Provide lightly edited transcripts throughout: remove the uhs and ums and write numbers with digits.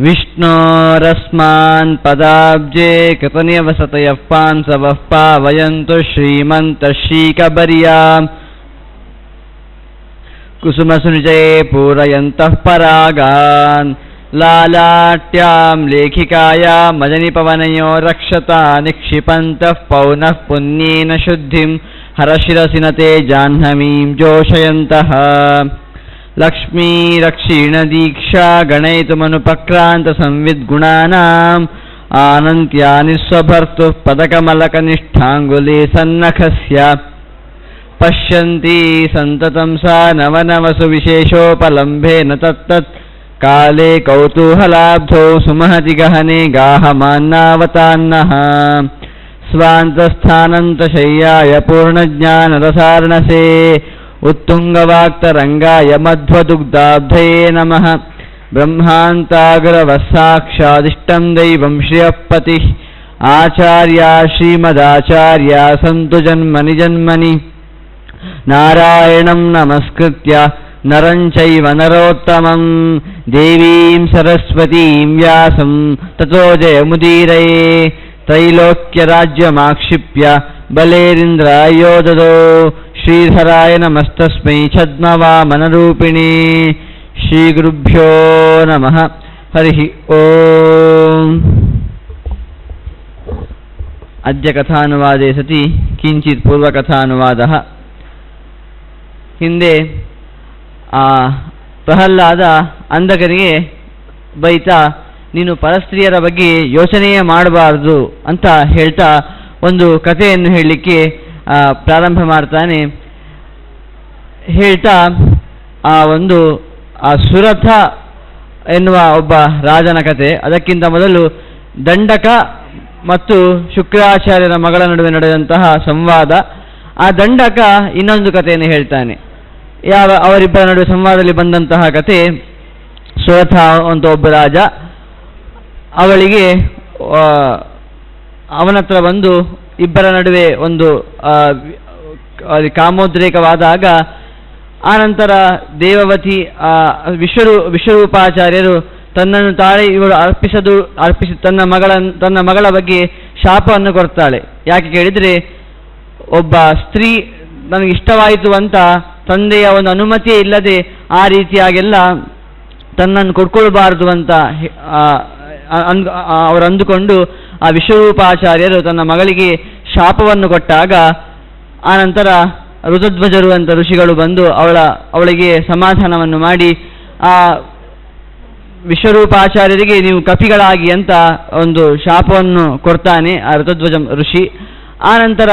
ವಿಷ್ಣೋರಸ್ಮಾನ್ ಪದಾಬ್ಜೆ ಕೃತನಿವಸತಯಃ ಪಾಂಸವಃ ಪಾವಯಂತು ಶ್ರೀಮಂತ ಶ್ರೀಕಬರ್ಯಾಂ ಕುಸುಮಸುನಿಜಯೇ ಪೂರಯಂತಃ ಪರಾಗಾನ್ ಲಾಲಾಟ್ಯಾಂ ಲೇಖಿಕಾಯಾಂ ಮದನಿಪವನಯೋ ರಕ್ಷತಾ ನಿಕ್ಷಿಪಂತಃ ಪೌನಃ ಪುಣ್ಯೇನ ಶುದ್ಧಿಂ ಹರಶಿರಸಿನತೆ ಜಾಹ್ನವೀಂ ಜೋಷಯಂತಃ ಲಕ್ಷ್ಮೀ ರಕ್ಷೀಣ ದೀಕ್ಷಾ ಗಣಯಿತುಮನುಪಕ್ರಾಂತ ಸಂವಿದ್ಗುಣಾನಾಂ ಆನಂತ್ಯಾನಿ ಸ್ವಭರ್ತು ಪದಕಮಲಕನಿಷ್ಠಾಂಗುಲಿ ಸನ್ನಖಸ್ಯ ಪಶ್ಯಂತಿ ಸಂತತಂ ಸಾ ನವನವಸು ವಿಶೇಷೋಪಲಂಭೇನ ತತ್ತತ್ ಕಾಲೇ ಕೌತೂಹಲಾಬ್ಧೌ ಸುಮಹತಿ ಗಹನೆ ಗಾಹಮಾನ್ನಾವತಾನ್ನಃ ಸ್ವಾಂತಸ್ಥಾನಂತಶಯ್ಯಾಯ ಪೂರ್ಣಜ್ಞಾನರಸಾರ್ಣಸೇ ಉತ್ತುಂಗವಾಕ್ತರಂಗಾಯ ಮಧ್ವದುಗ್ಧಾಬ್ಧಯೇ ನಮಃ ಬ್ರಹ್ಮಾಂತಾಗ್ರವಸ್ಸಾಕ್ಷಾದಿಷ್ಟಂ ದೈವಂ ಶ್ರಿಯಃ ಪತಿಃ ಆಚಾರ್ಯ ಶ್ರೀಮದಾಚಾರ್ಯ ಸಂತು ಜನ್ಮನಿ ಜನ್ಮನಿ ನಾರಾಯಣಂ ನಮಸ್ಕೃತ್ಯ ನರಂ ಚೈವ ನರೋತ್ತಮಂ ದೇವೀಂ ಸರಸ್ವತೀಂ ವ್ಯಾಸಂ ತತೋ ಜಯಮುದೀರಯೇ ತ್ರೈಲೋಕ್ಯರಾಜ್ಯಮಾಕ್ಷಿಪ್ಯ ಬಲೇರಿಂದ್ರಾಯೋದದೋ ಶ್ರೀಧರಾಯ ನಮಸ್ತಸ್ಮೈ ಛದ್ಮವಾಮನರೂಪಿಣೇ ಶ್ರೀಗುರುಭ್ಯೋ ನಮಃ ಹರಿ ಓಂ. ಅದ್ಯ ಕಥಾನುವಾದೇ ಸತಿ ಕಿಂಚಿತ್ ಪೂರ್ವಕಥಾನುವಾದಃ. ಹಿಂದೆ ಪ್ರಹ್ಲಾದ ಅಂಧಕನಿಗೆ ಬೈತಾ ನೀನು ಪರಸ್ತ್ರೀಯರ ಬಗ್ಗೆ ಯೋಚನೆಯೇ ಮಾಡಬಾರ್ದು ಅಂತ ಹೇಳ್ತಾ ಒಂದು ಕಥೆಯನ್ನು ಹೇಳಲಿಕ್ಕೆ ಪ್ರಾರಂಭ ಮಾಡ್ತಾನೆ. ಹೇಳ್ತಾ ಸುರಥ ಎನ್ನುವ ಒಬ್ಬ ರಾಜನ ಕತೆ. ಅದಕ್ಕಿಂತ ಮೊದಲು ದಂಡಕ ಮತ್ತು ಶುಕ್ರಾಚಾರ್ಯರ ಮಗಳ ನಡುವೆ ನಡೆದಂತಹ ಸಂವಾದ. ಆ ದಂಡಕ ಇನ್ನೊಂದು ಕಥೆಯನ್ನು ಹೇಳ್ತಾನೆ. ಅವರಿಬ್ಬರ ನಡುವೆ ಸಂವಾದದಲ್ಲಿ ಬಂದಂತಹ ಕತೆ, ಸುರಥ ಅಂತ ಒಬ್ಬ ರಾಜ, ಅವಳಿಗೆ ಅವನತ್ರ ಬಂದು ಇಬ್ಬರ ನಡುವೆ ಒಂದು ಕಾಮೋದ್ರೇಕವಾದಾಗ ಆನಂತರ ದೇವವತಿ ವಿಶ್ವರೂಪಾಚಾರ್ಯರು ತನ್ನನ್ನು ತಾಳೆ ಇವಳು ಅರ್ಪಿಸಿ ತನ್ನ ಮಗಳ ಬಗ್ಗೆ ಶಾಪವನ್ನು ಕೊಡ್ತಾಳೆ. ಯಾಕೆ ಕೇಳಿದರೆ, ಒಬ್ಬ ಸ್ತ್ರೀ ನನಗೆ ಇಷ್ಟವಾಯಿತು ಅಂತ ತಂದೆಯ ಒಂದು ಅನುಮತಿಯೇ ಇಲ್ಲದೆ ಆ ರೀತಿಯಾಗೆಲ್ಲ ತನ್ನನ್ನು ಕೊಡ್ಕೊಳ್ಬಾರ್ದು ಅಂತ ಅವರು ಅಂದುಕೊಂಡು ಆ ವಿಶ್ವರೂಪಾಚಾರ್ಯರು ತನ್ನ ಮಗಳಿಗೆ ಶಾಪವನ್ನು ಕೊಟ್ಟಾಗ ಆನಂತರ ಋತಧ್ವಜರು ಅಂತ ಋಷಿಗಳು ಬಂದು ಅವಳಿಗೆ ಸಮಾಧಾನವನ್ನು ಮಾಡಿ ಆ ವಿಶ್ವರೂಪಾಚಾರ್ಯರಿಗೆ ನೀವು ಕಪಿಗಳಾಗಿ ಅಂತ ಒಂದು ಶಾಪವನ್ನು ಕೊಡ್ತಾನೆ ಆ ಋತಧ್ವಜ ಋಷಿ. ಆನಂತರ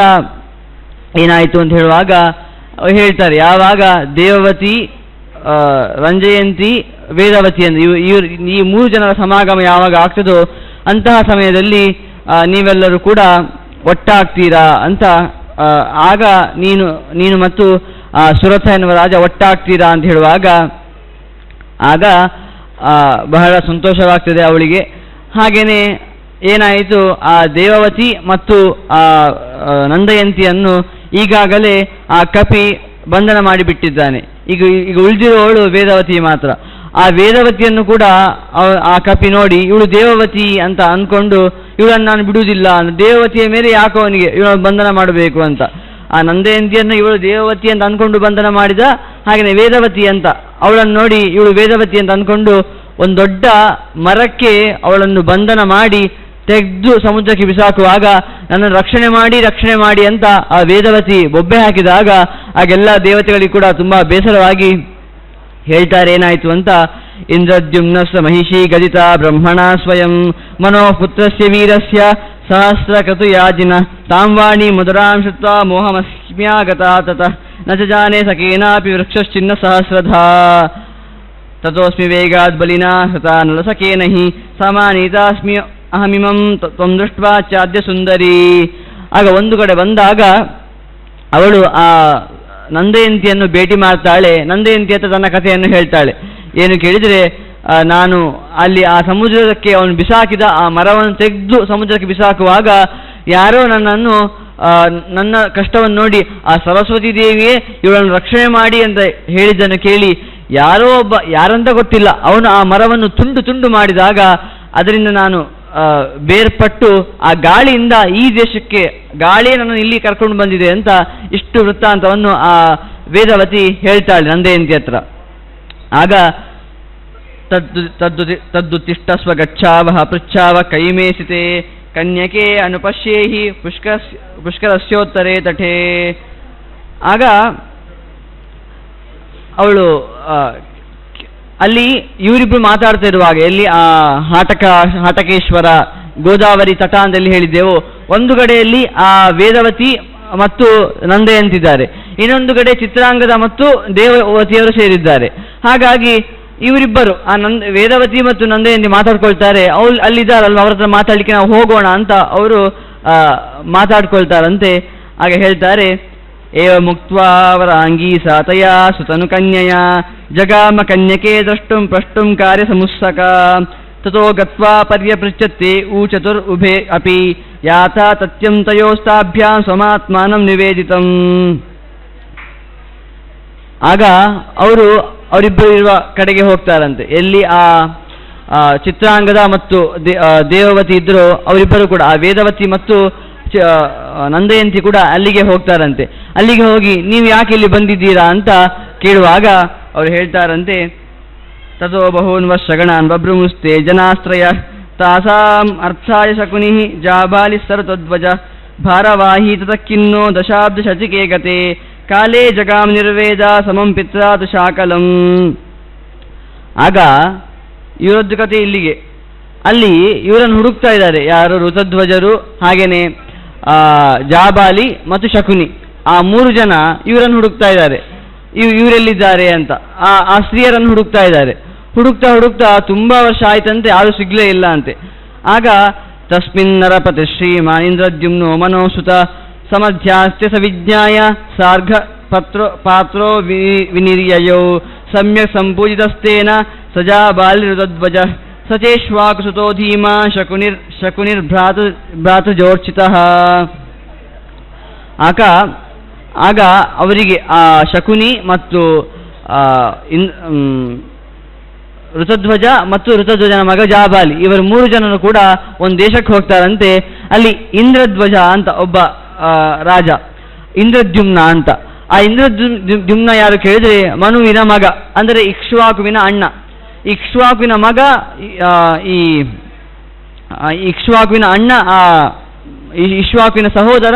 ಏನಾಯಿತು ಅಂತ ಹೇಳುವಾಗ ಹೇಳ್ತಾರೆ, ಯಾವಾಗ ದೇವವತಿ, ರಂಜಯಂತಿ, ವೇದವತಿ ಎಂದು ಈ ಮೂರು ಜನರ ಸಮಾಗಮ ಯಾವಾಗ ಆಗ್ತದೋ ಅಂತಹ ಸಮಯದಲ್ಲಿ ನೀವೆಲ್ಲರೂ ಕೂಡ ಒಟ್ಟಾಗ್ತೀರಾ ಅಂತ, ಆಗ ನೀನು ಮತ್ತು ಸುರಥ ಎನ್ನುವ ರಾಜ ಒಟ್ಟಾಗ್ತೀರಾ ಅಂತ ಹೇಳುವಾಗ ಆಗ ಬಹಳ ಸಂತೋಷವಾಗ್ತದೆ ಅವಳಿಗೆ. ಹಾಗೇನೆ ಏನಾಯಿತು, ಆ ದೇವವತಿ ಮತ್ತು ಆ ನಂದಯಂತಿಯನ್ನು ಈಗಾಗಲೇ ಆ ಕಪಿ ಬಂಧನ ಮಾಡಿಬಿಟ್ಟಿದ್ದಾನೆ. ಈಗ ಉಳಿದಿರುವವಳು ವೇದವತಿ ಮಾತ್ರ. ಆ ವೇದವತಿಯನ್ನು ಕೂಡ ಆ ಕಪಿ ನೋಡಿ ಇವಳು ದೇವವತಿ ಅಂತ ಅಂದ್ಕೊಂಡು ಇವಳನ್ನು ನಾನು ಬಿಡುವುದಿಲ್ಲ, ದೇವವತಿಯ ಮೇಲೆ ಯಾಕೋ ಅವನಿಗೆ ಇವಳು ಬಂಧನ ಮಾಡಬೇಕು ಅಂತ ಆ ನಂದಯಂತಿಯನ್ನು ಇವಳು ದೇವವತಿ ಅಂತ ಅಂದ್ಕೊಂಡು ಬಂಧನ ಮಾಡಿದ. ಹಾಗೆಯೇ ವೇದವತಿ ಅಂತ ಅವಳನ್ನು ನೋಡಿ ಇವಳು ವೇದವತಿ ಅಂತ ಅಂದ್ಕೊಂಡು ಒಂದು ದೊಡ್ಡ ಮರಕ್ಕೆ ಅವಳನ್ನು ಬಂಧನ ಮಾಡಿ ತೆಗೆದು ಸಮುದ್ರಕ್ಕೆ ಬಿಸಾಕುವಾಗ ನನ್ನನ್ನು ರಕ್ಷಣೆ ಮಾಡಿ ಅಂತ ಆ ವೇದವತಿ ಬೊಬ್ಬೆ ಹಾಕಿದಾಗ ಆಗೆಲ್ಲ ದೇವತೆಗಳಿಗೆ ಕೂಡ ತುಂಬಾ ಬೇಸರವಾಗಿ ಹೇಳ್ತಾರೆ ಏನಾಯಿತು ಅಂತ. ಇಂದ್ರದ್ಯುಮ್ನಸ್ಸ ಮಹಿಷಿ ಗದಿತ ಬ್ರಹ್ಮಣ ಸ್ವಯಂ ಮನೋಪುತ್ರಸ್ಯ ವೀರಸ್ಯ ಸಹಸ್ರಕೃತು ಯಾಜಿನ ತಾಂವಾಣಿ ಮುದರಾಂ ಶುತ್ವಾ ಮೋಹಮಸ್ಮ್ಯಾಗತಾ ತತಃ ನ ಚ ಜಾನೆ ಸಕೇನಾಪಿ ವೃಕ್ಷಶ್ಚಿನ್ನ ಸಹಸ್ರಧಾ ತತೋಸ್ಮಿ ವೇಗಾದ್ ಬಲಿನಾ ಹೃತಾ ನಲಸಕೇನ ಹಿ ಸಮಾನೀತಾಸ್ಮಿ ಅಹಮಿಮಂ ತ್ವಂ ದೃಷ್ಟ್ವಾ ಚಾದ್ಯ ಸುಂದರಿ. ಆಗ ಒಂದು ಕಡೆ ಬಂದಾಗ ಅವಳು ಆ ನಂದಯಂತಿಯನ್ನು ಭೇಟಿ ಮಾಡ್ತಾಳೆ. ನಂದಯಂತಿ ಅಂತ ತನ್ನ ಕಥೆಯನ್ನು ಹೇಳ್ತಾಳೆ. ಏನು ಕೇಳಿದರೆ, ನಾನು ಅಲ್ಲಿ ಆ ಸಮುದ್ರಕ್ಕೆ ಅವನು ಬಿಸಾಕಿದ ಆ ಮರವನ್ನು ತೆಗೆದು ಸಮುದ್ರಕ್ಕೆ ಬಿಸಾಕುವಾಗ ಯಾರೋ ನನ್ನ ಕಷ್ಟವನ್ನು ನೋಡಿ ಆ ಸರಸ್ವತಿ ದೇವಿಯೇ ಇವಳನ್ನು ರಕ್ಷಣೆ ಮಾಡಿ ಅಂತ ಹೇಳಿದ್ದನ್ನು ಕೇಳಿ ಯಾರೋ ಒಬ್ಬ, ಯಾರಂತ ಗೊತ್ತಿಲ್ಲ, ಅವನು ಆ ಮರವನ್ನು ತುಂಡು ತುಂಡು ಮಾಡಿದಾಗ ಅದರಿಂದ ನಾನು ಬೇರ್ಪಟ್ಟು ಆ ಗಾಳಿಯಿಂದ ಈ ದೇಶಕ್ಕೆ, ಗಾಳಿಯೇ ನನ್ನನ್ನು ಇಲ್ಲಿ ಕರ್ಕೊಂಡು ಬಂದಿದೆ ಅಂತ ಇಷ್ಟು ವೃತ್ತಾಂತವನ್ನು ಆ ವೇದವತಿ ಹೇಳ್ತಾಳೆ ನಂದಯಂತಿ ಹತ್ರ. ಆಗ ತದ್ದುತಿಷ್ಠಸ್ವ ಗಚ್ಛಾವಹ ಪೃಚ್ಛಾವ ಕೈಮೇಸಿತೆ ಕನ್ಯಕೆ ಅನುಪಶ್ಯೇಹಿ ಪುಷ್ಕರಸ್ಯೋತ್ತರೇ ತಟೇ. ಆಗ ಅವಳು ಅಲ್ಲಿ ಇವರಿಬ್ರು ಮಾತಾಡ್ತಾ ಇರುವಾಗ, ಎಲ್ಲಿ ಆ ಹಾಟಕೇಶ್ವರ ಗೋದಾವರಿ ತಟ ಅಂತೆಲ್ಲಿ ಹೇಳಿದ್ದೆವು, ಒಂದು ಕಡೆಯಲ್ಲಿ ಆ ವೇದವತಿ ಮತ್ತು ನಂದಯಂತಿದ್ದಾರೆ, ಇನ್ನೊಂದು ಕಡೆ ಚಿತ್ರಾಂಗದ ಮತ್ತು ದೇವವತಿಯರು ಸೇರಿದ್ದಾರೆ. ಹಾಗಾಗಿ ಇವರಿಬ್ಬರು ಆ ವೇದವತಿ ಮತ್ತು ನಂದಯಂತಿ ಮಾತಾಡ್ಕೊಳ್ತಾರೆ. ಅಲ್ಲಿದ್ದಾರಲ್ವ, ಅವ್ರ ಹತ್ರ ಮಾತಾಡ್ಲಿಕ್ಕೆ ನಾವು ಹೋಗೋಣ ಅಂತ ಅವರು ಮಾತಾಡ್ಕೊಳ್ತಾರಂತೆ. ಆಗ ಹೇಳ್ತಾರೆ, ಏವ ಮುಕ್ತ್ವಾ ವರಾಂಗೀ ಸಾತಯ ಸುತನು ಕನ್ಯಯ ಜಗಾಮ ಕನ್ಯಕೆ ದ್ರಷ್ಟುಂ ಪ್ರಷ್ಟುಂ ಕಾರ್ಯ ಸಮುತ್ಸಕ ತಥೋ ಗತ್ವಾ ಪರ್ಯಪೃಚ್ಛತೆ ಊಚತುರ್ ಉಭೇ ಅಪಿ ಯಾಥಾ ತತ್ಯಂ ತಯೋಸ್ತಾಭ್ಯಾಂ ಸ್ವಮಾತ್ಮಾನಂ ನಿವೇದಿತಂ. ಆಗ ಅವರಿಬ್ಬರು ಇರುವ ಕಡೆಗೆ ಹೋಗ್ತಾರಂತೆ. ಎಲ್ಲಿ ಆ ಚಿತ್ರಾಂಗದ ಮತ್ತು ದೇವವತಿ ಇದ್ರು, ಅವರಿಬ್ಬರು ಕೂಡ, ಆ ವೇದವತಿ ಮತ್ತು ನಂದಯಂತಿ ಕೂಡ ಅಲ್ಲಿಗೆ ಹೋಗ್ತಾರಂತೆ. ಅಲ್ಲಿಗೆ ಹೋಗಿ ನೀವು ಯಾಕೆ ಇಲ್ಲಿ ಬಂದಿದ್ದೀರಾ ಅಂತ ಕೇಳುವಾಗ ಅವ್ರು ಹೇಳ್ತಾರಂತೆ, ತಥೋ ಬಹೂನ್ ವರ್ಷಗಣಾನ್ ಬಭ್ರುಮುಸ್ತೆ ಜನಾಶ್ರಯ ತಾಸಾಂ ಅರ್ಥಾಯ ಶಕುನಿ ಜಾಬಾಲಿ ಸರತಧ್ವಜ ಭಾರವಾಹಿ ತತಕ್ಕಿನ್ನೋ ದಶಾಬ್ದ ಶಚಿಕೆ ಗತೆ ಕಾಲೇ ಜಗಾಂ ನಿರ್ವೇದ ಸಮಂ ಪಿತ್ರಾತು ಶಾಕಲಂ. ಆಗ ಇವರದ್ದು ಕತೆ ಇಲ್ಲಿಗೆ. ಅಲ್ಲಿ ಇವರನ್ನು ಹುಡುಕ್ತಾ ಇದ್ದಾರೆ, ಯಾರು? ಋತಧ್ವಜರು, ಹಾಗೇನೆ ಜಾಬಾಲಿ ಮತ್ತು ಶಕುನಿ, ಆ 3 ಜನ ಇವರನ್ನು ಹುಡುಕ್ತಾ ಇದ್ದಾರೆ. ಇವರೆಲ್ಲಿದ್ದಾರೆ ಅಂತ ಆ ಸ್ತ್ರೀಯರನ್ನು ಹುಡುಕ್ತಾ ಇದ್ದಾರೆ. ಹುಡುಕ್ತಾ ತುಂಬಾ ವರ್ಷ ಆಯ್ತಂತೆ, ಯಾರು ಸಿಗ್ಲೇ ಇಲ್ಲ ಅಂತೆ. ಆಗ ತಸ್ಮಿನ್ ನರಪತಿ ಶ್ರೀಮಾನೀಂದ್ರದ್ಯುಮ್ನೋ ಮನೋಸುತ ಸಮಧ್ಯಾಸ್ತ್ಯ ಸವಿಜ್ಞಾಯ ಸಾರ್ಘ ಪಾತ್ರೋ ವಿನಿರ್ಯಯೋ ಸಮ್ಯಕ್ ಸಂಪೂಜಿತಸ್ತೇನ ಸಜಾ ಬಾಲಿರುತಧ್ವಜ ಸಚೇಶ್ವಾಕುಸುತೋ ಧೀಮಾ ಶಕುನಿರ್ ಭ್ರಾತೃಜೋರ್ಚಿತಃ. ಆಗ ಅವರಿಗೆ ಆ ಶಕುನಿ ಮತ್ತು ಋತಧ್ವಜ ಮತ್ತು ಋತಧ್ವಜನ ಮಗ ಜಾಬಾಲಿ, ಇವರು 3 ಜನರು ಕೂಡ ಒಂದು ದೇಶಕ್ಕೆ ಹೋಗ್ತಾರಂತೆ. ಅಲ್ಲಿ ಇಂದ್ರಧ್ವಜ ಅಂತ ಒಬ್ಬ ರಾಜ, ಇಂದ್ರದ್ಯುಮ್ನ ಅಂತ. ಆ ಇಂದ್ರದ್ಯುಮ್ನ ಯಾರು ಕೇಳಿದ್ರೆ ಮನುವಿನ ಮಗ, ಅಂದರೆ ಇಕ್ಷ್ವಾಕುವಿನ ಅಣ್ಣ. ಇಕ್ಷ್ವಾಕುವಿನ ಮಗ, ಈ ಇಕ್ಷ್ವಾಕುವಿನ ಅಣ್ಣ, ಇಕ್ಷ್ವಾಕುವಿನ ಸಹೋದರ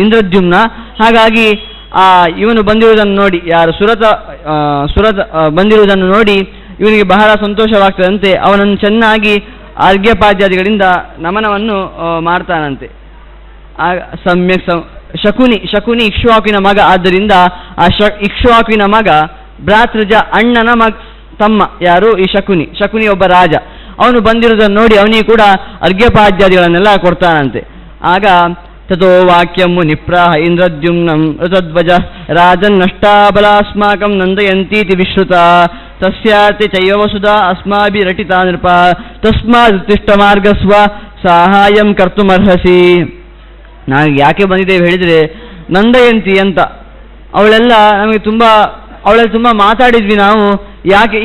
ಇಂದ್ರದ್ಯುಮ್ನ. ಹಾಗಾಗಿ ಇವನು ಬಂದಿರುವುದನ್ನು ನೋಡಿ, ಯಾರು ಸುರತ ಬಂದಿರುವುದನ್ನು ನೋಡಿ ಇವನಿಗೆ ಬಹಳ ಸಂತೋಷವಾಗ್ತದಂತೆ. ಅವನನ್ನು ಚೆನ್ನಾಗಿ ಅರ್ಘ್ಯಪಾದ್ಯಾದಿಗಳಿಂದ ನಮನವನ್ನು ಮಾಡ್ತಾನಂತೆ. ಸಮ್ಯಕ್ ಶಕುನಿ ಇಕ್ಷ್ವಾಕುವಿನ ಮಗ, ಆದ್ದರಿಂದ ಆ ಇಕ್ಷ್ವಾಕುವಿನ ಮಗ ಭ್ರಾತೃಜ ಅಣ್ಣನ ತಮ್ಮ ಯಾರು? ಈ ಶಕುನಿ ಒಬ್ಬ ರಾಜ. ಅವನು ಬಂದಿರುವುದನ್ನು ನೋಡಿ ಅವನಿಗೆ ಕೂಡ ಅರ್ಘ್ಯಪಾದ್ಯಾದಿಗಳನ್ನೆಲ್ಲ ಕೊಡ್ತಾನಂತೆ. ಆಗ ತಥೋ ವಾಕ್ಯಂ ಮುನಿಪ್ರಾಹ ಇಂದ್ರದ್ಯುಮ್ನಂ ಋತಧ್ವಜ ರಾಜನ್ನಷ್ಟಾಬಲಾಸ್ಮಾಕಂ ನಂದಯಂತೀತಿ ವಿಶ್ರುತ ತಸ್ಯಾತಿ ಚೈವ ವಸುಧಾ ಅಸ್ಮಾಭಿರಟಿತಾ ನೃಪ ತಸ್ಮಾದುತ್ತಿಷ್ಠ ಮಾರ್ಗಸ್ವ ಸಹಾಯಂ ಕರ್ತುಮರ್ಹಸಿ. ನಾವು ಯಾಕೆ ಬಂದಿದ್ದೇವೆ ಹೇಳಿದರೆ, ನಂದಯಂತಿ ಅಂತ ಅವಳೆಲ್ಲ ಅವಳೆಲ್ಲ ತುಂಬ ಮಾತಾಡಿದ್ವಿ ನಾವು. ಯಾಕೆ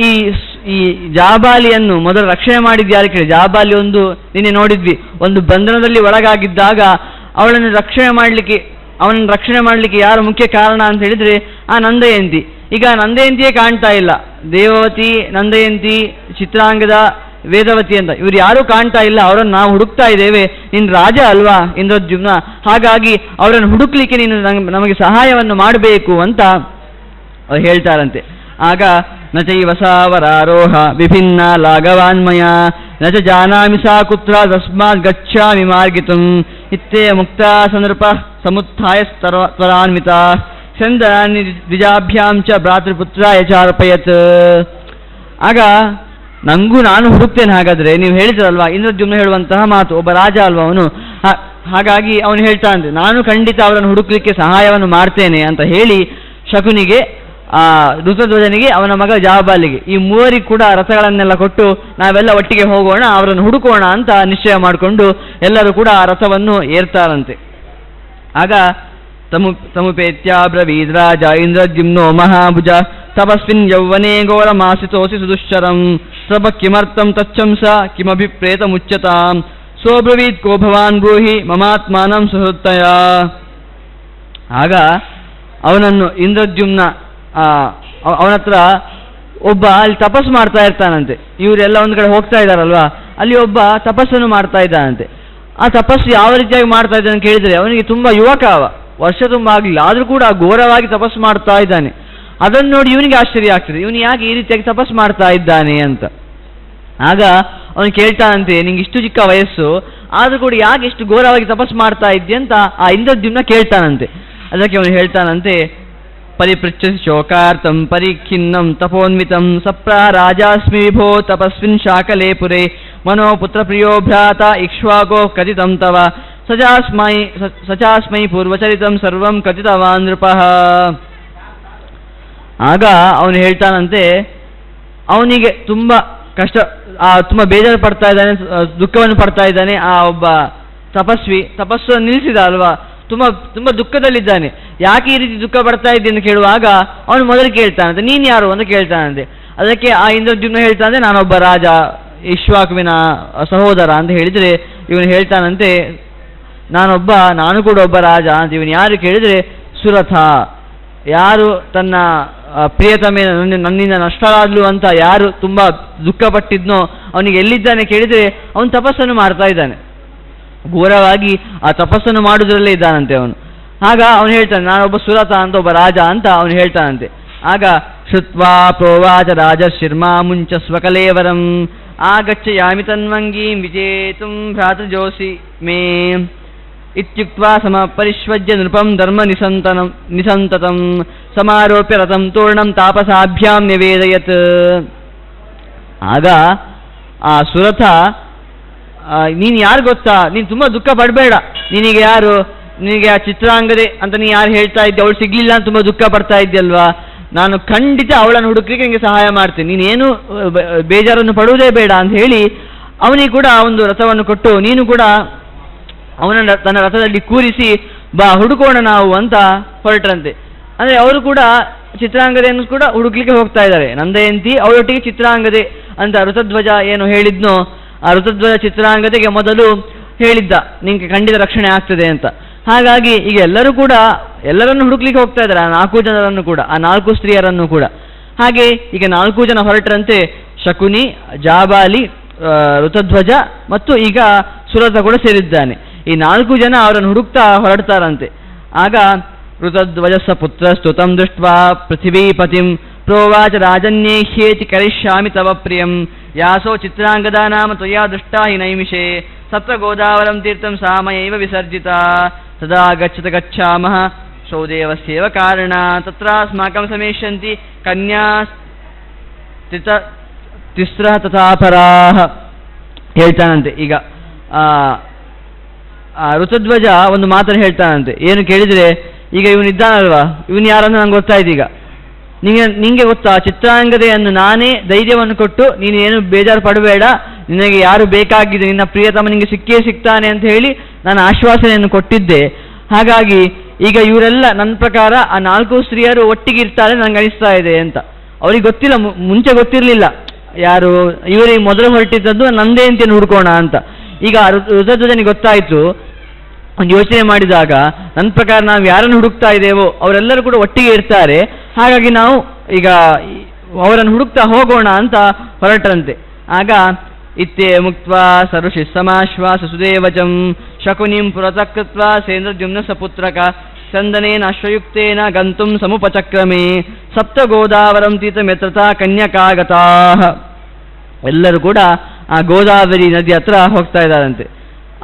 ಈ ಜಾಬಾಲಿಯನ್ನು ಮೊದಲು ರಕ್ಷಣೆ ಮಾಡಿದ್ವಿ ಯಾರು ಕೇಳಿ? ಜಾಬಾಲಿ ನಿನ್ನೆ ನೋಡಿದ್ವಿ, ಒಂದು ಬಂಧನದಲ್ಲಿ ಒಳಗಾಗಿದ್ದಾಗ ಅವನನ್ನು ರಕ್ಷಣೆ ಮಾಡಲಿಕ್ಕೆ ಯಾರು ಮುಖ್ಯ ಕಾರಣ ಅಂತ ಹೇಳಿದ್ರೆ ಆ ನಂದಯಂತಿ. ಈಗ ನಂದಯಂತಿಯೇ ಕಾಣ್ತಾ ಇಲ್ಲ, ದೇವವತಿ, ನಂದಯಂತಿ, ಚಿತ್ರಾಂಗದ, ವೇದವತಿ ಅಂತ ಇವರು ಯಾರೂ ಕಾಣ್ತಾ ಇಲ್ಲ. ಅವರನ್ನು ನಾವು ಹುಡುಕ್ತಾ ಇದ್ದೇವೆ. ನೀನು ರಾಜ ಅಲ್ವಾ ಇಂದ್ರದ್ಯುಮ್ನ, ಹಾಗಾಗಿ ಅವರನ್ನು ಹುಡುಕ್ಲಿಕ್ಕೆ ನೀನು ನಮಗೆ ಸಹಾಯವನ್ನು ಮಾಡಬೇಕು ಅಂತ ಅವ್ರು ಹೇಳ್ತಾರಂತೆ. ಆಗ ನ ಚೈವ ಸಾವರಾರೋಹ ವಿಭಿನ್ನ ಲಾಘವಾನ್ಮಯ ನ ಚ ಜಾನಾಮಿ ಸಾ ಕುತ್ರ ತಸ್ಮಾತ್ ಗಚ್ಛಾಮಿ ಮಾರ್ಗಿತುಂ ಇತ್ತೇ ಮುಕ್ತಾ ಸಂದರ್ಪ ಸಮುತ್ಥಾಯ ತ್ವರಾನ್ವಿತ ಚಂದನಾನಿ ದ್ವಿಜಾಭ್ಯಾಂ ಚ ಭ್ರಾತೃಪುತ್ರಾಯ ಚಾರ್ಪಯತ್. ಆಗ ನಾನು ಹುಡುಕ್ತೇನೆ. ಹಾಗಾದ್ರೆ ನೀವು ಹೇಳಿದ್ರಲ್ವಾ, ಇಂದ್ರದ್ಯುಮ್ನ ಹೇಳುವಂತಹ ಮಾತು, ಒಬ್ಬ ರಾಜ ಅಲ್ವಾ ಅವನು, ಹಾಗಾಗಿ ಅವನು ಹೇಳ್ತಾನೆ ನಾನು ಖಂಡಿತ ಅವರನ್ನು ಹುಡುಕ್ಲಿಕ್ಕೆ ಸಹಾಯವನ್ನು ಮಾಡ್ತೇನೆ ಅಂತ ಹೇಳಿ ಶಕುನಿಗೆ, ಋತಧ್ವಜನಿಗೆ, ಅವನ ಮಗ ಜಾಬಾಲಿಗೆ, ಈ 3 ಕೂಡ ರಥಗಳನ್ನೆಲ್ಲ ಕೊಟ್ಟು ನಾವೆಲ್ಲ ಒಟ್ಟಿಗೆ ಹೋಗೋಣ, ಅವರನ್ನು ಹುಡುಕೋಣ ಅಂತ ನಿಶ್ಚಯ ಮಾಡಿಕೊಂಡು ಎಲ್ಲರೂ ಕೂಡ ಆ ರಥವನ್ನು ಏರ್ತಾರಂತೆ. ಆಗ ತಮುಪೇತ್ಯಾಬ್ರವೀದ್ರಾಜ ಇಂದ್ರದ್ಯುಮ್ನೋ ಮಹಾಭುಜ ತಪಸ್ವಿನ್ ಯೌವನೆ ಘೋರಮಾಸಿತೋಸಿ ಸುದುಶ್ಚರಂ ಸಭ ಕಿಮರ್ಥಂ ತಚ್ಚಂಸ ಕಿಮಭಿಪ್ರೇತಮುಚ್ಯತಾಂ ಸೋಬ್ರವೀತ್ ಕೋ ಭವಾನ್ ಬ್ರೂಹಿ ಮಮಾತ್ಮಾನಂ ಸುಹೃತ್ತಯ. ಆಗ ಅವನನ್ನು ಇಂದ್ರದ್ಯುಮ್ನ ಅವನತ್ರ ಒಬ್ಬ ಅಲ್ಲಿ ತಪಸ್ಸು ಮಾಡ್ತಾ ಇರ್ತಾನಂತೆ. ಇವರೆಲ್ಲ ಒಂದು ಕಡೆ ಹೋಗ್ತಾ ಇದ್ದಾರಲ್ವಾ, ಅಲ್ಲಿ ಒಬ್ಬ ತಪಸ್ಸನ್ನು ಮಾಡ್ತಾ ಇದ್ದಾನಂತೆ. ಆ ತಪಸ್ಸು ಯಾವ ರೀತಿಯಾಗಿ ಮಾಡ್ತಾ ಇದ್ದಾನೆ ಕೇಳಿದರೆ, ಅವನಿಗೆ ತುಂಬ ಯುವಕ, ವರ್ಷ ತುಂಬ ಆಗಲಿಲ್ಲ, ಆದರೂ ಕೂಡ ಘೋರವಾಗಿ ತಪಸ್ಸು ಮಾಡ್ತಾ ಇದ್ದಾನೆ. ಅದನ್ನು ನೋಡಿ ಇವನಿಗೆ ಆಶ್ಚರ್ಯ ಆಗ್ತದೆ, ಇವನು ಯಾಕೆ ಈ ರೀತಿಯಾಗಿ ತಪಸ್ಸು ಮಾಡ್ತಾ ಇದ್ದಾನೆ ಅಂತ. ಆಗ ಅವನು ಕೇಳ್ತಾನಂತೆ, ನಿಂಗೆ ಇಷ್ಟು ಚಿಕ್ಕ ವಯಸ್ಸು ಆದರೂ ಕೂಡ ಯಾಕೆ ಇಷ್ಟು ಘೋರವಾಗಿ ತಪಸ್ಸು ಮಾಡ್ತಾ ಇದ್ದೆ ಅಂತ ಆ ಇಂದ್ರದ್ಯುಮ್ನ ಕೇಳ್ತಾನಂತೆ. ಅದಕ್ಕೆ ಅವನು ಹೇಳ್ತಾನಂತೆ, ಪರಿಪೃಚ್ಛ ಶೋಕಾರ್ಥಂ ಪರಿಖಿನ್ನಂ ತಪೋನ್ವಿತಂ ಸಪ್ರಾ ರಾಜಾಸ್ಮಿ ವಿಭೋ ತಪಸ್ವಿನ್ ಶಾಕಲೇ ಪುರೇ ಮನೋ ಪುತ್ರ ಪ್ರಿಯೋ ಭ್ರಾತ ಇಕ್ಷ್ವಾಕೋ ಕಥಿತಂ ತವ ಸಚಾಸ್ಮೈ ಪೂರ್ವಚರಿತಂ ಸರ್ವಂ ಕಥಿತವಾನ್ ನೃಪಃ. ಆಗ ಅವನು ಹೇಳ್ತಾನಂತೆ, ಅವನಿಗೆ ತುಂಬ ಕಷ್ಟ, ತುಂಬ ಬೇಜಾರು ಪಡ್ತಾ ಇದ್ದಾನೆ, ದುಃಖವನ್ನು ಪಡ್ತಾ ಇದ್ದಾನೆ. ಆ ಒಬ್ಬ ತಪಸ್ವಿ ತಪಸ್ಸನ್ನು ನಿಲ್ಲಿಸಿದ ಅಲ್ವಾ, ತುಂಬ ತುಂಬ ದುಃಖದಲ್ಲಿದ್ದಾನೆ. ಯಾಕೆ ಈ ರೀತಿ ದುಃಖ ಪಡ್ತಾ ಇದ್ದೆ ಅಂತ ಕೇಳುವಾಗ ಅವನು ಮೊದಲು ಕೇಳ್ತಾನಂತೆ, ನೀನು ಯಾರು ಅಂತ ಕೇಳ್ತಾನಂತೆ. ಅದಕ್ಕೆ ಆ ಇಂದ್ರದ್ಯುಮ್ನ ಹೇಳ್ತಾನಂತೆ, ನಾನೊಬ್ಬ ರಾಜ, ಇಕ್ಷ್ವಾಕುವಿನ ಸಹೋದರ ಅಂತ ಹೇಳಿದರೆ, ಇವನು ಹೇಳ್ತಾನಂತೆ, ನಾನು ಕೂಡ ಒಬ್ಬ ರಾಜ ಅಂತ. ಇವನು ಯಾರು ಕೇಳಿದರೆ ಸುರಥ, ಯಾರು ತನ್ನ ಪ್ರಿಯತಮೆ ನನ್ನಿಂದ ನಷ್ಟರಾದ್ಲು ಅಂತ ಯಾರು ತುಂಬ ದುಃಖಪಟ್ಟಿದ್ನೋ ಅವನಿಗೆ ಎಲ್ಲಿದ್ದಾನೆ ಕೇಳಿದರೆ ಅವನು ತಪಸ್ಸನ್ನು ಮಾಡ್ತಾ ಇದ್ದಾನೆ, ಘೋರವಾಗಿ ಆ ತಪಸ್ಸನ್ನು ಮಾಡುವುದರಲ್ಲೇ ಇದ್ದಾನಂತೆ ಅವನು. ಆಗ ಅವನು ಹೇಳ್ತಾನೆ, ನಾನೊಬ್ಬ ಸುರಥ ಅಂತ, ಒಬ್ಬ ರಾಜ ಅಂತ ಅವನು ಹೇಳ್ತಾನಂತೆ. ಆಗ ಶ್ರುತ್ವಾ ಪ್ರೋವಾಚ ರಾಜ ಶಿರ್ಮಾ ಮುಂಚ ಸ್ವಕಲೇವರಂ ಆಗಚ್ಚ ಯಾಮಿ ತನ್ವಂಗೀಂ ವಿಜೇತುಂ ಭ್ರಾತೃಜೋಸಿ ಮೇ ಇತ್ಯುಕ್ತ್ವಾ ಸಮ ಪರಿಶ್ವಜ್ಯ ನೃಪಂ ಧರ್ಮ ನಿಸಂತತಂ ಸಮಾರೋಪ್ಯ ರಥಂ ತೋರಣಂ ತಾಪಸಾಭ್ಯಾಂ ನಿವೇದಯತ್. ಆಗ ಆ ಸುರಥ, ನೀನು ಯಾರು ಗೊತ್ತಾ, ನೀನು ತುಂಬ ದುಃಖ ಪಡಬೇಡ, ನಿನಗೆ ಯಾರು, ನಿನಗೆ ಆ ಚಿತ್ರಾಂಗದೆ ಅಂತ ನೀನು ಯಾರು ಹೇಳ್ತಾ ಇದ್ದೆ, ಅವಳು ಸಿಗ್ಲಿಲ್ಲ ಅಂತ ತುಂಬ ದುಃಖ ಪಡ್ತಾ ಇದ್ದಲ್ವಾ, ನಾನು ಖಂಡಿತ ಅವಳನ್ನು ಹುಡುಕ್ಲಿಕ್ಕೆ ನಿಮಗೆ ಸಹಾಯ ಮಾಡ್ತೇನೆ, ನೀನೇನು ಬೇಜಾರನ್ನು ಪಡುವುದೇ ಬೇಡ ಅಂತ ಹೇಳಿ ಅವನಿಗೆ ಕೂಡ ಒಂದು ರಥವನ್ನು ಕೊಟ್ಟು, ನೀನು ಕೂಡ ಅವನನ್ನು ತನ್ನ ರಥದಲ್ಲಿ ಕೂರಿಸಿ ಬಾ ಹುಡುಕೋಣ ನಾವು ಅಂತ ಹೊರಟ್ರಂತೆ. ಅಂದರೆ ಅವರು ಕೂಡ ಚಿತ್ರಾಂಗದೆಯನ್ನು ಕೂಡ ಹುಡುಕ್ಲಿಕ್ಕೆ ಹೋಗ್ತಾ ಇದ್ದಾರೆ. ನಂದಯಂತಿ ಅವಳೊಟ್ಟಿಗೆ ಚಿತ್ರಾಂಗದೆ ಅಂತ ಋತಧ್ವಜ ಏನು ಹೇಳಿದ್ನೋ, ಆ ಋತಧ್ವಜ ಚಿತ್ರಾಂಗದೆಗೆ ಮೊದಲು ಹೇಳಿದ್ದ, ನಿಂಗೆ ಖಂಡಿತ ರಕ್ಷಣೆ ಆಗ್ತದೆ ಅಂತ. ಹಾಗಾಗಿ ಈಗ ಎಲ್ಲರೂ ಕೂಡ ಎಲ್ಲರನ್ನು ಹುಡುಕ್ಲಿಕ್ಕೆ ಹೋಗ್ತಾ ಇದ್ದಾರೆ, ಆ 4 ಜನರನ್ನು ಕೂಡ, ಆ 4 ಸ್ತ್ರೀಯರನ್ನು ಕೂಡ. ಹಾಗೆ ಈಗ 4 ಜನ ಹೊರಟರಂತೆ, ಶಕುನಿ, ಜಾಬಾಲಿ, ಋತಧ್ವಜ ಮತ್ತು ಈಗ ಸುರಥ ಕೂಡ ಸೇರಿದ್ದಾನೆ. ಈ 4 ಜನ ಅವರನ್ನು ಹುಡುಕ್ತಾ ಹೊರಡ್ತಾರಂತೆ. ಆಗ ಋತಧ್ವಜಸ್ಸ ಪುತ್ರ ಸ್ತುತಂ ದೃಷ್ಟ್ವಾ ಪೃಥಿವೀಪತಿಂ ಪ್ರೋವಾಚ ರಾಜನ್ಯೇಹ್ಯೇತಿ ಕರಿಷ್ಯಾಮಿ ತವ ಪ್ರಿಯಂ ಯಾಸೋ ಚಿತ್ರಾಂಗದಾ ನಾಮ ತ್ವಯಾ ದೃಷ್ಟಾ ಹಿ ನೈಮಿಷೇ ಸಪ್ತ ಗೋದಾವರಂ ತೀರ್ಥಂ ಸಾಮಯೈವ ವಿಸರ್ಜಿತಾ ತದಾ ಗಚ್ಚತ ಗಚ್ಛಾಮಃ ಸೌದೇವಸ್ಯೇವ ಕಾರಣ ತತ್ರಾಸ್ಮಾಕಂ ಸಮೇಷ್ಯಂತಿ ಕನ್ಯಾ ತಿಸ್ರಃ ತಥಾಪರಾಃ. ಹೇಳ್ತಾನಂತೆ ಈಗ ಋತಧ್ವಜ ಒಂದು ಮಾತನ್ನು ಹೇಳ್ತಾನಂತೆ, ಏನು ಕೇಳಿದರೆ, ಈಗ ಇವನಿದ್ದಾನಲ್ವಾ, ಇವನು ಯಾರಂತ ನಂಗೆ ಗೊತ್ತಾಯ್ತು. ಈಗ ನಿಂಗೆ ಗೊತ್ತಾ, ಚಿತ್ರಾಂಗದೆಯನ್ನು ನಾನೇ ಧೈರ್ಯವನ್ನು ಕೊಟ್ಟು ನೀನು ಏನು ಬೇಜಾರು ಪಡಬೇಡ, ನಿನಗೆ ಯಾರು ಬೇಕಾಗಿದೆ, ನಿನ್ನ ಪ್ರಿಯತಮ ನಿನಗೆ ಸಿಕ್ಕೇ ಸಿಗ್ತಾನೆ ಅಂತ ಹೇಳಿ ನಾನು ಆಶ್ವಾಸನೆಯನ್ನು ಕೊಟ್ಟಿದ್ದೆ. ಹಾಗಾಗಿ ಈಗ ಇವರೆಲ್ಲ ನನ್ನ ಪ್ರಕಾರ ಆ 4 ಸ್ತ್ರೀಯರು ಒಟ್ಟಿಗೆ ಇರ್ತಾರೆ ನನಗೆ ಅನಿಸ್ತಾ ಇದೆ ಅಂತ. ಅವ್ರಿಗೆ ಗೊತ್ತಿಲ್ಲ, ಮುಂಚೆ ಗೊತ್ತಿರಲಿಲ್ಲ ಯಾರು ಇವರಿಗೆ ಮೊದಲು ಹೊರಟಿದ್ದದ್ದು ನಂದೇ ಅಂತೇನು ಹುಡ್ಕೋಣ ಅಂತ. ಈಗ ಋತಧ್ವಜನಿಗೆ ಗೊತ್ತಾಯಿತು. ಒಂದು ಯೋಚನೆ ಮಾಡಿದಾಗ, ನನ್ನ ಪ್ರಕಾರ ನಾವು ಯಾರನ್ನು ಹುಡುಕ್ತಾ ಇದ್ದೇವೋ ಅವರೆಲ್ಲರೂ ಕೂಡ ಒಟ್ಟಿಗೆ ಇರ್ತಾರೆ, ಹಾಗಾಗಿ ನಾವು ಈಗ ಅವರನ್ನು ಹುಡುಕ್ತಾ ಹೋಗೋಣ ಅಂತ ಹೊರಟರಂತೆ. ಆಗ ಇತ್ತೇ ಮುಕ್ತ್ವಾ ಸರುಷಿ ಸಮಾಶ್ವಾಸ ಸುದೇವಜಂ ಶಕುನಿಂ ಪುರತಕೃತ್ವ ಸೇಂದ್ರದ್ಯುಮ್ನ ಸಪುತ್ರಕ ಚಂದನೇನ ಅಶ್ವಯುಕ್ತೇನ ಗಂತುಂ ಸಮುಪಚಕ್ರಮೇ ಸಪ್ತ ಗೋದಾವರಂ ತೀರ್ಥಮೆತ್ರತಾ ಕನ್ಯಕಾಗತಾಃ. ಎಲ್ಲರೂ ಕೂಡ ಆ ಗೋದಾವರಿ ನದಿ ಹತ್ರ ಹೋಗ್ತಾ ಇದ್ದಾರಂತೆ.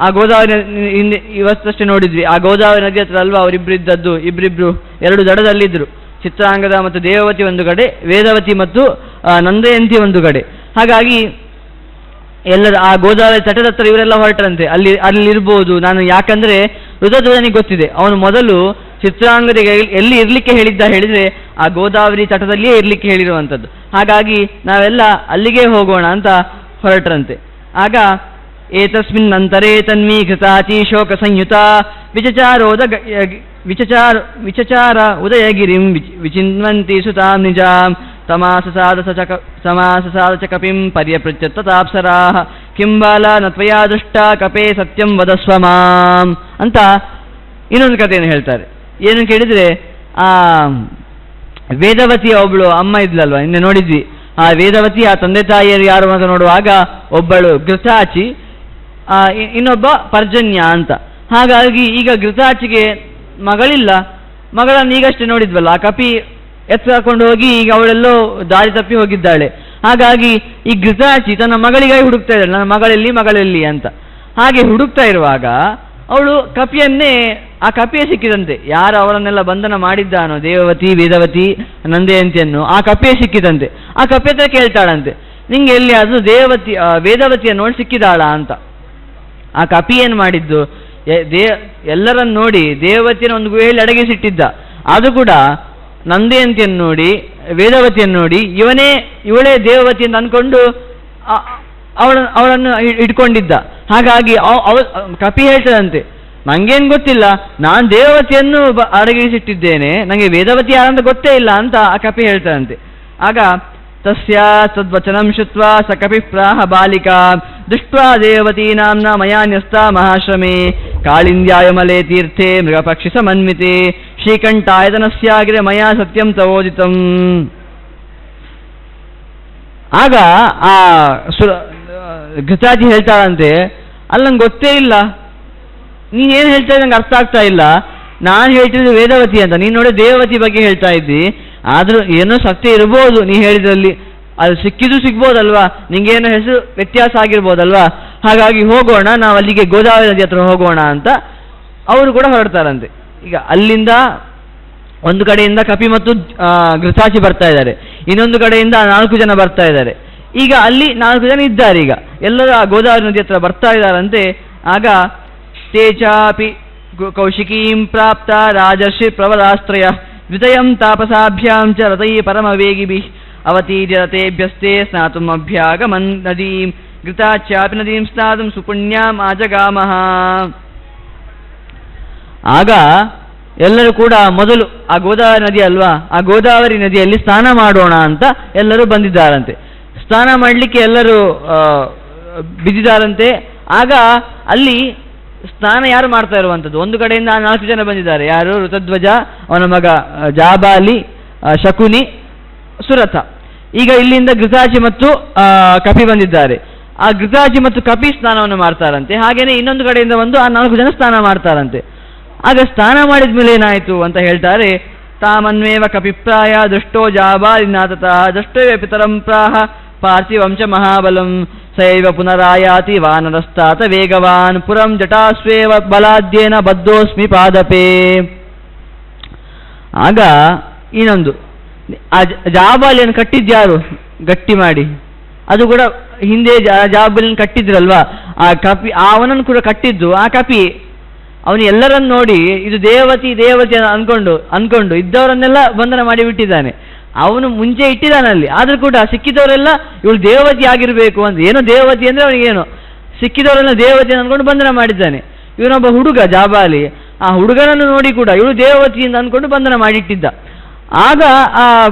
ಆ ಗೋದಾವರಿ ಹಿಂದೆ ಇವತ್ತಷ್ಟೇ ನೋಡಿದ್ವಿ, ಆ ಗೋದಾವರಿ ನದಿ ಹತ್ರ ಅಲ್ವಾ ಅವರಿಬ್ಬರಿದ್ದದ್ದು, ಇಬ್ಬರಿಬ್ರು 2 ದಡದಲ್ಲಿದ್ದರು, ಚಿತ್ರಾಂಗದ ಮತ್ತು ದೇವವತಿ ಒಂದು ಕಡೆ, ವೇದವತಿ ಮತ್ತು ನಂದಯಂತಿ ಒಂದು ಕಡೆ. ಹಾಗಾಗಿ ಎಲ್ಲರೂ ಆ ಗೋದಾವರಿ ತಟದ ಹತ್ರ ಇವರೆಲ್ಲ ಹೊರಟರಂತೆ, ಅಲ್ಲಿರ್ಬೋದು ನಾನು. ಯಾಕಂದರೆ ಋತಧ್ವಜನಿಗೆ ಗೊತ್ತಿದೆ, ಅವನು ಮೊದಲು ಚಿತ್ರಾಂಗದೆಗೆ ಎಲ್ಲಿ ಇರಲಿಕ್ಕೆ ಹೇಳಿದರೆ ಆ ಗೋದಾವರಿ ತಟದಲ್ಲಿಯೇ ಇರಲಿಕ್ಕೆ ಹೇಳಿರುವಂಥದ್ದು. ಹಾಗಾಗಿ ನಾವೆಲ್ಲ ಅಲ್ಲಿಗೆ ಹೋಗೋಣ ಅಂತ ಹೊರಟರಂತೆ. ಆಗ ಏತಸ್ಮಿನ್ ನಂತರೇ ತನ್ಮೀ ಘೃತಾಚಿ ಶೋಕ ಸಂಯುತ ವಿಚಚಾರೋದ ವಿಚಚಾರ ಉದಯಗಿರಿಂ ವಿಚಿನ್ವಂತಿ ಸುತಾಂ ನಿಜಾಂ ಸಮಾಸಸಾದ ಚ ಕಪಿಂ ಪರ್ಯಪೃಚ್ಛತ್ ತಥಾಪ್ಸರಾಃ ಕಿಂಬಾಲ ನ ತ್ವಯಾ ದುಷ್ಟ ಕಪೇ ಸತ್ಯಂ ವದಸ್ವ ಮಾಂ ಅಂತ ಇನ್ನೊಂದು ಕಥೆಯನ್ನು ಹೇಳ್ತಾರೆ. ಏನು ಕೇಳಿದರೆ, ಆ ವೇದವತಿಯ ಒಬ್ಬಳು ಅಮ್ಮ ಇದ್ಲಲ್ವ, ನಿನ್ನೆ ನೋಡಿದ್ವಿ. ಆ ವೇದವತಿ ಆ ತಂದೆ ತಾಯಿಯರು ಯಾರು ಅಂತ ನೋಡುವಾಗ ಒಬ್ಬಳು ಘೃತಾಚಿ, ಇನ್ನೊಬ್ಬ ಪರ್ಜನ್ಯ ಅಂತ. ಹಾಗಾಗಿ ಈಗ ಘೃತಾಚಿಗೆ ಮಗಳಿಲ್ಲ, ಮಗಳನ್ನು ಈಗಷ್ಟೇ ನೋಡಿದ್ವಲ್ಲ, ಆ ಕಪಿ ಎತ್ಕೊಂಡು ಹೋಗಿ ಈಗ ಅವಳೆಲ್ಲೋ ದಾರಿ ತಪ್ಪಿ ಹೋಗಿದ್ದಾಳೆ. ಹಾಗಾಗಿ ಈ ಘೃತಾಚಿ ತನ್ನ ಮಗಳಿಗಾಗಿ ಹುಡುಕ್ತಾ ಇದ್ದಾಳೆ, ನನ್ನ ಮಗಳೆಲ್ಲಿ ಅಂತ. ಹಾಗೆ ಹುಡುಕ್ತಾ ಇರುವಾಗ ಅವಳು ಕಪಿಯನ್ನೇ, ಆ ಕಪಿಯೇ ಸಿಕ್ಕಿದಂತೆ. ಯಾರು ಅವರನ್ನೆಲ್ಲ ಬಂಧನ ಮಾಡಿದ್ದಾನೋ, ದೇವವತಿ ವೇದವತಿ ನಂದೆಯಂತಿಯನ್ನು, ಆ ಕಪಿಯೇ ಸಿಕ್ಕಿದಂತೆ. ಆ ಕಪಿ ಹತ್ರ ಕೇಳ್ತಾಳಂತೆ, ನಿಂಗೆ ಎಲ್ಲಿ ಅದು ವೇದವತಿಯ ನೋಡಿ ಸಿಕ್ಕಿದಾಳ ಅಂತ. ಆ ಕಪಿ ಏನು ಮಾಡಿದ್ದು, ಎಲ್ಲರನ್ನು ನೋಡಿ ದೇವವತಿಯನ್ನು ಒಂದು ಗುಹೆಯಲ್ಲಿ ಅಡಗಿಸಿಟ್ಟಿದ್ದ. ಅದು ಕೂಡ ನಂದೆಯಂತಿಯನ್ನು ನೋಡಿ, ವೇದವತಿಯನ್ನು ನೋಡಿ ಇವಳೇ ದೇವವತಿ ಅಂತ ಅಂದ್ಕೊಂಡು ಅವಳನ್ನು ಇಟ್ಕೊಂಡಿದ್ದ. ಹಾಗಾಗಿ ಕಪಿ ಹೇಳ್ತದಂತೆ, ನಂಗೇನು ಗೊತ್ತಿಲ್ಲ, ನಾನು ದೇವವತಿಯನ್ನು ಅಡಗಿಸಿಟ್ಟಿದ್ದೇನೆ, ನನಗೆ ವೇದವತಿ ಯಾರಂತ ಗೊತ್ತೇ ಇಲ್ಲ ಅಂತ ಆ ಕಪಿ ಹೇಳ್ತದಂತೆ. ಆಗ ತಸ್ಯ ತದ್ವಚನಂ ಶುತ್ವಾ ಸ ಕಪಿ ಪ್ರಾಹ ಬಾಲಿಕಾ ದೃಷ್ಟ್ವಾ ದೇವವತಿ ನಾಮ್ನ ಮಯಾ ನ್ಯಸ್ತಾ ಮಹಾಶ್ರಮೇ ಕಾಳಿಂದ್ಯಾಯಮಲೆ ತೀರ್ಥೆ ಮೃಗಪಕ್ಷಿ ಸಮನ್ವಿತೆ ಶ್ರೀಕಂಠಾಯತನಸ್ಯಾಗ್ರೆ ಮಯಾ ಸತ್ಯಂ ತವೋದಿತಂ. ಆಗ ಆ ಘೃತಾಚಿ ಹೇಳ್ತಾಳಂತೆ, ಅಲ್ಲಿ ನಂಗೆ ಗೊತ್ತೇ ಇಲ್ಲ, ನೀನೇನು ಹೇಳ್ತಾ ಇದ್ದ ನಂಗೆ ಅರ್ಥ ಆಗ್ತಾ ಇಲ್ಲ. ನಾನು ಹೇಳ್ತಿದ್ದು ವೇದವತಿ ಅಂತ, ನೀನು ನೋಡಿ ದೇವವತಿ ಬಗ್ಗೆ ಹೇಳ್ತಾ ಇದ್ದಿ. ಆದರೂ ಏನೋ ಸತ್ಯ ಇರ್ಬೋದು ನೀ ಹೇಳಿದ್ರಲ್ಲಿ, ಅದು ಸಿಗ್ಬೋದಲ್ವಾ, ನಿಂಗೇನೋ ಹೆಸರು ವ್ಯತ್ಯಾಸ ಆಗಿರ್ಬೋದಲ್ವಾ. ಹಾಗಾಗಿ ಹೋಗೋಣ, ನಾವು ಅಲ್ಲಿಗೆ ಗೋದಾವರಿ ನದಿ ಹತ್ರ ಹೋಗೋಣ ಅಂತ ಅವರು ಕೂಡ ಹೊರಡ್ತಾರಂತೆ. ಈಗ ಅಲ್ಲಿಂದ ಒಂದು ಕಡೆಯಿಂದ ಕಪಿ ಮತ್ತು ಘೃತಾಚಿ ಬರ್ತಾ ಇದ್ದಾರೆ, ಇನ್ನೊಂದು ಕಡೆಯಿಂದ 4 ಜನ ಬರ್ತಾ ಇದ್ದಾರೆ. ಈಗ ಅಲ್ಲಿ 4 ಜನ ಇದ್ದಾರೆ. ಈಗ ಎಲ್ಲರೂ ಆ ಗೋದಾವರಿ ನದಿ ಹತ್ರ ಬರ್ತಾ ಇದ್ದಾರಂತೆ. ಆಗ ತೇಚಾಪಿ ಕೌಶಿಕೀಂ ಪ್ರಾಪ್ತ ರಾಜರ್ಷಿ ಪ್ರವರಾಸ್ತ್ರಯ ದ್ವಿತಯಂ ತಾಪಸಾಭ್ಯಾಂ ಚ ರಥೈ ಪರಮವೇಗಿಭಿಃ ಅವತೀರ್ಯ ರಥೇಭ್ಯಸ್ತೆ ಸ್ನಾತುಂ ಅಭ್ಯಾಗಮನ್ ನದೀಂ ಘೃತಾಚ್ಯಾಪಿ ನದೀಂ ಸ್ನಾತುಂ ಸುಪುಣ್ಯಾಂ ಆಜಗಾಮಃ. ಆಗ ಎಲ್ಲರೂ ಕೂಡ ಮೊದಲು ಆ ಗೋದಾವರಿ ನದಿ ಅಲ್ವಾ, ಆ ಗೋದಾವರಿ ನದಿಯಲ್ಲಿ ಸ್ನಾನ ಮಾಡೋಣ ಅಂತ ಎಲ್ಲರೂ ಬಂದಿದ್ದಾರಂತೆ. ಸ್ನಾನ ಮಾಡಲಿಕ್ಕೆ ಎಲ್ಲರೂ ಬಿದ್ದಿದ್ದಾರಂತೆ. ಆಗ ಅಲ್ಲಿ ಸ್ನಾನ ಯಾರು ಮಾಡ್ತಾ ಇರುವಂಥದ್ದು, ಒಂದು ಕಡೆಯಿಂದ 4 ಜನ ಬಂದಿದ್ದಾರೆ. ಯಾರು? ಋತಧ್ವಜ, ಅವನ ಮಗ ಜಾಬಾಲಿ, ಶಕುನಿ, ಸುರಥ. ಈಗ ಇಲ್ಲಿಂದ ಘೃತಾಚಿ ಮತ್ತು ಕಪಿ ಬಂದಿದ್ದಾರೆ. ಆ ಘೃತಾಚಿ ಮತ್ತು ಕಪಿ ಸ್ನಾನವನ್ನು ಮಾಡ್ತಾರಂತೆ. ಹಾಗೇನೆ ಇನ್ನೊಂದು ಕಡೆಯಿಂದ ಬಂದು ಆ 4 ಜನ ಸ್ನಾನ ಮಾಡ್ತಾರಂತೆ. ಆಗ ಸ್ನಾನ ಮಾಡಿದ ಮೇಲೆ ಏನಾಯಿತು ಅಂತ ಹೇಳ್ತಾರೆ, ತಾಮನ್ವೇವ ಕಪಿಪ್ರಾಯ ದೃಷ್ಟೋ ಜಾಬಾಲಿನಾಥತ ದೃಷ್ಟೋ ಪಿತರಂ ಪ್ರಾಹ ಪಾರ್ಥಿವಂಶ ಮಹಾಬಲಂ ಸೈವ ಪುನರಾಯಾತಿ ವಾನರಸ್ತಾತ ವೇಗವಾನ್ ಪುರಂ ಜಟಾಸ್ವೇವ ಬಲಾದ್ಯೇನ ಬದ್ದೋಸ್ಮಿ ಪಾದಪೇ. ಆಗ ಇನ್ನೊಂದು, ಆ ಜಾಬಾಲಿಯನ್ನು ಕಟ್ಟಿದ್ಯಾರು ಗಟ್ಟಿ ಮಾಡಿ, ಅದು ಕೂಡ ಹಿಂದೆ ಜಾಬಾಲಿಯನ್ನು ಕಟ್ಟಿದ್ರಲ್ವಾ, ಆ ಕಪಿ ಅವನನ್ನು ಕೂಡ ಕಟ್ಟಿದ್ದು ಆ ಕಪಿ. ಅವನು ಎಲ್ಲರನ್ನು ನೋಡಿ ಇದು ದೇವತಿ ಅನ್ಕೊಂಡು ಇದ್ದವರನ್ನೆಲ್ಲ ಬಂಧನ ಮಾಡಿಬಿಟ್ಟಿದ್ದಾನೆ. ಅವನು ಮುಂಚೆ ಇಟ್ಟಿದ್ದಾನಲ್ಲಿ, ಆದರೂ ಕೂಡ ಸಿಕ್ಕಿದವರೆಲ್ಲ ಇವಳು ದೇವತಿ ಆಗಿರಬೇಕು ಅಂತ, ಏನೋ ದೇವತಿ ಅಂದರೆ ಅವನಿಗೇನು ಸಿಕ್ಕಿದವರೆಲ್ಲ ದೇವತಿ ಅಂದ್ಕೊಂಡು ಬಂಧನ ಮಾಡಿದ್ದಾನೆ. ಇವನೊಬ್ಬ ಹುಡುಗ ಜಾಬಾಲಿ, ಆ ಹುಡುಗನನ್ನು ನೋಡಿ ಕೂಡ ಇವಳು ದೇವತಿ ಅಂತ ಅಂದ್ಕೊಂಡು ಬಂಧನ ಮಾಡಿಟ್ಟಿದ್ದ. ಆಗ ಆ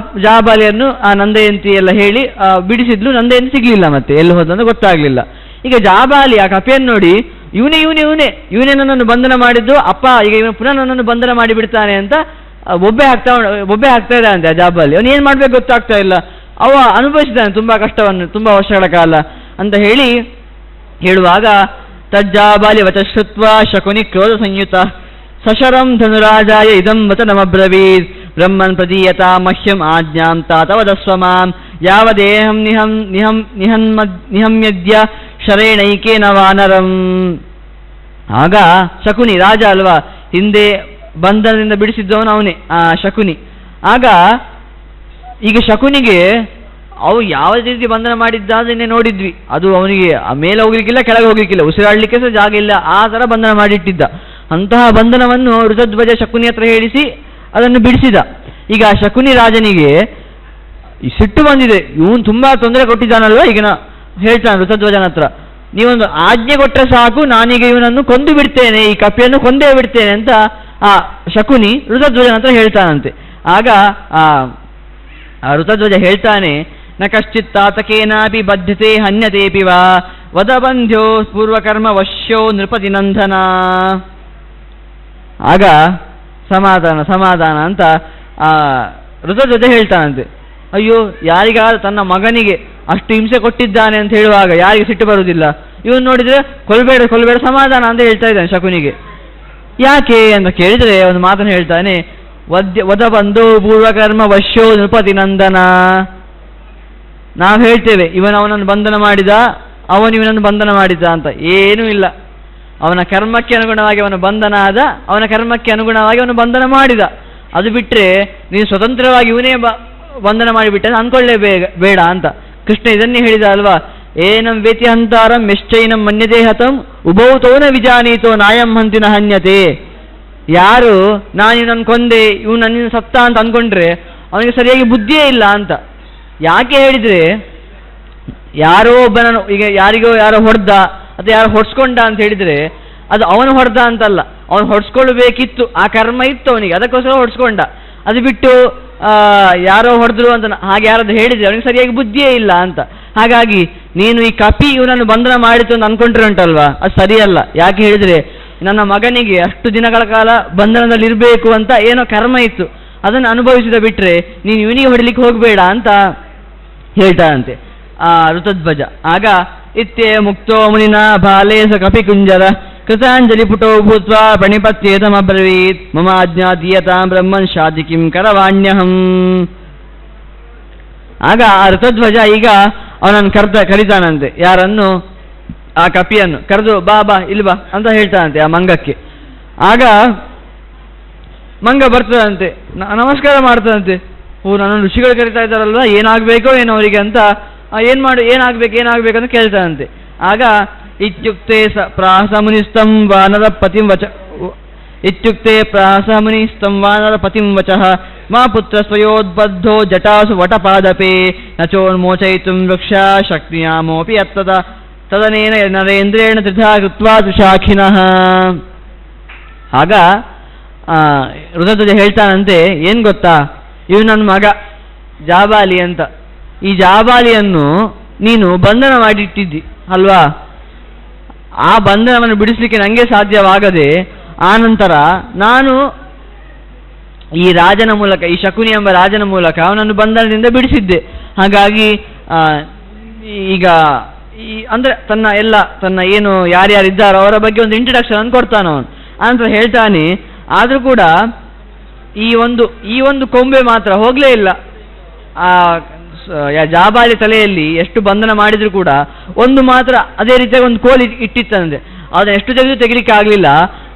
ಜಾಬಾಲಿಯನ್ನು ಆ ನಂದಯಂತಿ ಎಲ್ಲ ಹೇಳಿ ಬಿಡಿಸಿದ್ಲು. ನಂದಯಂತಿ ಸಿಗ್ಲಿಲ್ಲ, ಮತ್ತೆ ಎಲ್ಲಿ ಹೋದಂತ ಗೊತ್ತಾಗ್ಲಿಲ್ಲ. ಈಗ ಜಾಬಾಲಿ ಆ ಕಪೆಯನ್ನು ನೋಡಿ ಇವನೇ ನನ್ನನ್ನು ಬಂಧನ ಮಾಡಿದ್ದು ಅಪ್ಪ, ಈಗ ಇವನು ಪುನಃ ನನ್ನನ್ನು ಬಂಧನ ಮಾಡಿಬಿಡ್ತಾನೆ ಅಂತ ಬೊಬ್ಬೆ ಹಾಕ್ತಾ ಇದ್ದಾನಂತೆ ಆ ಜಾಬಾಲಿ. ಅವನು ಏನು ಮಾಡ್ಬೇಕು ಗೊತ್ತಾಗ್ತಾ ಇಲ್ಲ, ಅವ ಅನುಭವಿಸಿದ್ದಾನೆ ತುಂಬಾ ಕಷ್ಟವನ್ನು ತುಂಬ ವರ್ಷಗಳ ಕಾಲ ಅಂತ ಹೇಳುವಾಗ ತಜ್ಜಾಬಾಲಿ ವಚಶ್ರುತ್ವ ಶಕುನಿ ಕ್ರೋಧ ಸಂಯುತ ಸಶರಂ ಧನುರಾಜಾಯ ಇದಂ ವಚನಮಬ್ರವೀತ್ ಬ್ರಹ್ಮನ್ ಪ್ರದೀಯತಾ ಮಹ್ಯಂ ಆಜ್ಞಾಂ ತಾತ ವದಸ್ವ ಮಾಂ ಯಾವದೇಹಂ ನಿಹಮ್ಯದ್ಯ ಶರೇಣೈಕೇನ ವಾನರಂ. ಆಗ ಶಕುನಿ ರಾಜ ಅಲ್ವಾ, ಹಿಂದೆ ಬಂಧನದಿಂದ ಬಿಡಿಸಿದ್ದವನು ಅವನೇ ಆ ಶಕುನಿ. ಆಗ ಈಗ ಶಕುನಿಗೆ ಅವು ಯಾವ ರೀತಿ ಬಂಧನ ಮಾಡಿದ್ದಾದನ್ನೇ ನೋಡಿದ್ವಿ. ಅದು ಅವನಿಗೆ ಮೇಲೆ ಹೋಗ್ಲಿಕ್ಕಿಲ್ಲ, ಕೆಳಗೆ ಹೋಗ್ಲಿಕ್ಕಿಲ್ಲ, ಉಸಿರಾಡಲಿಕ್ಕೆ ಸಹ ಜಾಗ ಇಲ್ಲ, ಆ ಥರ ಬಂಧನ ಮಾಡಿಟ್ಟಿದ್ದ. ಅಂತಹ ಬಂಧನವನ್ನು ಋತಧ್ವಜ ಶಕುನಿ ಹತ್ರ ಹೇಳಿಸಿ ಅದನ್ನು ಬಿಡಿಸಿದ. ಈಗ ಆ ಶಕುನಿ ರಾಜನಿಗೆ ಸಿಟ್ಟು ಬಂದಿದೆ, ಇವನು ತುಂಬಾ ತೊಂದರೆ ಕೊಟ್ಟಿದ್ದಾನಲ್ವ. ಈಗ ಹೇಳ್ತಾನೆ ಋತಧ್ವಜನ ಹತ್ರ, ನೀವೊಂದು ಆಜ್ಞೆ ಕೊಟ್ಟರೆ ಸಾಕು, ನಾನೀಗ ಇವನನ್ನು ಕೊಂದು ಬಿಡ್ತೇನೆ, ಈ ಕಪಿಯನ್ನು ಕೊಂದೇ ಬಿಡ್ತೇನೆ ಅಂತ ಆ ಶಕುನಿ ಋತಧ್ವಜನ ಹತ್ರ ಹೇಳ್ತಾನಂತೆ. ಆಗ ಆ ಋತಧ್ವಜ ಹೇಳ್ತಾನೆ, ನ ಕಶ್ಚಿತ್ ತಾತಕೇನಾಪಿ ಬದ್ಧತೆ ಹನ್ಯತೇಪಿ ವಾ ವದಬಂಧ್ಯ ಪೂರ್ವಕರ್ಮ ವಶ್ಯೋ ನೃಪತಿ ನಂದನ. ಆಗ ಸಮಾಧಾನ ಅಂತ ಋತಧ್ವಜ ಹೇಳ್ತಾನಂತೆ, ಅಯ್ಯೋ ಯಾರಿಗಾದ್ರೂ ತನ್ನ ಮಗನಿಗೆ ಅಷ್ಟು ಹಿಂಸೆ ಕೊಟ್ಟಿದ್ದಾನೆ ಅಂತ ಹೇಳುವಾಗ ಯಾರಿಗೆ ಸಿಟ್ಟು ಬರುವುದಿಲ್ಲ? ಇವನು ನೋಡಿದ್ರೆ ಕೊಲ್ಬೇಡ ಸಮಾಧಾನ ಅಂತ ಹೇಳ್ತಾ ಇದ್ದಾನೆ ಶಕುನಿಗೆ. ಯಾಕೆ ಅಂತ ಕೇಳಿದ್ರೆ ಒಂದು ಮಾತನ್ನು ಹೇಳ್ತಾನೆ, ವದ ಬಂಧು ಪೂರ್ವಕರ್ಮ ವಶ್ಯೋ ನೃಪತಿ ನಂದನ. ನಾವು ಹೇಳ್ತೇವೆ ಅವನನ್ನು ಬಂಧನ ಮಾಡಿದ, ಇವನನ್ನು ಬಂಧನ ಮಾಡಿದ ಅಂತ. ಏನೂ ಇಲ್ಲ. ಅವನ ಕರ್ಮಕ್ಕೆ ಅನುಗುಣವಾಗಿ ಅವನ ಬಂಧನ ಆದ, ಅವನ ಕರ್ಮಕ್ಕೆ ಅನುಗುಣವಾಗಿ ಅವನು ಬಂಧನ ಮಾಡಿದ. ಅದು ಬಿಟ್ಟರೆ ನೀನು ಸ್ವತಂತ್ರವಾಗಿ ಇವನೇ ಬಂಧನ ಮಾಡಿಬಿಟ್ಟೆ ಅಂದ್ಕೊಳ್ಳೇ ಬೇಡ ಅಂತ ಕೃಷ್ಣ ಇದನ್ನೇ ಹೇಳಿದ ಅಲ್ವಾ. ಏನಂ ವೇತಿ ಹಂತಾರಂ ಮೆಶ್ಚೈನಂ ಮನ್ಯತೆ ಹತಂ ಉಭೌತೋನ ವಿಜಾನೀತೋ ನಾಯಂ ಹಂತಿನ ಹನ್ಯತೆ. ಯಾರು ನಾನು ಇವನನ್ನು ಕೊಂದೆ, ಇವನು ನನ್ನಿಂದ ಸತ್ತ ಅಂತ ಅಂದ್ಕೊಂಡ್ರೆ ಅವನಿಗೆ ಸರಿಯಾಗಿ ಬುದ್ಧಿಯೇ ಇಲ್ಲ ಅಂತ. ಯಾಕೆ ಹೇಳಿದರೆ, ಯಾರೋ ಒಬ್ಬನನ್ನು ಈಗ ಯಾರೋ ಹೊಡೆದ ಅಥವಾ ಯಾರೋ ಹೊಡ್ಸ್ಕೊಂಡ ಅಂತ ಹೇಳಿದರೆ ಅದು ಅವನು ಹೊಡೆದ ಅಂತಲ್ಲ, ಅವನು ಹೊಡ್ಸ್ಕೊಳ್ಬೇಕಿತ್ತು, ಆ ಕರ್ಮ ಇತ್ತು ಅವನಿಗೆ, ಅದಕ್ಕೋಸ್ಕರ ಹೊಡ್ಸ್ಕೊಂಡ. ಅದು ಬಿಟ್ಟು ಯಾರೋ ಹೊಡೆದ್ರು ಅಂತ ಹಾಗೆ ಯಾರಾದ್ರು ಹೇಳಿದರೆ ಅವನಿಗೆ ಸರಿಯಾಗಿ ಬುದ್ಧಿಯೇ ಇಲ್ಲ ಅಂತ. ಹಾಗಾಗಿ ನೀನು ಈ ಕಪಿ ಇವನನ್ನು ಬಂಧನ ಮಾಡಿತು ಅಂತ ಅಂದ್ಕೊಂಡ್ರೆ ಉಂಟಲ್ವಾ, ಅದು ಸರಿಯಲ್ಲ. ಯಾಕೆ ಹೇಳಿದರೆ ನನ್ನ ಮಗನಿಗೆ ಅಷ್ಟು ದಿನಗಳ ಕಾಲ ಬಂಧನದಲ್ಲಿ ಇರಬೇಕು ಅಂತ ಏನೋ ಕರ್ಮ ಇತ್ತು, ಅದನ್ನು ಅನುಭವಿಸಿದ ಬಿಟ್ಟರೆ ನೀನು ಇವನಿಗೆ ಹೊಡಿಲಿಕ್ಕೆ ಹೋಗಬೇಡ ಅಂತ ಹೇಳ್ತಾರಂತೆ ಋತಧ್ವಜ. ಆಗ ಇತ್ಯೇ ಮುಕ್ತೋ ಮುನಿನ ಬಾಲೇ ಸ ಕಪಿ ಕುಂಜರ ಕೃತಾಂಜಲಿ ಪುಟೋ ಭೂತ್ವಾ ಪ್ರಣಿಪತ್ಯೇತಮಬ್ರವೀತ್ ಮಮ ಆಜ್ಞಾದೀಯತಾಂ ಬ್ರಹ್ಮನ್ ಶಾದಿ ಕಿಂ ಕರವಾಣ್ಯಹಂ. ಆಗ ಆ ಋತಧ್ವಜ ಈಗ ಅವನನ್ನು ಕರೀತಾನಂತೆ. ಯಾರನ್ನು? ಆ ಕಪಿಯನ್ನು ಕರೆದು ಬಾ ಇಲ್ವಾ ಅಂತ ಹೇಳ್ತಾನಂತೆ ಆ ಮಂಗಕ್ಕೆ. ಆಗ ಮಂಗ ಬರ್ತದಂತೆ, ನಮಸ್ಕಾರ ಮಾಡ್ತದಂತೆ. ನನ್ನ ಋಷಿಗಳು ಕರಿತಾ ಇದ್ದಾರಲ್ವ, ಏನಾಗಬೇಕೋ ಏನೋ ಅವರಿಗೆ ಅಂತ ಏನಾಗಬೇಕಂತ ಕೇಳ್ತಾನಂತೆ. ಆಗ ಇತ್ಯುಕ್ತೆ ಪ್ರಾಸಮುನಿಸ್ತಂ ವಾನರ ಪತಿಂ ವಚ ಇತ್ಯುಕ್ತೆ ಪ್ರಾಸಮುನಿಸ್ತಂ ವಾನರ ಪತಿಂ ವಚಃ ಮಾ ಪುತ್ರ ಸ್ವಯೋದ್ಬದ್ಧೋ ಜಟಾಸು ವಟಪಾದಪೇ ನಚೋನ್ಮೋಚಯಿತುಂ ವೃಕ್ಷ ಶಕ್ತಿಯಾಮೋಪಿ ಯತ್ತದ ತದನೇನ ನರೇಂದ್ರೇಣ ತ್ರಿಧಾ ಕೃತ್ವಾ ದುಶಾಖಿನಃ. ಆಗ ಋತಧ್ವಜ ಹೇಳ್ತಾನಂತೆ, ಏನು ಗೊತ್ತಾ, ಇವು ನನ್ನ ಮಗ ಜಾಬಾಲಿ ಅಂತ. ಈ ಜಾಬಾಲಿಯನ್ನು ನೀನು ಬಂಧನ ಮಾಡಿಟ್ಟಿದ್ದಿ ಅಲ್ವಾ, ಆ ಬಂಧನವನ್ನು ಬಿಡಿಸಲಿಕ್ಕೆ ನನಗೆ ಸಾಧ್ಯವಾಗದೆ ಆನಂತರ ನಾನು ಈ ರಾಜನ ಮೂಲಕ, ಈ ಶಕುನಿ ಎಂಬ ರಾಜನ ಮೂಲಕ ಅವನನ್ನು ಬಂಧನದಿಂದ ಬಿಡಿಸಿದ್ದೆ. ಹಾಗಾಗಿ ಈಗ ಅಂದರೆ ತನ್ನ ಏನು ಯಾರ್ಯಾರಿದ್ದಾರೋ ಅವರ ಬಗ್ಗೆ ಒಂದು ಇಂಟ್ರಡಕ್ಷನ್ ಅನ್ನು ಕೊಡ್ತಾನೆ ಅವನು. ಆನಂತರ ಹೇಳ್ತಾನೆ, ಆದರೂ ಕೂಡ ಈ ಒಂದು ಕೊಂಬೆ ಮಾತ್ರ ಹೋಗಲೇ ಇಲ್ಲ. ಜಾಬಾಲಿ ತಲೆಯಲ್ಲಿ ಎಷ್ಟು ಬಂಧನ ಮಾಡಿದ್ರು ಕೂಡ ಒಂದು ಮಾತ್ರ ಅದೇ ರೀತಿಯಾಗಿ ಒಂದು ಕೋಲು ಇಟ್ಟಿತ್ತಂತೆ. ಅದನ್ನು ಎಷ್ಟು ತೆಗಿಲಿಕ್ಕೆ ಆಗಲಿಲ್ಲ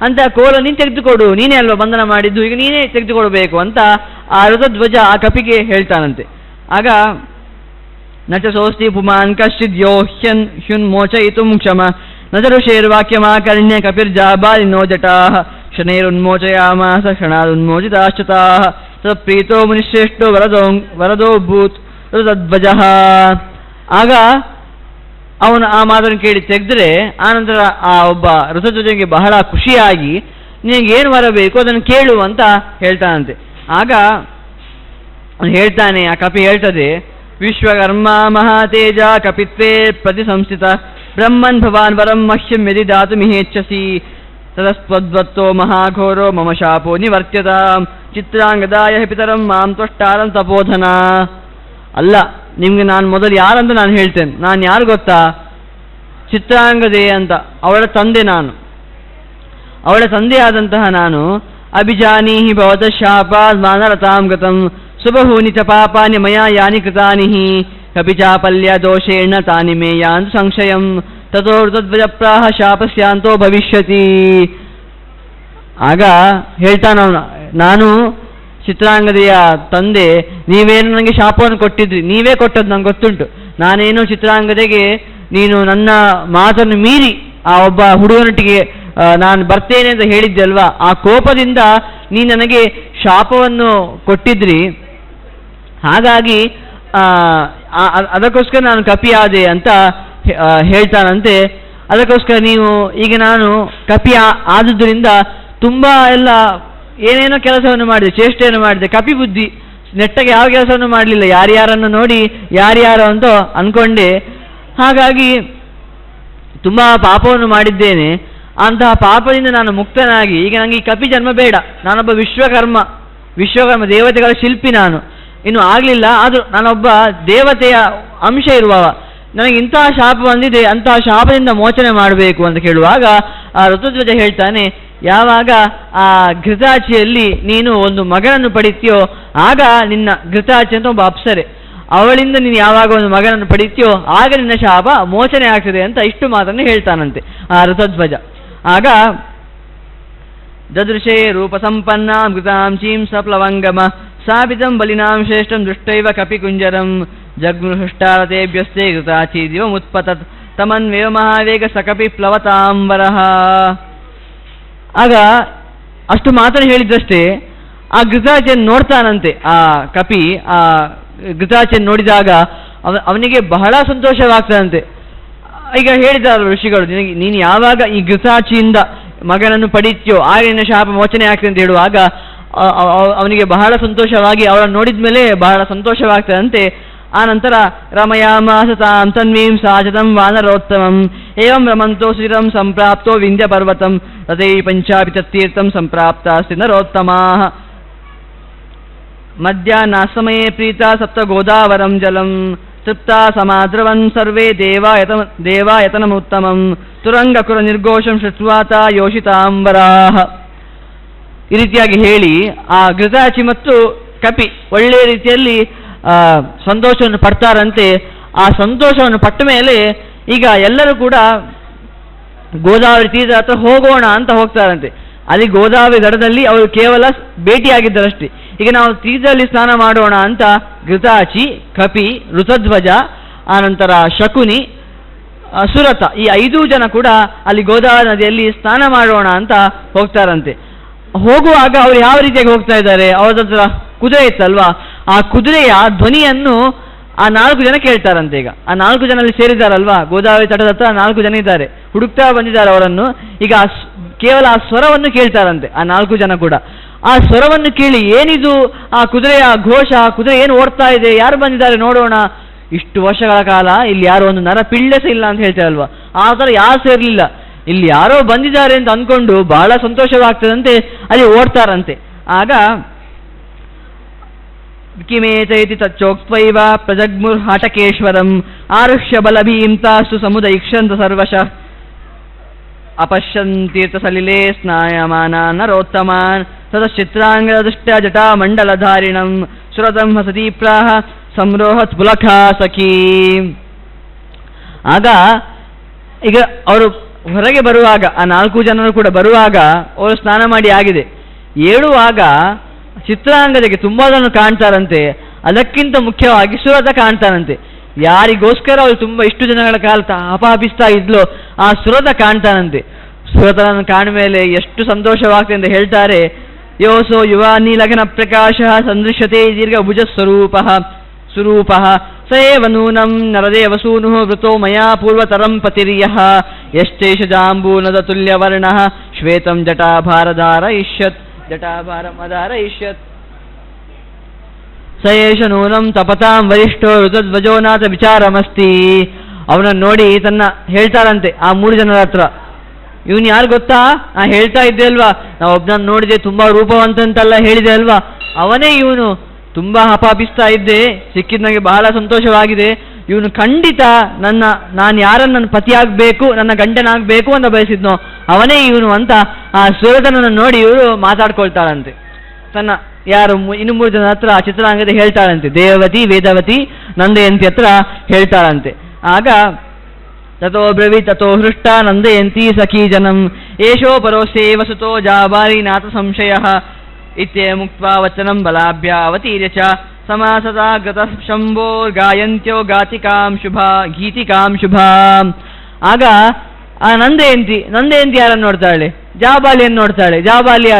ಅಂತ, ಕೋಲು ನೀನು ತೆಗೆದುಕೊಡು, ನೀನೇ ಅಲ್ವಾ ಬಂಧನ ಮಾಡಿದ್ದು, ಈಗ ನೀನೇ ತೆಗೆದುಕೊಡ್ಬೇಕು ಅಂತ ಆ ಋತಧ್ವಜ ಆ ಕಪಿಗೆ ಹೇಳ್ತಾನಂತೆ. ಆಗ ನಚ ಸೋಸ್ತಿ ಪುಮಾನ್ ಕಶ್ಚಿದ್ಯೋ ಹ್ಯುನ್ಮೋಚಯಿತುಂ ಕ್ಷಮ ನಚ ಋಷೇರ್ವಾಕ್ಯಮಾಕರ್ಣ್ಯ ಕಪಿರ್ಜಾಬಾಲಿನೋ ಜಟಾಃ ಶನೈರುನ್ಮೋಚಯಾಮಾಸ ಕ್ಷಣಾದುನ್ಮೋಚಿತಾಶ್ಚತಾಃ ಪ್ರೀತೋ ಮುನಿಶ್ರೇಷ್ಠೋ ವರದೋ ಭೂತ್ ಋತಧ್ವಜಃ. ಆಗ ಅವನು ಆ ಮಾತನ್ನು ಕೇಳಿ ತೆಗೆದ್ರೆ ಆನಂತರ ಆ ಒಬ್ಬ ಋತಧ್ವಜನಿಗೆ ಬಹಳ ಖುಷಿಯಾಗಿ ನಿನಗೇನು ಬರಬೇಕು ಅದನ್ನು ಕೇಳು ಅಂತ ಹೇಳ್ತಾನಂತೆ. ಆಗ ಹೇಳ್ತಾನೆ, ಆ ಕಪಿ ಹೇಳ್ತದೆ, ವಿಶ್ವಕರ್ಮ ಮಹಾತೇಜ ಕಪಿತ್ವೇ ಪ್ರತಿ ಸಂಸ್ಥಿತ ಬ್ರಹ್ಮನ್ ಭವಾನ್ ವರಂ ಮಹ್ಯಂ ಯದಿ ದಾತು ಮಿಹೇಚ್ಛಸಿ ತದಸ್ತ್ವದ್ವತ್ತೋ ಮಹಾಘೋರೋ ಮಮ ಶಾಪೋ ನಿವರ್ತ್ಯತಾಂ ಚಿತ್ರಾಂಗದಾಯ ಪಿತರಂ ಮಾಂ ತ್ವಷ್ಟಾರಂ ತಪೋಧನ. ಅಲ್ಲ, ನಿಮಗೆ ನಾನು ಮೊದಲು ಯಾರಂತ ನಾನು ಹೇಳ್ತೇನೆ. ನಾನು ಯಾರು ಗೊತ್ತಾ? ಚಿತ್ರಾಂಗದೆ ಅಂತ, ಅವಳ ತಂದೆ ನಾನು, ಅವಳ ತಂದೆಯಾದಂತಹ ನಾನು. ಅಭಿಜಾನೀಹಿ ಭವತ ಶಾಪಾದ್ ಮಾನರತಾಂ ಗತಂ ಸುಬಹೂನಿ ಚ ಪಾಪಾನಿ ಮಯಾ ಯಾನಿ ಕೃತಾನಿ ಕಪಿಚಾಪಲ್ಯ ದೋಷೇಣ ತಾನಿ ಮೇ ಯಾಂತು ಸಂಶಯಂ ತಥೋ ಋತಧ್ವಜ ಪ್ರಾಹ ಶಾಪಸ್ಯಾಂತೋ ಭವಿಷ್ಯತಿ. ಆಗ ಹೇಳ್ತಾನವನು, ನಾನು ಚಿತ್ರಾಂಗದೆಯ ತಂದೆ, ನೀವೇನು ನನಗೆ ಶಾಪವನ್ನು ಕೊಟ್ಟಿದ್ರಿ, ನೀವೇ ಕೊಟ್ಟದ್ದು ನಂಗೆ ಗೊತ್ತುಂಟು. ನಾನೇನು ಚಿತ್ರಾಂಗದೆಗೆ ನೀನು ನನ್ನ ಮಾತನ್ನು ಮೀರಿ ಆ ಒಬ್ಬ ಹುಡುಗನೊಟ್ಟಿಗೆ ನಾನು ಬರ್ತೇನೆ ಅಂತ ಹೇಳಿದ್ದೆ ಅಲ್ವಾ, ಆ ಕೋಪದಿಂದ ನೀ ನನಗೆ ಶಾಪವನ್ನು ಕೊಟ್ಟಿದ್ರಿ. ಹಾಗಾಗಿ ಅದಕ್ಕೋಸ್ಕರ ನಾನು ಕಪಿಯಾದೆ ಅಂತ ಹೇಳ್ತಾನಂತೆ. ಅದಕ್ಕೋಸ್ಕರ ನೀವು ಈಗ ನಾನು ಕಪಿ ಆದುದರಿಂದ ತುಂಬ ಎಲ್ಲ ಏನೇನೋ ಕೆಲಸವನ್ನು ಮಾಡಿದೆ, ಚೇಷ್ಟೆಯನ್ನು ಮಾಡಿದೆ, ಕಪಿ ಬುದ್ಧಿ, ನೆಟ್ಟಗೆ ಯಾವ ಕೆಲಸವನ್ನು ಮಾಡಲಿಲ್ಲ, ಯಾರ್ಯಾರನ್ನು ನೋಡಿ ಯಾರ್ಯಾರು ಅಂತ ಅನ್ಕೊಂಡೆ. ಹಾಗಾಗಿ ತುಂಬ ಪಾಪವನ್ನು ಮಾಡಿದ್ದೇನೆ, ಅಂತಹ ಪಾಪದಿಂದ ನಾನು ಮುಕ್ತನಾಗಿ ಈಗ ನನಗೆ ಈ ಕಪಿ ಜನ್ಮ ಬೇಡ, ನಾನೊಬ್ಬ ವಿಶ್ವಕರ್ಮ ದೇವತೆಗಳ ಶಿಲ್ಪಿ ನಾನು, ಇನ್ನು ಆಗಲಿಲ್ಲ, ಆದರೂ ನಾನೊಬ್ಬ ದೇವತೆಯ ಅಂಶ ಇರುವವ, ನನಗೆ ಇಂತಹ ಶಾಪ ಬಂದಿದೆ, ಅಂತಹ ಶಾಪದಿಂದ ಮೋಚನೆ ಮಾಡಬೇಕು ಅಂತ ಕೇಳುವಾಗ ಆ ಋತುಧ್ವಜ ಹೇಳ್ತಾನೆ, ಯಾವಾಗ ಆ ಘೃತಾಚಿಯಲ್ಲಿ ನೀನು ಒಂದು ಮಗನನ್ನು ಪಡಿತೀಯೋ ಆಗ ನಿನ್ನ ಘೃತಾಚಿ ಅಂತ ಒಬ್ಬ ಅಪ್ಸರೆ, ಅವಳಿಂದ ನೀನು ಯಾವಾಗ ಒಂದು ಮಗನನ್ನು ಪಡಿತೀಯೋ ಆಗ ನಿನ್ನ ಶಾಪ ಮೋಚನೆ ಆಗ್ತದೆ ಅಂತ ಇಷ್ಟು ಮಾತನ್ನು ಹೇಳ್ತಾನಂತೆ ಆ ಋತಧ್ವಜ. ಆಗ ದದೃಶೇ ರೂಪ ಸಂಪನ್ನ ಘೃತಾಂಚೀಂ ಸಪ್ಲವಂಗಮ ಸಾಪಿತಂ ಬಲಿನಾಂ ಶ್ರೇಷ್ಠಂ ದೃಷ್ಟೈವ ಕಪಿಕುಂಜರಂ ಜಗ್ಮೃಷ್ಟಾರತೆಭ್ಯಸ್ತೆ ಘೃತಾಚಿ ದಿವಮುತ್ಪತತ್ ತಮನ್ವೇವ ಮಹಾವೇಗ ಸಕಪಿ ಪ್ಲವತಾಂಬರಃ. ಆಗ ಅಷ್ಟು ಮಾತನ್ನು ಹೇಳಿದಷ್ಟೇ ಆ ಘೃತಾಚಿಯನ್ನು ನೋಡ್ತಾನಂತೆ ಆ ಕಪಿ. ಆ ಘೃತಾಚಿಯನ್ನು ನೋಡಿದಾಗ ಅವನಿಗೆ ಬಹಳ ಸಂತೋಷವಾಗ್ತದಂತೆ. ಈಗ ಹೇಳಿದಾರ ಋಷಿಗಳು, ನೀನು ಯಾವಾಗ ಈ ಘೃತಾಚಿಯಿಂದ ಮಗನನ್ನು ಪಡೀತ್ಯೋ ಆಗ ನಿನ್ನ ಶಾಪ ಮೋಚನೆ ಆಗ್ತದೆ ಅಂತ ಹೇಳುವಾಗ ಅವನಿಗೆ ಬಹಳ ಸಂತೋಷವಾಗಿ ಅವಳನ್ನು ನೋಡಿದ ಮೇಲೆ ಬಹಳ ಸಂತೋಷವಾಗ್ತದಂತೆ. ಆ ನಂತರ ರಮಯಾಮಾಸ ತಾಂ ತನ್ವೀಂ ಸಾಚತಂ ವಾನರೋತ್ತಮಂ ಏವಂ ರಮಂತೋ ಸುಚಿರಂ ಸಂಪ್ರಾಪ್ತೋ ವಿಂಧ್ಯ ಪರ್ವತಂ ತಥೈ ಪಂಚಾಪಿ ತತ್ತೀರ್ಥಂ ಸಂಪ್ರಾಪ್ತಾಸ್ತಿ ನರೋತ್ತಮಾಃ. ಮಧ್ಯಾಹ್ನಸಮಯೇ ಪ್ರೀತಾ ಸಪ್ತ ಗೋದಾವರಂ ಜಲಂ ತೃಪ್ತಾ ಸಮಾದ್ರವನ್ ಸರ್ವೇ ದೇವಾಯತನಮುತ್ತಮಂ ತುರಂಗಕುರ ನಿರ್ಘೋಷಂ ಶ್ರುತ್ವಾತ ಯೋಷಿತಾಂಬರಾಃ. ಈ ರೀತಿಯಾಗಿ ಹೇಳಿ ಆ ಘೃತಾಚಿ ಮತ್ತು ಕಪಿ ಒಳ್ಳೆಯ ರೀತಿಯಲ್ಲಿ ಸಂತೋಷವನ್ನು ಪಡ್ತಾರಂತೆ. ಆ ಸಂತೋಷವನ್ನು ಪಟ್ಟ ಮೇಲೆ ಈಗ ಎಲ್ಲರೂ ಕೂಡ ಗೋದಾವರಿ ತೀರದ ಹತ್ರ ಹೋಗೋಣ ಅಂತ ಹೋಗ್ತಾರಂತೆ. ಅಲ್ಲಿ ಗೋದಾವರಿ ದಡದಲ್ಲಿ ಅವರು ಕೇವಲ ಭೇಟಿಯಾಗಿದ್ದರಷ್ಟೇ. ಈಗ ನಾವು ತೀರ್ಥದಲ್ಲಿ ಸ್ನಾನ ಮಾಡೋಣ ಅಂತ ಘೃತಾಚಿ, ಕಪಿ, ಋತಧ್ವಜ, ಆನಂತರ ಶಕುನಿ, ಸುರತ ಈ 5 ಜನ ಕೂಡ ಅಲ್ಲಿ ಗೋದಾವರಿ ನದಿಯಲ್ಲಿ ಸ್ನಾನ ಮಾಡೋಣ ಅಂತ ಹೋಗ್ತಾರಂತೆ. ಹೋಗುವಾಗ ಅವರು ಯಾವ ರೀತಿಯಾಗಿ ಹೋಗ್ತಾ ಇದ್ದಾರೆ, ಅವ್ರ ಹತ್ರ ಕುದುರೆ ಇತ್ತಲ್ವಾ, ಆ ಕುದುರೆಯ ಧ್ವನಿಯನ್ನು ಆ 4 ಜನ ಕೇಳ್ತಾರಂತೆ. ಈಗ ಆ 4 ಜನಲ್ಲಿ ಸೇರಿದ್ದಾರಲ್ವಾ, ಗೋದಾವರಿ ತಟದ ಹತ್ರ 4 ಜನ ಇದ್ದಾರೆ, ಹುಡುಕ್ತಾ ಬಂದಿದ್ದಾರೆ ಅವರನ್ನು. ಈಗ ಕೇವಲ ಆ ಸ್ವರವನ್ನು ಕೇಳ್ತಾರಂತೆ ಆ 4 ಜನ ಕೂಡ. ಆ ಸ್ವರವನ್ನು ಕೇಳಿ ಏನಿದು ಆ ಕುದುರೆಯ ಘೋಷ, ಕುದುರೆ ಏನು ಓಡ್ತಾ ಇದೆ, ಯಾರು ಬಂದಿದ್ದಾರೆ ನೋಡೋಣ. ಇಷ್ಟು ವರ್ಷಗಳ ಕಾಲ ಇಲ್ಲಿ ಯಾರೋ ಒಂದು ನರ ಪಿಳ್ಳೆಸ ಇಲ್ಲ ಅಂತ ಹೇಳ್ತಾರಲ್ವಾ, ಆ ಥರ ಯಾರು ಸೇರಲಿಲ್ಲ, ಇಲ್ಲಿ ಯಾರೋ ಬಂದಿದ್ದಾರೆ ಅಂತ ಅಂದ್ಕೊಂಡು ಬಹಳ ಸಂತೋಷವಾಗ್ತದಂತೆ ಅಲ್ಲಿ ಓಡ್ತಾರಂತೆ. ಆಗ ಕಿಮೇತೈತಿ ತಚ್ಚೋಕ್ತ್ವೈವ ಪ್ರಜಗ್ಮುರ್ಹಾಟಕೇಶ್ವರಂ ಆರುಷ್ಯ ಬಲಭೀಂ ತಾಸ್ತು ಸಮುದೈಕ್ಷಂತ ಸರ್ವಶಃ ಅಪಶ್ಯನ್ ತೀರ್ಥಸಲಿಲೆ ಸ್ನಾಯಮಾನ ನರೋತ್ತಮಾನ್ ತತಶ್ಚಿತ್ರಾಂಗದೃಷ್ಟ ಜಟಾ ಮಂಡಲಧಾರಿಣಂ ಸುರದಂ ಹಸತಿ ಪ್ರಾಹ ಸಂರೋಹತ್ ಪುಲಖಾ ಸಖೀ. ಆಗ ಈಗ ಅವರು ಹೊರಗೆ ಬರುವಾಗ ಆ 4 ಜನರು ಕೂಡ ಬರುವಾಗ ಅವರು ಸ್ನಾನ ಮಾಡಿ ಆಗಿದೆ, ಏಳುವಾಗ ಚಿತ್ರಾಂಗದಕ್ಕೆ ತುಂಬ ಜನ ಕಾಣ್ತಾರಂತೆ. ಅದಕ್ಕಿಂತ ಮುಖ್ಯವಾಗಿ ಸುರತ ಕಾಣ್ತಾನಂತೆ. ಯಾರಿಗೋಸ್ಕರ ಅವಳು ತುಂಬ ಇಷ್ಟು ಜನಗಳ ಕಾಲ ಅಪಹಪಿಸ್ತಾ ಇದ್ಲು ಆ ಸುರತ ಕಾಣ್ತಾನಂತೆ. ಸುರತನನ್ನು ಕಾಣ ಮೇಲೆ ಎಷ್ಟು ಸಂತೋಷವಾಗ್ತದೆ ಅಂತ ಹೇಳ್ತಾರೆ. ಯೋಸೋ ಯುವ ನೀಲಘನ ಪ್ರಕಾಶ ಸಂದೃಶ್ಯತೆ ದೀರ್ಘಭುಜ ಸ್ವರೂಪ ಸೇವ ನೂನಂ ನರದೇವಸೂನು ವೃತೋ ಮಯಾ ಪೂರ್ವತರಂ ಪತಿರ್ಯಃ ಯಶ್ಚೈಷ ಜಾಂಬೂನದ ತುಲ್ಯವರ್ಣ ಶ್ವೇತಂ ಜಟಾಭಾರಧಾರಯಿಷ್ಯತ್ ಸಯೇಷ ನೂನಂ ತಪತಾಂ ವರಿಷ್ಠೋ ಋತಧ್ವಜೋನಾಥ ವಿಚಾರಮಸ್ತಿ. ಅವನನ್ನು ನೋಡಿ ತನ್ನ ಹೇಳ್ತಾರಂತೆ ಆ 3 ಜನರ ಹತ್ರ, ಇವನು ಯಾರು ಗೊತ್ತಾ, ನಾ ಹೇಳ್ತಾ ಇದ್ದೆ ಅಲ್ವಾ, ನಾವು ಒಬ್ಬನನ್ನು ನೋಡಿದೆ ತುಂಬ ರೂಪವಂತಂತೆಲ್ಲ ಹೇಳಿದೆ ಅಲ್ವಾ, ಅವನೇ ಇವನು. ತುಂಬ ಹಪಾಪಿಸ್ತಾ ಇದ್ದೆ, ಸಿಕ್ಕಿದ ನನಗೆ ಬಹಳ ಸಂತೋಷವಾಗಿದೆ. ಇವನು ಖಂಡಿತ ನಾನು ಯಾರನ್ನು ನನ್ನ ಪತಿಯಾಗಬೇಕು, ನನ್ನ ಗಂಡನಾಗಬೇಕು ಅಂತ ಬಯಸಿದ್ನೋ ಅವನೇ ಇವನು ಅಂತ ಆ ಸುರತನನ್ನು ನೋಡಿ ಇವರು ಮಾತಾಡ್ಕೊಳ್ತಾಳಂತೆ. ತನ್ನ ಯಾರು ಇನ್ನು 3 ಜನ ಹತ್ರ ಚಿತ್ರಾಂಗದ ಹೇಳ್ತಾಳಂತೆ, ದೇವವತಿ, ವೇದವತಿ, ನಂದಯಂತಿ ಹತ್ರ ಹೇಳ್ತಾಳಂತೆ. ಆಗ ತಥೋ ಬ್ರವಿ ತಥೋ ಹೃಷ್ಟ ನಂದಯಂತಿ ಸಖೀ ಜನಂ ಏಷೋ ಪರೋಸೇವ ಸುತೋ ಜಾಬಾಲಿನಾಥ ಸಂಶಯ ಇತ್ಯೇ ಮುಕ್ತ್ವಾ ವಚನಂ ಬಲಾಭ್ಯ ಅವತೀರ್ಯ ಚ ಸಮಾಸತಾ ಗತ ಶಂಭೋ ಗಾಯಂತ್ಯೋ ಗೀತಿಕಾಂ ಶುಭಾ. ಆಗ ಆ ನಂದಯಂತಿ ಯಾರನ್ನು ನೋಡ್ತಾಳೆ, ಜಾಬಾಲಿಯನ್ನು ನೋಡ್ತಾಳೆ. ಜಾಬಾಲಿ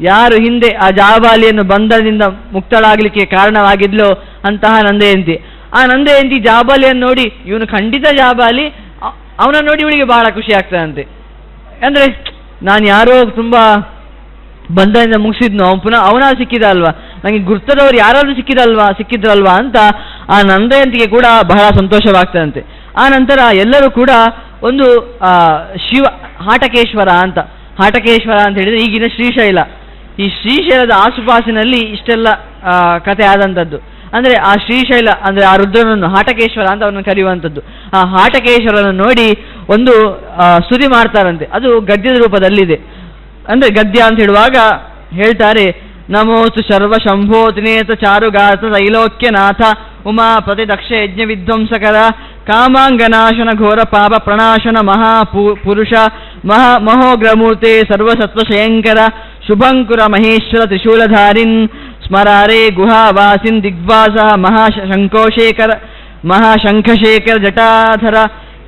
ಯಾರು ಹಿಂದೆ ಆ ಜಾಬಾಲಿಯನ್ನು ಬಂಧನದಿಂದ ಮುಕ್ತಳಾಗಲಿಕ್ಕೆ ಕಾರಣವಾಗಿದ್ಲೋ ಅಂತಹ ನಂದಯಂತಿ. ಆ ನಂದಯಂತಿ ಜಾಬಾಲಿಯನ್ನು ನೋಡಿ ಇವನು ಖಂಡಿತ ಜಾಬಾಲಿ, ಅವನನ್ನು ನೋಡಿ ಇವಳಿಗೆ ಬಹಳ ಖುಷಿ ಆಗ್ತದಂತೆ. ಅಂದರೆ ನಾನು ಯಾರೋ ತುಂಬ ಬಂಧನದಿಂದ ಮುಗಿಸಿದ್ನು, ಅವನು ಪುನಃ ಅವನ ಸಿಕ್ಕಿದ ಅಲ್ವಾ, ನನಗೆ ಗುರ್ತದವ್ರು ಯಾರಾದ್ರೂ ಸಿಕ್ಕಿದ್ರಲ್ವಾ ಅಂತ ಆ ನಂದಯಂತಿಗೆ ಕೂಡ ಬಹಳ ಸಂತೋಷವಾಗ್ತದಂತೆ. ಆ ನಂತರ ಎಲ್ಲರೂ ಕೂಡ ಒಂದು ಶಿವ ಹಾಟಕೇಶ್ವರ ಅಂತ ಹೇಳಿದ್ರೆ ಈಗಿನ ಶ್ರೀಶೈಲ, ಈ ಶ್ರೀಶೈಲದ ಆಸುಪಾಸಿನಲ್ಲಿ ಇಷ್ಟೆಲ್ಲ ಕಥೆ ಆದಂಥದ್ದು. ಅಂದರೆ ಆ ಶ್ರೀಶೈಲ ಅಂದರೆ ಆ ರುದ್ರನನ್ನು ಹಾಟಕೇಶ್ವರ ಅಂತ ಅವನನ್ನು ಕರೆಯುವಂಥದ್ದು. ಆ ಹಾಟಕೇಶ್ವರನನ್ನು ನೋಡಿ ಒಂದು ಸ್ತುತಿ ಮಾಡ್ತಾರಂತೆ, ಅದು ಗದ್ಯದ ರೂಪದಲ್ಲಿದೆ. ಅಂದರೆ ಗದ್ಯ ಅಂತ ಹೇಳುವಾಗ ಹೇಳ್ತಾರೆ, ನಮೋಸ್ತು ಸರ್ವ ಶಂಭೋತಿನೇತ ಚಾರುಗಾತ ತೈಲೋಕ್ಯನಾಥ ಉಮಾಪತಿ ದಕ್ಷ ಯಜ್ಞ ವಿಧ್ವಂಸಕರ ಕಾಮಾಂಗನಾಶನ ಘೋರ ಪಾಪ ಪ್ರಣಾಶನ ಪುರುಷ ಮಹೋಗ್ರಮೂರ್ತೆ ಸರ್ವಸತ್ವಶಯಂಕರ ಶುಭಂಕುರ ಮಹೇಶ್ವರ ತ್ರಿಶೂಲಧಾರಿನ್ ಸ್ಮರಾರೆ ಗುಹಾವಾಸಿನ್ ದಿಗ್ವಾಸ ಮಹಾಶಂಖಶೇಖರ ಜಟಾಧರ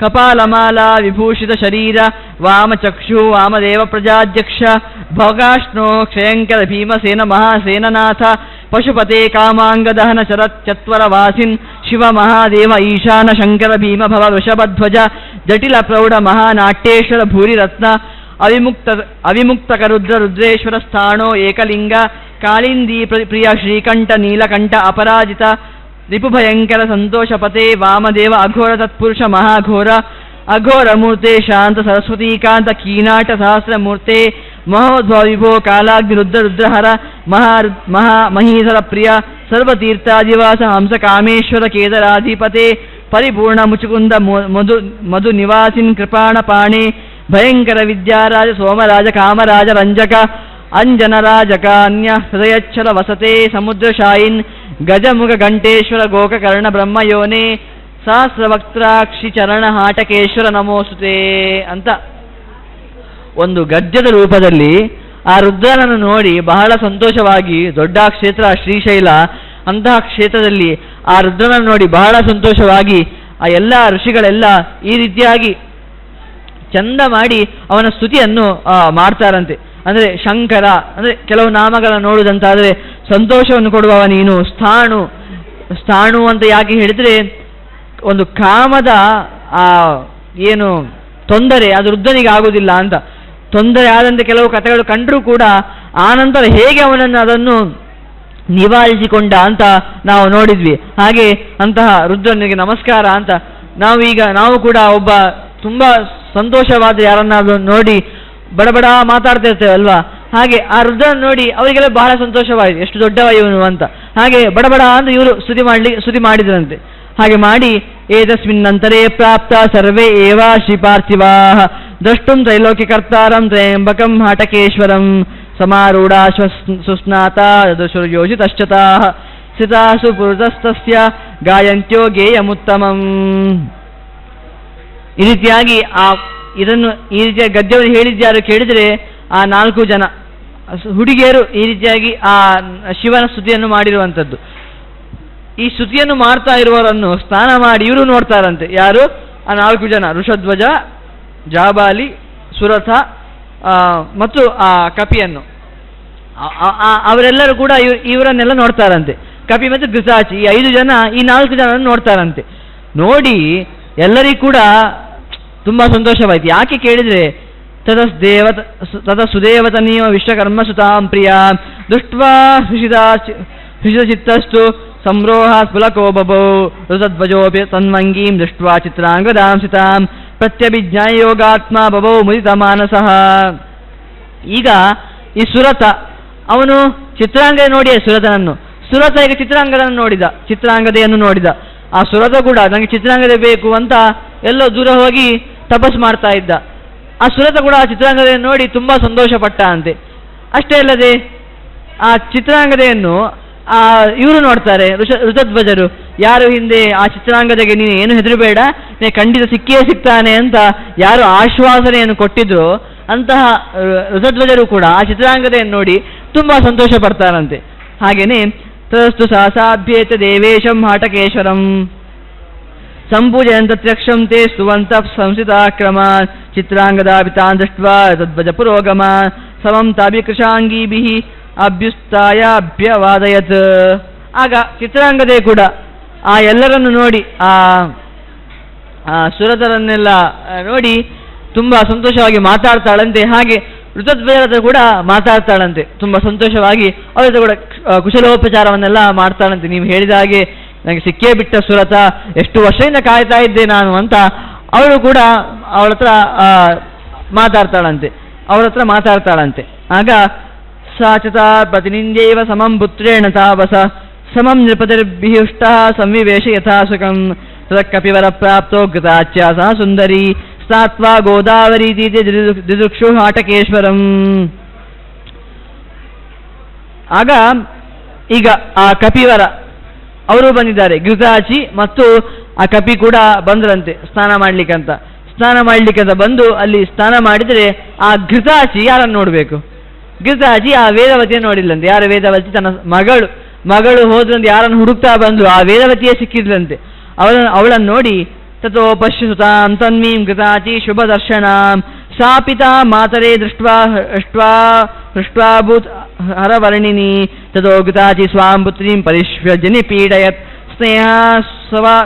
ಕಪಾಲಮಾಲಾ ವಿಭೂಷಿತ ಶರೀರ ವಾಮಚಕ್ಷು ವಾಮದೇವ ಪ್ರಜಾಧ್ಯಕ್ಷ ಭೋಗಾಷ್ಣೋ ಕ್ಷಯಂಕರ ಭೀಮಸೇನ ಮಹಾಸೇನನಾಥ ಪಶುಪತೆ ಕಾಮಾಂಗದಹನ ಚತ್ವರ ವಾಸಿನ್ ಶಿವ ಮಹಾದೇವ ಈಶಾನ ಶಂಕರ ಭೀಮ ಭವ ವೃಷಭಧ್ವಜ ಜಟಿಲ ಪ್ರೌಢ ಮಹಾನಾಟ್ಯೇಶ್ವರ ಭೂರಿರತ್ನ ಅವಿಮುಕ್ತಕ ರುದ್ರೇಶ್ವರ ಸ್ಥಾಣೋ ಏಕಲಿಂಗ ಕಾಳಿಂದಿ ಪ್ರಿಯ ಶ್ರೀಕಂಠ ನೀಲಕಂಠ ಅಪರಾಜಿತ ರಿಪುಭಯಂಕರ ಸಂತೋಷಪತೆ ವಾಮದೇವ ಅಘೋರ ತತ್ಪುರುಷ ಮಹಾಘೋರ ಅಘೋರ ಮೂರ್ತೆ ಶಾಂತ ಸರಸ್ವತೀಕಾಂತ ಕೀನಾಟ ಸಹಸ್ರ ಮೂರ್ತೆ ಮಹೋದ್ಭವ ವಿಭೋ ಕಾಲಾಗ್ನಿ ರುದ್ರಹರ ಮಹೀಧರ ಪ್ರಿಯ ಸರ್ವತೀರ್ಥಾದಿವಾಸ ಹಂಸ ಕಾಮೇಶ್ವರ ಕೇದಾರಾಧಿಪತೆ ಪರಿಪೂರ್ಣ ಮುಚುಕುಂದ ಮಧು ನಿವಾಸಿನ್ ಕೃಪಾಣ ಪಾಣೆ ಭಯಂಕರ ವಿದ್ಯಾರಾಜ ಸೋಮರಾಜ ಕಾಮರಾಜ ರಂಜಕ ಅಂಜನರಾಜಕ ಅನ್ಯ ಹೃದಯಚ್ಛಲ ವಸತೆ ಸಮುದ್ರಶಾಯಿನ್ ಗಜಮುಖ ಘಂಟೇಶ್ವರ ಗೋಕರ್ಣ ಬ್ರಹ್ಮಯೋನೆ ಸಹಸ್ರವಕ್ತ್ರಾಕ್ಷಿ ಚರಣ ಹಾಟಕೇಶ್ವರ ನಮೋಸ್ತುತೆ ಅಂತ ಒಂದು ಗದ್ಯದ ರೂಪದಲ್ಲಿ ಆ ರುದ್ರನನ್ನು ನೋಡಿ ಬಹಳ ಸಂತೋಷವಾಗಿ, ದೊಡ್ಡ ಕ್ಷೇತ್ರ ಶ್ರೀಶೈಲ, ಅಂತಹ ಕ್ಷೇತ್ರದಲ್ಲಿ ಆ ರುದ್ರನನ್ನು ನೋಡಿ ಬಹಳ ಸಂತೋಷವಾಗಿ ಆ ಎಲ್ಲ ಋಷಿಗಳೆಲ್ಲ ಈ ರೀತಿಯಾಗಿ ಚಂದ ಮಾಡಿ ಅವನ ಸ್ತುತಿಯನ್ನು ಮಾಡ್ತಾರಂತೆ. ಅಂದರೆ ಶಂಕರ ಅಂದರೆ ಕೆಲವು ನಾಮಗಳನ್ನು ನೋಡುವುದಂತಾದರೆ ಸಂತೋಷವನ್ನು ಕೊಡುವವ ನೀನು, ಸ್ಥಾಣು ಅಂತ ಯಾಕೆ ಹೇಳಿದರೆ ಒಂದು ಕಾಮದ ಏನು ತೊಂದರೆ ಅದು ರುದ್ರನಿಗೆ ಆಗುವುದಿಲ್ಲ ಅಂತ. ತೊಂದರೆ ಆದಂತೆ ಕೆಲವು ಕಥೆಗಳು ಕಂಡರೂ ಕೂಡ ಆನಂತರ ಹೇಗೆ ಅವನನ್ನು ಅದನ್ನು ನಿವಾರಿಸಿಕೊಂಡ ಅಂತ ನಾವು ನೋಡಿದ್ವಿ. ಹಾಗೆ ಅಂತಹ ರುದ್ರನಿಗೆ ನಮಸ್ಕಾರ ಅಂತ ನಾವು ಕೂಡ ಒಬ್ಬ ತುಂಬ ಸಂತೋಷವಾದ ಯಾರನ್ನಾದರೂ ನೋಡಿ ಬಡಬಡ ಮಾತಾಡ್ತಾ ಇರ್ತೇವೆ ಅಲ್ವಾ, ಹಾಗೆ ಆ ರುದ್ರನ ನೋಡಿ ಅವರಿಗೆಲ್ಲ ಬಹಳ ಸಂತೋಷವಾಯಿತು, ಎಷ್ಟು ದೊಡ್ಡವ ಇವನು ಅಂತ. ಹಾಗೆ ಬಡಬಡ ಅಂತ ಇವರು ಸ್ತುತಿ ಮಾಡಿದ್ರಂತೆ. ಹಾಗೆ ಮಾಡಿ ಏತಸ್ಮಿನ್ನಂತರೇ ಪ್ರಾಪ್ತ ಸರ್ವೇ ಏವ ಶ್ರೀಪಾರ್ಥಿವಾ ದ್ರಷ್ಟುಂ ತ್ರೈಲೋಕ್ಯಕರ್ತಾರಂ ತ್ರಯಂಬಕಂ ಹಾಟಕೇಶ್ವರಂ ಸಮಾರೂಢ ಸುಸ್ನಾತ ಯೋಜಿತಶ್ಚತಾಃ ಸ್ಥಿತಾಸು ಪುರುತಸ್ತಸ್ಯ ಗಾಯಂತ್ಯೋ ಗೇಯಮುತ್ತಮಂ. ಈ ರೀತಿಯಾಗಿ ಈ ರೀತಿಯ ಗದ್ಯವನ್ನು ಹೇಳಿದ್ಯಾರು ಕೇಳಿದರೆ ಆ 4 ಜನ ಹುಡುಗಿಯರು ಈ ರೀತಿಯಾಗಿ ಆ ಶಿವನ ಸ್ತುತಿಯನ್ನು ಮಾಡಿರುವಂಥದ್ದು. ಈ ಸ್ತುತಿಯನ್ನು ಮಾಡ್ತಾ ಇರುವವರನ್ನು ಸ್ನಾನ ಮಾಡಿ ಇವರು ನೋಡ್ತಾರಂತೆ. ಯಾರು? ಆ 4 ಜನ, ವೃಷಧ್ವಜ, ಜಾಬಾಲಿ, ಸುರಥ ಮತ್ತು ಆ ಕಪಿಯನ್ನು. ಅವರೆಲ್ಲರೂ ಕೂಡ ಇವರನ್ನೆಲ್ಲ ನೋಡ್ತಾರಂತೆ. ಕಪಿ ಮತ್ತು ಘೃತಾಚಿ ಈ 5 ಜನ ಈ 4 ಜನರನ್ನು ನೋಡ್ತಾರಂತೆ. ನೋಡಿ ಎಲ್ಲರಿಗೂ ಕೂಡ ತುಂಬ ಸಂತೋಷವಾಯಿತು. ಯಾಕೆ ಕೇಳಿದರೆ ತದ ಸುದೇವತನೀಯ ವಿಶ್ವಕರ್ಮ ಸುತಾಂ ಪ್ರಿಯ ದೃಷ್ಟ್ವಾ ಹೃಷಿತಚಿತ್ತಸ್ತು ಸಂರೋಹ ಸ್ಫುಲಕೋ ಬಭೋ ಋತಧ್ವಜೋಪಿ ತನ್ವಂಗೀಂ ದೃಷ್ಟ್ವಾ ಚಿತ್ರಾಂಗದಾಂ ಸಿತಾಂ ಪ್ರತ್ಯಭಿಜ್ಞಾಯ ಯೋಗಾತ್ಮ ಬಭೋ ಮುದಿತ ಮಾನಸಃ. ಈಗ ಈ ಸುರಥ ಅವನು ಚಿತ್ರಾಂಗದ ನೋಡಿಯೇ ಸುರಥ ಈಗ ಚಿತ್ರಾಂಗದೆಯನ್ನು ನೋಡಿದ. ಆ ಸುರಥ ಕೂಡ ನನಗೆ ಚಿತ್ರಾಂಗದೆ ಬೇಕು ಅಂತ ಎಲ್ಲೋ ದೂರ ಹೋಗಿ ತಪಸ್ ಮಾಡ್ತಾ ಇದ್ದ. ಆ ಸುರಥ ಕೂಡ ಆ ಚಿತ್ರಾಂಗದೆಯನ್ನು ನೋಡಿ ತುಂಬ ಸಂತೋಷ ಪಟ್ಟ ಅಂತೆ. ಅಷ್ಟೇ ಅಲ್ಲದೆ ಆ ಚಿತ್ರಾಂಗದೆಯನ್ನು ಇವರು ನೋಡ್ತಾರೆ, ಋತಧ್ವಜರು. ಯಾರು ಹಿಂದೆ ಆ ಚಿತ್ರಾಂಗದೆಗೆ ನೀನು ಏನು ಹೆದರಬೇಡ, ನೀನು ಖಂಡಿತ ಸಿಕ್ಕಿಯೇ ಸಿಗ್ತಾನೆ ಅಂತ ಯಾರು ಆಶ್ವಾಸನೆಯನ್ನು ಕೊಟ್ಟಿದ್ರು ಅಂತಹ ಋತಧ್ವಜರು ಕೂಡ ಆ ಚಿತ್ರಾಂಗದೆಯನ್ನು ನೋಡಿ ತುಂಬ ಸಂತೋಷ ಪಡ್ತಾರಂತೆ. ಹಾಗೇನೆ ತದಸ್ತು ಸಾಸಾಭ್ಯೇತ ದೇವೇಶಂ ಹಾಟಕೇಶ್ವರಂ ಸಂಪೂಜಯಂತತ್ಯಕ್ಷಂ ತೇ ಸ್ತುವಂತ ಸಂಸ್ಥಿತಾಕ್ರಮ ಚಿತ್ರಾಂಗದಾಭಿತಾನ್ ದೃಷ್ಟ್ವಾ ತದ್ವಜ ಪುರೋಗಮ ಸಮಂ ತಾಭಿಕೃಶಾಂಗೀಭಿಃ ಅಭ್ಯುಸ್ತಾಯ ಅಭ್ಯವಾದಯತ್. ಆಗ ಚಿತ್ರಾಂಗದೆ ಕೂಡ ಆ ಎಲ್ಲರನ್ನು ನೋಡಿ ಆ ಸುರತರನ್ನೆಲ್ಲ ನೋಡಿ ತುಂಬ ಸಂತೋಷವಾಗಿ ಮಾತಾಡ್ತಾಳಂತೆ. ಹಾಗೆ ಋತಧ್ವಜರ ಹತ್ರ ಕೂಡ ಮಾತಾಡ್ತಾಳಂತೆ, ತುಂಬ ಸಂತೋಷವಾಗಿ ಅವ್ರ ಹತ್ರ ಕೂಡ ಕುಶಲೋಪಚಾರವನ್ನೆಲ್ಲ ಮಾಡ್ತಾಳಂತೆ. ನೀವು ಹೇಳಿದ ಹಾಗೆ ನನಗೆ ಸಿಕ್ಕೇ ಬಿಟ್ಟ ಸುರತ, ಎಷ್ಟು ವರ್ಷದಿಂದ ಕಾಯ್ತಾ ಇದ್ದೆ ನಾನು ಅಂತ ಅವಳು ಕೂಡ ಅವಳ ಹತ್ರ ಮಾತಾಡ್ತಾಳಂತೆ. ಆಗ ಸಾಚತಾ ಪ್ರತಿನಿಂದ್ಯೈವ ಸಮಂ ಪುತ್ರೇಣ ತಾವಸ ಸಮಂ ನೃಪತಿರ್ಭಿಹುಷ್ಟ ಸಂವಿವೇಶ ಯಥಾಸುಖಂ ತದಕ್ಕಪಿವರ ಪ್ರಾಪ್ತೋ ಗತಾಚ್ಯ ಸಹ ಸುಂದರಿ ಸ್ಥಾತ್ವಾ ಗೋದಾವರಿ ದಿದುಕ್ಷು ಆಟಕೇಶ್ವರಂ. ಆಗ ಈಗ ಆ ಕಪಿವರ ಅವರು ಬಂದಿದ್ದಾರೆ, ಘೃತಾಚಿ ಮತ್ತು ಆ ಕಪಿ ಕೂಡ ಬಂದ್ರಂತೆ ಸ್ನಾನ ಮಾಡ್ಲಿಕ್ಕಂತ ಬಂದು ಅಲ್ಲಿ ಸ್ನಾನ ಮಾಡಿದರೆ ಆ ಘೃತಾಚಿ ಯಾರನ್ನು ನೋಡಬೇಕು? ಘೃತಾಚಿ ಆ ವೇದವತಿಯನ್ನು ನೋಡಿಲ್ಲಂತೆ. ಯಾರ ವೇದವತಿ? ತನ್ನ ಮಗಳು ಹೋದ್ರಂತೆ, ಯಾರನ್ನು ಹುಡುಕ್ತಾ ಬಂದು ಆ ವೇದವತಿಯೇ ಸಿಕ್ಕಿದ್ರಂತೆ. ಅವಳನ್ನು ನೋಡಿ ತಥೋ ಪಶ್ಯಸುತಾಂ ತನ್ಮೀಂ ಘೃತಾಚಿ ಶುಭ ದರ್ಶನಾಂ ಸಾ ಪಿತಾ ಮಾತರೇ ದೃಷ್ಟ್ವಾ ಭೂತ್ ಹರವರ್ಣಿನಿ ತಥೋ ಘೃತಾಚಿ ಸ್ವಾಂ ಪುತ್ರೀಂ ಪರಿಶ್ವ್ಯ ನಿಪೀಡಯತ್ ಸ್ನೇಹ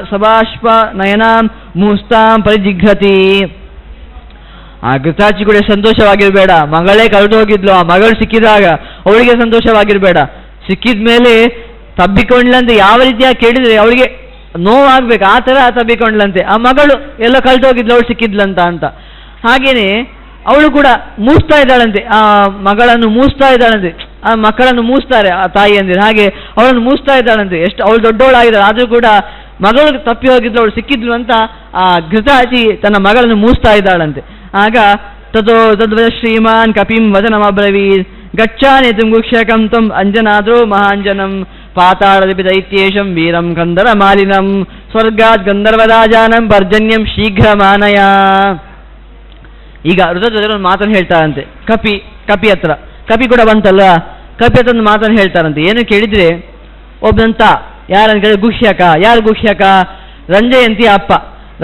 ಸಭಾಶ್ವ ನಯನಾಂ ಮುಹುಸ್ತಾಂ ಪರಿಜಿಘ್ರತಿ. ಆ ಘೃತಾಚಿ ಕೂಡ ಸಂತೋಷವಾಗಿರ್ಬೇಡ, ಮಗಳೇ ಕಳೆದು ಹೋಗಿದ್ಲು, ಆ ಮಗಳು ಸಿಕ್ಕಿದಾಗ ಅವಳಿಗೆ ಸಂತೋಷವಾಗಿರ್ಬೇಡ. ಸಿಕ್ಕಿದ ಮೇಲೆ ತಬ್ಬಿಕೊಂಡ್ಲಂತೆ, ಯಾವ ರೀತಿಯಾಗಿ ಕೇಳಿದ್ರೆ ಅವಳಿಗೆ ನೋವಾಗ್ಬೇಕು ಆ ಥರ ತಬ್ಬಿಕೊಂಡ್ಲಂತೆ. ಆ ಮಗಳು ಎಲ್ಲ ಕಳೆದು ಹೋಗಿದ್ಲು, ಅವಳು ಸಿಕ್ಕಿದ್ಲಂತ ಅಂತ. ಹಾಗೇನೆ ಅವಳು ಕೂಡ ಮೂಸ್ತಾ ಇದ್ದಾಳಂತೆ, ಆ ಮಗಳನ್ನು ಮೂಸ್ತಾ ಇದ್ದಾಳಂತೆ. ಆ ಮಕ್ಕಳನ್ನು ಮೂಸ್ತಾರೆ ಆ ತಾಯಿ ಅಂದಿರು, ಹಾಗೆ ಅವಳನ್ನು ಮೂಸ್ತಾ ಇದ್ದಾಳಂತೆ. ಎಷ್ಟು ಅವಳು ದೊಡ್ಡವಳಾಗಿದ್ದಾಳೆ, ಆದರೂ ಕೂಡ ಮಗಳು ತಪ್ಪಿ ಹೋಗಿದ್ಲು, ಅವಳು ಸಿಕ್ಕಿದ್ಲು ಅಂತ ಆ ಘೃತಾಚಿ ತನ್ನ ಮಗಳನ್ನು ಮೂಸ್ತಾ ಇದ್ದಾಳಂತೆ. ಆಗ ತದ್ವದ ಶ್ರೀಮಾನ್ ಕಪಿಂ ವಚನಮಬ್ರವೀತ್ ಗಚ್ಚಾನಿ ತುಂಗುಕ್ಷಕಂ ತ್ವಂ ಅಂಜನಾದ್ರೋ ಮಹಾಂಜನಂ ಪಾತಾಳದಿಪಿ ದೈತ್ಯೇಶಂ ವೀರಂ ಕಂದರ ಮಾಲಿನಂ ಸ್ವರ್ಗಾತ್ ಗಂಧರ್ವರಾಜಾನಂ ಪರ್ಜನ್ಯಂ ಶೀಘ್ರ ಮಾನಯ. ಈಗ ಋತಧ್ವಜರು ಒಂದು ಮಾತನ್ನು ಹೇಳ್ತಾರಂತೆ ಕಪಿ ಹತ್ರ. ಕಪಿ ಕೂಡ ಬಂತಲ್ಲ, ಕಪಿ ಹತ್ರ ಒಂದು ಮಾತನ್ನು ಹೇಳ್ತಾರಂತೆ. ಏನು ಕೇಳಿದ್ರೆ, ಒಬ್ಬಂತ ಯಾರನ್ನು ಕೇಳಿದ್ರೆ ಗುಹ್ಯಕ. ಯಾರು ಗುಹ್ಯಕ? ರಂಜಯಂತಿ ಅಪ್ಪ.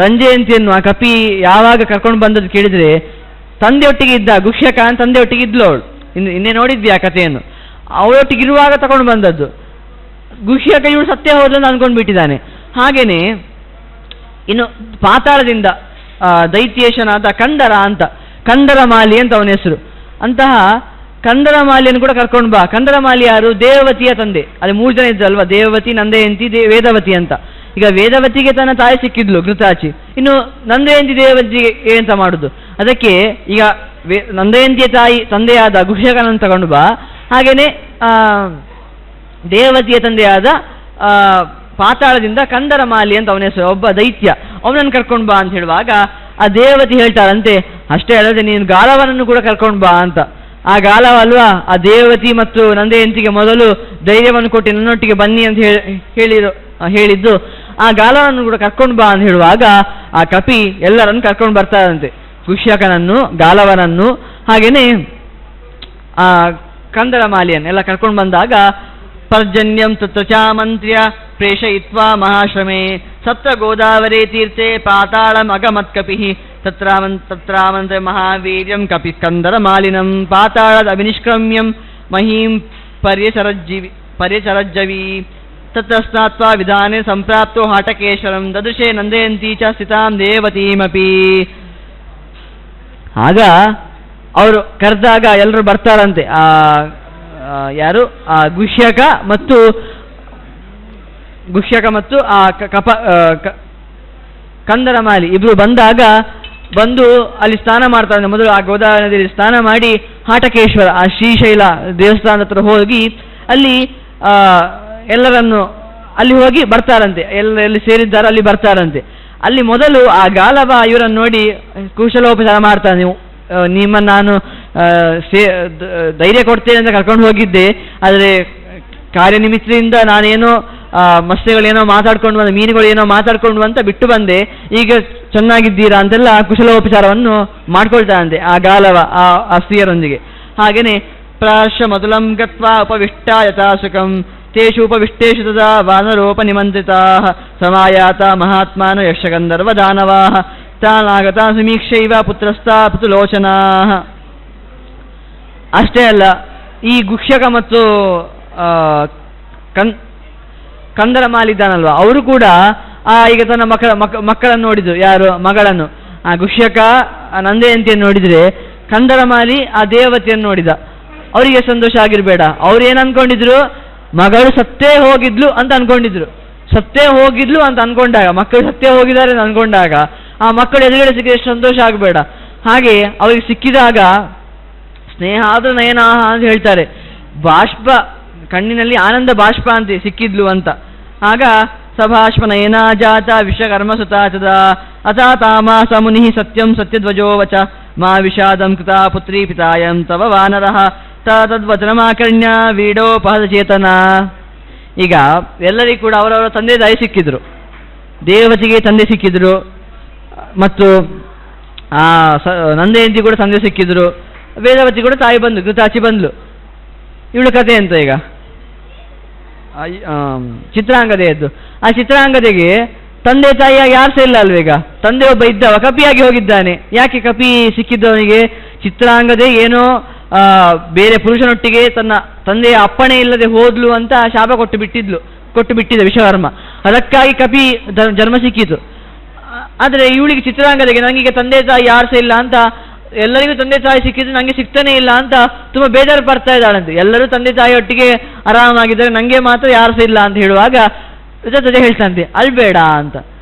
ರಂಜಯಂತಿಯನ್ನು ಆ ಕಪಿ ಯಾವಾಗ ಕರ್ಕೊಂಡು ಬಂದದ್ದು ಕೇಳಿದ್ರೆ, ತಂದೆಯೊಟ್ಟಿಗೆ ಇದ್ದ ಗುಹ್ಯಕ ಅಂತ ತಂದೆಯೊಟ್ಟಿಗೆ ಇದ್ಲು ಅವಳು. ಇನ್ನೇ ನೋಡಿದ್ವಿ ಆ ಕಥೆಯನ್ನು. ಅವಳೊಟ್ಟಿಗಿರುವಾಗ ತಗೊಂಡು ಬಂದದ್ದು. ಗುಹ್ಯಕ ಇವಳು ಸತ್ಯ ಹೋದ್ಲನ್ನು ಅನ್ಕೊಂಡು ಬಿಟ್ಟಿದ್ದಾನೆ. ಹಾಗೇನೆ ಇನ್ನು ಪಾತಾಳದಿಂದ ದೈತ್ಯೇಶನಾದ ಕಂದರಮಾಲಿ ಅಂತ ಅವನ ಹೆಸರು. ಅಂತಹ ಕಂದರಮಾಲಿಯನ್ನು ಕೂಡ ಕರ್ಕೊಂಡು ಬಾ. ಕಂದರಮಾಲಿ ಯಾರು? ದೇವವತಿಯ ತಂದೆ. ಅಲ್ಲಿ 3 ಜನ ಇದ್ದಲ್ವಾ, ದೇವವತಿ, ನಂದಯಂತಿ, ವೇದವತಿ ಅಂತ. ಈಗ ವೇದವತಿಗೆ ತನ್ನ ತಾಯಿ ಸಿಕ್ಕಿದ್ಲು ಘೃತಾಚಿ, ಇನ್ನು ನಂದಯಂತಿ ದೇವವತಿಗೆ ಎಂತ ಮಾಡುದು? ಅದಕ್ಕೆ ಈಗ ನಂದಯಂತಿಯ ತಂದೆಯಾದ ಗುಹ್ಯಕನನ್ನು ತಗೊಂಡು ಬಾ. ಹಾಗೇನೆ ದೇವವತಿಯ ತಂದೆಯಾದ ಪಾತಾಳದಿಂದ ಕಂದರಮಾಲಿ ಅಂತ ಅವನ ಹೆಸರು, ಒಬ್ಬ ದೈತ್ಯ, ಅವನನ್ನು ಕರ್ಕೊಂಡು ಬಾ ಅಂತ ಹೇಳುವಾಗ ಆ ದೇವವತಿ ಹೇಳ್ತಾಳಂತೆ, ಅಷ್ಟೇ ಅಲ್ಲದೆ ನೀನು ಗಾಲವನನ್ನು ಕೂಡ ಕರ್ಕೊಂಡು ಬಾ ಅಂತ. ಆ ಗಾಲವ ಅಲ್ವಾ ಆ ದೇವವತಿ ಮತ್ತು ನಂದಯಂತಿಗೆ ಮೊದಲು ಧೈರ್ಯವನ್ನು ಕೊಟ್ಟು ನನ್ನೊಟ್ಟಿಗೆ ಬನ್ನಿ ಅಂತ ಹೇಳಿದ್ದು. ಆ ಗಾಲವನ್ನು ಕೂಡ ಕರ್ಕೊಂಡು ಬಾ ಅಂತ ಹೇಳುವಾಗ ಆ ಕಪಿ ಎಲ್ಲರನ್ನು ಕರ್ಕೊಂಡು ಬರ್ತಾರಂತೆ, ಗುಹ್ಯಕನನ್ನು, ಗಾಲವನನ್ನು, ಹಾಗೇನೆ ಆ ಕಂದರಮಾಲಿಯನ್ನು ಎಲ್ಲ ಕರ್ಕೊಂಡು ಬಂದಾಗ ಪರ್ಜನ್ಯಂ ತತ್ರ ಚಾಮಂತ್ರ್ಯ ಪ್ರೇಷಯಿತ್ವಾ ಮಹಾಶ್ರಮೇ ಸತ್ರ ಗೋದಾವರಿ ತೀರ್ಥೆ ಪಾತಾಳಂ ಅಗಮತ್ಕಪಿ ತತ್ರಾಮಂತ್ರ ಮಹಾವೀರ್ಯಂ ಕಪಿ ಸ್ಕಂದರ ಮಾಲಿನಂ ಪಾತಾಳದ ಅಭಿನಿಷ್ಕ್ರಮ್ಯಂ ಮಹೀಂ ಪರ್ಯಚರಜ್ಜವಿ ತತ್ರ ಸ್ನಾತ್ವಾ ವಿಧಾನೆ ಸಂಪ್ರಾಪ್ತೋ ಹಾಟಕೇಶ್ವರಂ ದದೃಶೇ ನಂದಯಂತಿ ಚ ಸ್ಥಿತಾಂ ದೇವತೀಮಪಿ. ಆಗ ಅವರು ಕರೆದಾಗ ಎಲ್ಲರೂ ಬರ್ತಾರಂತೆ. ಯಾರು? ಆ ಗುಹ್ಯಕ ಮತ್ತು ಆ ಕಂದರಮಾಲಿ ಇಬ್ರು ಬಂದು ಅಲ್ಲಿ ಸ್ನಾನ ಮಾಡ್ತಾರೆ. ಮೊದಲು ಆ ಗೋದಾವರಿ ನದಿಯಲ್ಲಿ ಸ್ನಾನ ಮಾಡಿ ಹಾಟಕೇಶ್ವರ ಆ ಶ್ರೀಶೈಲ ದೇವಸ್ಥಾನದ ಹತ್ರ ಹೋಗಿ ಅಲ್ಲಿ ಎಲ್ಲರನ್ನು ಅಲ್ಲಿ ಹೋಗಿ ಬರ್ತಾರಂತೆ. ಎಲ್ಲಿ ಸೇರಿದ್ದಾರೋ ಅಲ್ಲಿ ಬರ್ತಾರಂತೆ. ಅಲ್ಲಿ ಮೊದಲು ಆ ಗಾಲವ ಇವರನ್ನು ನೋಡಿ ಕುಶಲೋಪಚಾರ ಮಾಡ್ತಾನೆ. ನಿಮ್ಮನ್ನು ನಾನು ಧೈರ್ಯ ಕೊಡ್ತೇನೆ ಅಂತ ಕರ್ಕೊಂಡು ಹೋಗಿದ್ದೆ, ಆದರೆ ಕಾರ್ಯನಿಮಿತ್ತದಿಂದ ನಾನೇನೋ ಮತ್ಸ್ಯಗಳೇನೋ ಮಾತಾಡ್ಕೊಂಡು ಬಂದು, ಮೀನುಗಳೇನೋ ಮಾತಾಡ್ಕೊಂಡು ಅಂತ ಬಿಟ್ಟು ಬಂದೆ, ಈಗ ಚೆನ್ನಾಗಿದ್ದೀರಾ ಅಂತೆಲ್ಲ ಕುಶಲೋಪಚಾರವನ್ನು ಮಾಡ್ಕೊಳ್ತಾನಂತೆ ಆ ಗಾಲವ ಆ ಸ್ತ್ರೀಯರೊಂದಿಗೆ. ಹಾಗೇನೆ ಪ್ರಾಶ ಮೊದಲಂ ಗತ್ವಾ ಉಪವಿಷ್ಟ ಯಥಾಸುಖಂ ತೇಷು ಉಪವಿಷ್ಟೇಶು ತದಾ ವಾನರೋಪ ನಿಮಂತ್ರಿತಾ ಸಮಾಯಾತ ಮಹಾತ್ಮಾನ ಯಕ್ಷಗಂಧರ್ವ ದಾನವಾ ತಾನಾಗತ ಸಮೀಕ್ಷೈವ ಪುತ್ರಸ್ಥಾ ಪುತುಲೋಚನಾ. ಅಷ್ಟೇ ಅಲ್ಲ, ಈ ಗುಹ್ಯಕ ಮತ್ತು ಕಂದರಮಾಲಿದ್ದಾನಲ್ವ, ಅವರು ಕೂಡ ಈಗ ತನ್ನ ಮಕ್ಕಳನ್ನು ನೋಡಿದ್ರು. ಯಾರು? ಮಗಳನ್ನು. ಆ ಗುಹ್ಯಕ ನಂದಯಂತಿಯನ್ನು ನೋಡಿದ್ರೆ ಕಂದರ ಮಾಲಿ ಆ ದೇವತೆಯನ್ನು ನೋಡಿದ. ಅವರಿಗೆ ಸಂತೋಷ ಆಗಿರಬೇಡ. ಅವ್ರು ಏನು ಅನ್ಕೊಂಡಿದ್ರು, ಮಗಳು ಸತ್ತೇ ಹೋಗಿದ್ಲು ಅಂತ ಅನ್ಕೊಂಡಿದ್ರು. ಸತ್ತೇ ಹೋಗಿದ್ಲು ಅಂತ ಅನ್ಕೊಂಡಾಗ, ಮಕ್ಕಳು ಸತ್ತೇ ಹೋಗಿದ್ದಾರೆ ಅಂತ ಅನ್ಕೊಂಡಾಗ ಆ ಮಕ್ಕಳು ಎದುರುಗಡೆ ಸಿಕ್ಕಿದ್ರೆ ಎಷ್ಟು ಸಂತೋಷ ಆಗಬೇಡ. ಹಾಗೆ ಅವರಿಗೆ ಸಿಕ್ಕಿದಾಗ ಸ್ನೇಹಾದ ನಯನಾಹ ಅಂತ ಹೇಳ್ತಾರೆ, ಬಾಷ್ಪ ಕಣ್ಣಿನಲ್ಲಿ ಆನಂದ ಬಾಷ್ಪ ಅಂತ ಸಿಕ್ಕಿದ್ಲು ಅಂತ. ಆಗ ಸಭಾಷ್ಪ ನಯನ ಜಾತ ವಿಶ್ವಕರ್ಮ ಸುತಾಚದ ಅತಾ ತಾಮಾಸ ಮುನಿ ಸತ್ಯಂ ಸತ್ಯಧ್ವಜೋ ವಚ ಮಾ ವಿಷಾದಂ ಕೃತ ಪುತ್ರಿ ಪಿತಾಯಂ ತವ ವಾನರಃ ತದ್ವಚನಮಾಕರ್ಣ್ಯ ವೀಡೋಪಹತ ಚೇತನ. ಈಗ ಎಲ್ಲರಿಗೂ ಕೂಡ ಅವರವರ ತಂದೆ ತಾಯಿ ಸಿಕ್ಕಿದ್ರು. ದೇವತೆಗೆ ತಂದೆ ಸಿಕ್ಕಿದ್ರು, ಮತ್ತು ನಂದೆಯಂತಿ ಕೂಡ ತಂದೆ ಸಿಕ್ಕಿದ್ರು, ವೇದವತಿ ಕೂಡ ತಾಯಿ ಬಂದು ಘೃತಾಚಿ ಬಂದ್ಲು. ಇವಳು ಕಥೆ ಅಂತ ಈಗ ಚಿತ್ರಾಂಗದೆಯದ್ದು. ಆ ಚಿತ್ರಾಂಗದೆಗೆ ತಂದೆ ತಾಯಿಯಾಗಿ ಯಾರು ಸಹ ಇಲ್ಲ ಅಲ್ವೀಗ. ತಂದೆ ಒಬ್ಬ ಇದ್ದವ ಕಪಿಯಾಗಿ ಹೋಗಿದ್ದಾನೆ. ಯಾಕೆ ಕಪಿ ಸಿಕ್ಕಿದ್ದವನಿಗೆ? ಚಿತ್ರಾಂಗದೆ ಏನೋ ಬೇರೆ ಪುರುಷನೊಟ್ಟಿಗೆ ತನ್ನ ತಂದೆಯ ಅಪ್ಪಣೆ ಇಲ್ಲದೆ ಹೋದ್ಲು ಅಂತ ಶಾಪ ಕೊಟ್ಟು ಬಿಟ್ಟಿದ್ದ ವಿಶ್ವಕರ್ಮ. ಅದಕ್ಕಾಗಿ ಕಪಿ ಜನ್ಮ ಸಿಕ್ಕಿತು. ಆದರೆ ಇವಳಿಗೆ ಚಿತ್ರಾಂಗದೆಗೆ ನನಗೀಗ ತಂದೆ ತಾಯಿ ಯಾರು ಸಹ ಇಲ್ಲ ಅಂತ, ಎಲ್ಲರಿಗೂ ತಂದೆ ತಾಯಿ ಸಿಕ್ಕಿದ್ರು ನನಗೆ ಸಿಗ್ತಾನೆ ಇಲ್ಲ ಅಂತ ತುಂಬ ಬೇಜಾರು ಪಡ್ತಾ ಇದ್ದಾಳಂತೆ. ಎಲ್ಲರೂ ತಂದೆ ತಾಯಿಯೊಟ್ಟಿಗೆ ಆರಾಮಾಗಿದ್ದಾರೆ, ನನಗೆ ಮಾತ್ರ ಯಾರು ಸಹ ಇಲ್ಲ ಅಂತ ಹೇಳುವಾಗ ಜೊತೆ ಹೇಳ್ತಂತೆ ಅಲ್ಬೇಡ ಅಂತ.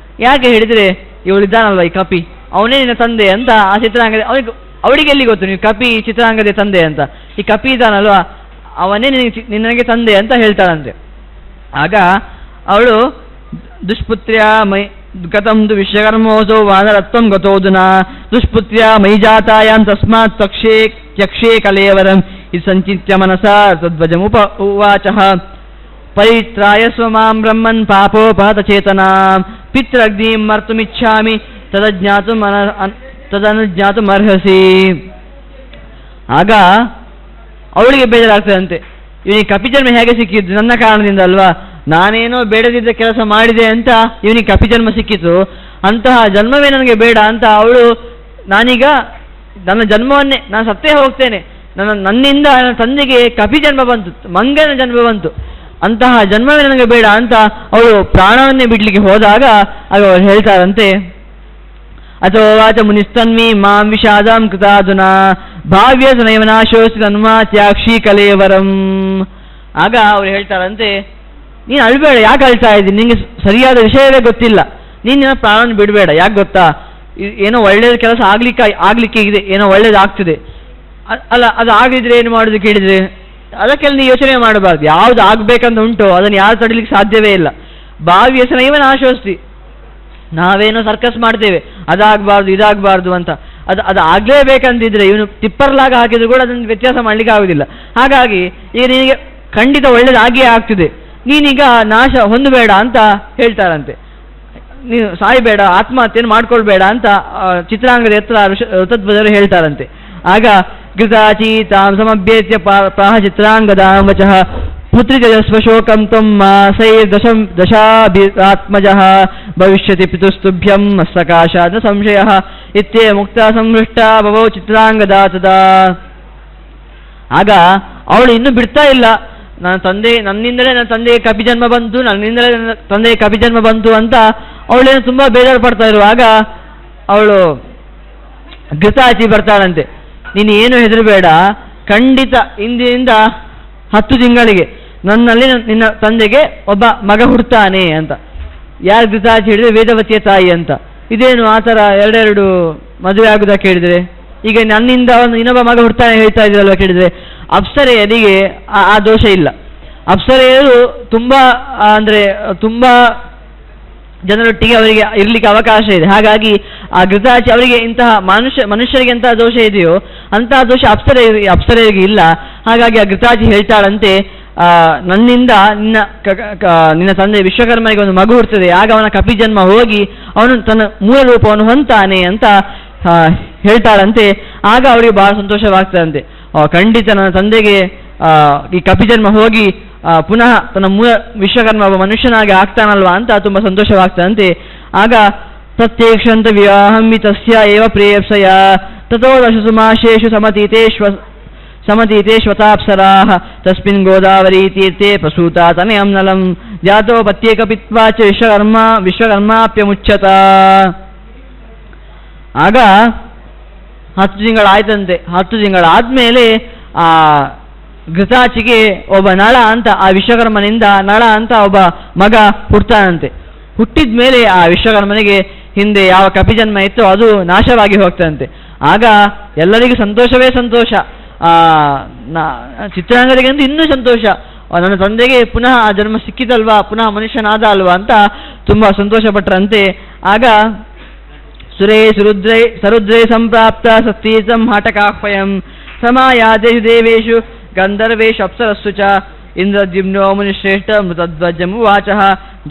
ಯಾಕೆ ಹೇಳಿದರೆ, ಇವಳಿದ್ದಾನಲ್ವ ಈ ಕಪಿ, ಅವನೇ ನಿನ್ನ ತಂದೆ ಅಂತ ಆ ಚಿತ್ರಾಂಗದೆ ಅವಳಿಗೆ ಎಲ್ಲಿ ಗೊತ್ತು ನೀವು ಕಪಿ ಚಿತ್ರಾಂಗದೆ ತಂದೆ ಅಂತ? ಈ ಕಪಿ ಇದ್ದಾನಲ್ವ ಅವನೇ ನಿನಗೆ ತಂದೆ ಅಂತ ಹೇಳ್ತಾಳಂತೆ. ಆಗ ಅವಳು ದುಷ್ಪುತ್ರ್ಯ ಮೈ ಗತಂ ದು ವಿಶ್ವಕರ್ಮೋಸೋ ವಾನರತ್ವಂ ಗತೋದುನ ದುಷ್ಪುತ್ರ್ಯ ಮೈಜಾತಾಯಾಂ ತಸ್ಮಾತ್ ತ್ಯಕ್ಷೇ ಕಲೇವರಂ ಇದು ಸಂಚಿತ್ಯ ಮನಸಾ ತದ್ವಜಮುಪ ಉವಾಚಃ ಪರಿತ್ರಾಯ ಸ್ವಮಾಂ ಬ್ರಹ್ಮನ್ ಪಾಪೋಪಹತ ಚೇತನಾ ಪಿತೃಗ್ನಿಂ ಮರ್ತುಮಿಚ್ಛಾಮಿ ತದನುಜ್ಞಾತುಮರ್ಹಸಿ. ಆಗ ಅವಳಿಗೆ ಬೇಜಾರಾಗ್ತದಂತೆ, ಇವನಿಗೆ ಕಪಿಜನ್ಮ ಹೇಗೆ ಸಿಕ್ಕಿದ್ದು? ನನ್ನ ಕಾರಣದಿಂದ ಅಲ್ವಾ, ನಾನೇನೋ ಬೇಡದಿದ್ದ ಕೆಲಸ ಮಾಡಿದೆ ಅಂತ ಇವನಿಗೆ ಕಪಿಜನ್ಮ ಸಿಕ್ಕಿತು, ಅಂತಹ ಜನ್ಮವೇ ನನಗೆ ಬೇಡ ಅಂತ ಅವಳು, ನಾನೀಗ ನನ್ನ ಜನ್ಮವನ್ನೇ ನಾನು ಸತ್ತೇ ಹೋಗ್ತೇನೆ, ನನ್ನಿಂದ ನನ್ನ ತಂದೆಗೆ ಕಪಿಜನ್ಮ ಬಂತು, ಮಂಗನ ಜನ್ಮ ಬಂತು, ಅಂತಹ ಜನ್ಮವೇ ನನಗೆ ಬೇಡ ಅಂತ ಅವಳು ಪ್ರಾಣವನ್ನೇ ಬಿಡ್ಲಿಕ್ಕೆ ಹೋದಾಗ ಆಗ ಅವಳು ಹೇಳ್ತಾರಂತೆ, ಅಥೋ ವಾಚ ಮುನಿಸ್ತನ್ವಿ ಮಾಂ ವಿಷಾದಂ ಕೃತಾದುನಾ ಭಾವ್ಯ ನೈವನಾಶೋಸ್ತಿ ತನ್ಮಾ ತ್ಯಾಕ್ಷಿ ಕಲೇವರಂ. ಆಗ ಅವ್ರು ಹೇಳ್ತಾರಂತೆ, ನೀನು ಅಳ್ಬೇಡ, ಯಾಕೆ ಅಳ್ತಾ ಇದ್ದೀನಿ? ನಿನಗೆ ಸರಿಯಾದ ವಿಷಯವೇ ಗೊತ್ತಿಲ್ಲ, ನೀನು ನಿನ್ನ ಪ್ರಾಣವನ್ನು ಬಿಡಬೇಡ. ಯಾಕೆ ಗೊತ್ತಾ, ಏನೋ ಒಳ್ಳೇದು ಕೆಲಸ ಆಗ್ಲಿಕ್ಕೆ ಇದೆ, ಏನೋ ಒಳ್ಳೇದಾಗ್ತದೆ ಅಲ್ಲ, ಅದು ಆಗಿದ್ರೆ ಏನು ಮಾಡೋದು ಕೇಳಿದರೆ ಅದಕ್ಕೆಲ್ಲ ನೀವು ಯೋಚನೆ ಮಾಡಬಾರ್ದು. ಯಾವ್ದು ಆಗ್ಬೇಕಂತ ಉಂಟು ಅದನ್ನು ಯಾರು ತಡಿಲಿಕ್ಕೆ ಸಾಧ್ಯವೇ ಇಲ್ಲ. ಭಾವ್ಯ ನೈವನ ಆಶೋಸ್ತಿ, ನಾವೇನೋ ಸರ್ಕಸ್ ಮಾಡ್ತೇವೆ ಅದಾಗಬಾರ್ದು ಇದಾಗಬಾರ್ದು ಅಂತ, ಅದು ಆಗಲೇಬೇಕಂತಿದ್ರೆ ಇವನು ಟಿಪ್ಪರ್ಲಾಗ ಹಾಕಿದ್ರು ಕೂಡ ಅದನ್ನು ವ್ಯತ್ಯಾಸ ಮಾಡಲಿಕ್ಕೆ ಆಗುದಿಲ್ಲ. ಹಾಗಾಗಿ ಈಗ ನಿನಗೆ ಖಂಡಿತ ಒಳ್ಳೇದಾಗಿಯೇ ಆಗ್ತಿದೆ, ನೀನೀಗ ನಾಶ ಹೊಂದಬೇಡ ಅಂತ ಹೇಳ್ತಾರಂತೆ. ನೀನು ಸಾಯಬೇಡ, ಆತ್ಮಹತ್ಯೆಯನ್ನು ಮಾಡ್ಕೊಳ್ಬೇಡ ಅಂತ ಚಿತ್ರಾಂಗದ ಎತ್ತರ ಋತಧ್ವಜರು ಹೇಳ್ತಾರಂತೆ. ಆಗ ಘೃತಾಚಿ ತಾಂ ಸಮಭ್ಯೇತ್ಯ ಪ್ರಾಹ ಚಿತ್ರಾಂಗದಾಂ ವಚಃ ಪುತ್ರಿ ತೇಜಸ್ವ ಶೋಕಂ ತ್ವಂ ದಶಾಭಿರಾತ್ಮಜಃ ಭವಿಷ್ಯತಿ ಪಿತುಸ್ತುಭ್ಯಂ ಸಕಾಶಾತ್ ಸಂಶಯಃ ಇತ್ಯೇ ಮುಕ್ತ ಸಂಹೃಷ್ಟ ಭವೌ ಚಿತ್ರಾಂಗದಾ ತದಾ. ಆಗ ಅವಳು ಇನ್ನೂ ಬಿಡ್ತಾ ಇಲ್ಲ, ನನ್ನಿಂದಲೇ ನನ್ನ ತಂದೆಗೆ ಕಪಿಜನ್ಮ ಬಂತು, ನನ್ನಿಂದಲೇ ನನ್ನ ತಂದೆಗೆ ಕಪಿಜನ್ಮ ಬಂತು ಅಂತ ಅವಳೇನು ತುಂಬ ಬೇಜಾರು ಪಡ್ತಾ ಇರುವಾಗ ಅವಳು ಘೃತಾಚಿ ಬರ್ತಾಳಂತೆ. ನೀನು ಏನು ಹೆದರಬೇಡ, ಖಂಡಿತ ಇಂದಿನಿಂದ 10 ತಿಂಗಳಿಗೆ ನನ್ನಲ್ಲಿ ನಿನ್ನ ತಂದೆಗೆ ಒಬ್ಬ ಮಗ ಹುಡ್ತಾನೆ ಅಂತ. ಯಾರು ಘೃತಾಚಿ ಹೇಳಿದ್ರೆ ವೇದವತಿಯ ತಾಯಿ ಅಂತ. ಇದೇನು ಆ ಥರ ಎರಡೆರಡು ಮದುವೆ ಆಗುದಾ ಕೇಳಿದರೆ, ಈಗ ನನ್ನಿಂದ ಇನ್ನೊಬ್ಬ ಮಗ ಹುಡ್ತಾನೆ ಹೇಳ್ತಾ ಇದ್ರಲ್ವ ಕೇಳಿದರೆ, ಅಪ್ಸರೆಯರಿಗೆ ಆ ದೋಷ ಇಲ್ಲ. ಅಪ್ಸರೆಯರು ತುಂಬ ತುಂಬ ಜನರೊಟ್ಟಿಗೆ ಅವರಿಗೆ ಇರಲಿಕ್ಕೆ ಅವಕಾಶ ಇದೆ. ಹಾಗಾಗಿ ಆ ಘೃತಾಚಿ ಅವರಿಗೆ ಇಂತಹ ಮನುಷ್ಯರಿಗೆ ಎಂತಹ ದೋಷ ಇದೆಯೋ ಅಂತಹ ದೋಷ ಅಪ್ಸರೆಯರಿಗೆ ಇಲ್ಲ. ಹಾಗಾಗಿ ಆ ಘೃತಾಚಿ ಹೇಳ್ತಾಳಂತೆ, ನನ್ನಿಂದ ನಿನ್ನ ತಂದೆ ವಿಶ್ವಕರ್ಮನಿಗೆ ಒಂದು ಮಗು ಹುಡ್ತದೆ, ಆಗ ಅವನ ಕಪಿಜನ್ಮ ಹೋಗಿ ಅವನು ತನ್ನ ಮೂಲ ರೂಪವನ್ನು ಹೊಂತಾನೆ ಅಂತ ಹೇಳ್ತಾಳಂತೆ. ಆಗ ಅವರಿಗೆ ಬಹಳ ಸಂತೋಷವಾಗ್ತದಂತೆ. ಖಂಡಿತ ನನ್ನ ತಂದೆಗೆ ಈ ಕಪಿಜನ್ಮ ಹೋಗಿ ಪುನಃ ತನ್ನ ಮೂಲ ವಿಶ್ವಕರ್ಮ ಒಬ್ಬ ಮನುಷ್ಯನಾಗಿ ಆಗ್ತಾನಲ್ವಾ ಅಂತ ತುಂಬ ಸಂತೋಷವಾಗ್ತದಂತೆ. ಆಗ ಪ್ರತ್ಯಕ್ಷಂತ ವಿವಾಹಂಬಿ ತಸ್ಯ ಏವ ಪ್ರೇಯಪ್ಸಯ ತಥೋ ದಶಸು ಮಾಸೇಷು ಸಮತೀತೇಶ್ವತಾಪ್ಸರಾಃ ತಸ್ಮಿನ್ ಗೋದಾವರಿ ತೀರ್ಥೆ ಪ್ರಸೂತಾ ತನಯಂ ನಲಂ ಜಾತೋ ಪತ್ಯೇಕ ಪಿತ್ವಾ ಚ ವಿಶ್ವಕರ್ಮಾಪ್ಯಮುಚ್ಯತ. ಆಗ 10 ತಿಂಗಳಾಯ್ತಂತೆ. 10 ತಿಂಗಳಾದ್ಮೇಲೆ ಆ ಘೃತಾಚಿಗೆ ಒಬ್ಬ ನಳ ಅಂತ, ಆ ವಿಶ್ವಕರ್ಮನಿಂದ ನಳ ಅಂತ ಒಬ್ಬ ಮಗ ಹುಡ್ತಾನಂತೆ. ಹುಟ್ಟಿದ ಮೇಲೆ ಆ ವಿಶ್ವಕರ್ಮನಿಗೆ ಹಿಂದೆ ಯಾವ ಕಪಿಜನ್ಮ ಇತ್ತೋ ಅದು ನಾಶವಾಗಿ ಹೋಗ್ತದಂತೆ. ಆಗ ಎಲ್ಲರಿಗೂ ಸಂತೋಷವೇ ಸಂತೋಷ. ಚಿತ್ರಾಂಗದಿಗಂತೂ ಇನ್ನೂ ಸಂತೋಷ, ನನ್ನ ತಂದೆಗೆ ಪುನಃ ಆ ಜನ್ಮ ಸಿಕ್ಕಿತಲ್ವಾ, ಪುನಃ ಮನುಷ್ಯನಾದ ಅಲ್ವಾ ಅಂತ ತುಂಬ ಸಂತೋಷ ಪಟ್ಟರಂತೆ. ಆಗ ಸುರೇ ಸರುದ್ರೇ ಸಂಪ್ರಾಪ್ತ ಸತ್ತೀರ್ಥ ಹಾಟಕಾಹ್ವಯಂ ಸಮಾಯಾದೇಶು ದೇವೇಶು ಗಂಧರ್ವೇಶು ಅಪ್ಸರಸ್ಸು ಚ ಇಂದ್ರದ್ಯುಮ್ನೋ ಮುನಿಶ್ರೇಷ್ಠ ಮೃತಧ್ವಜಮುವಾಚ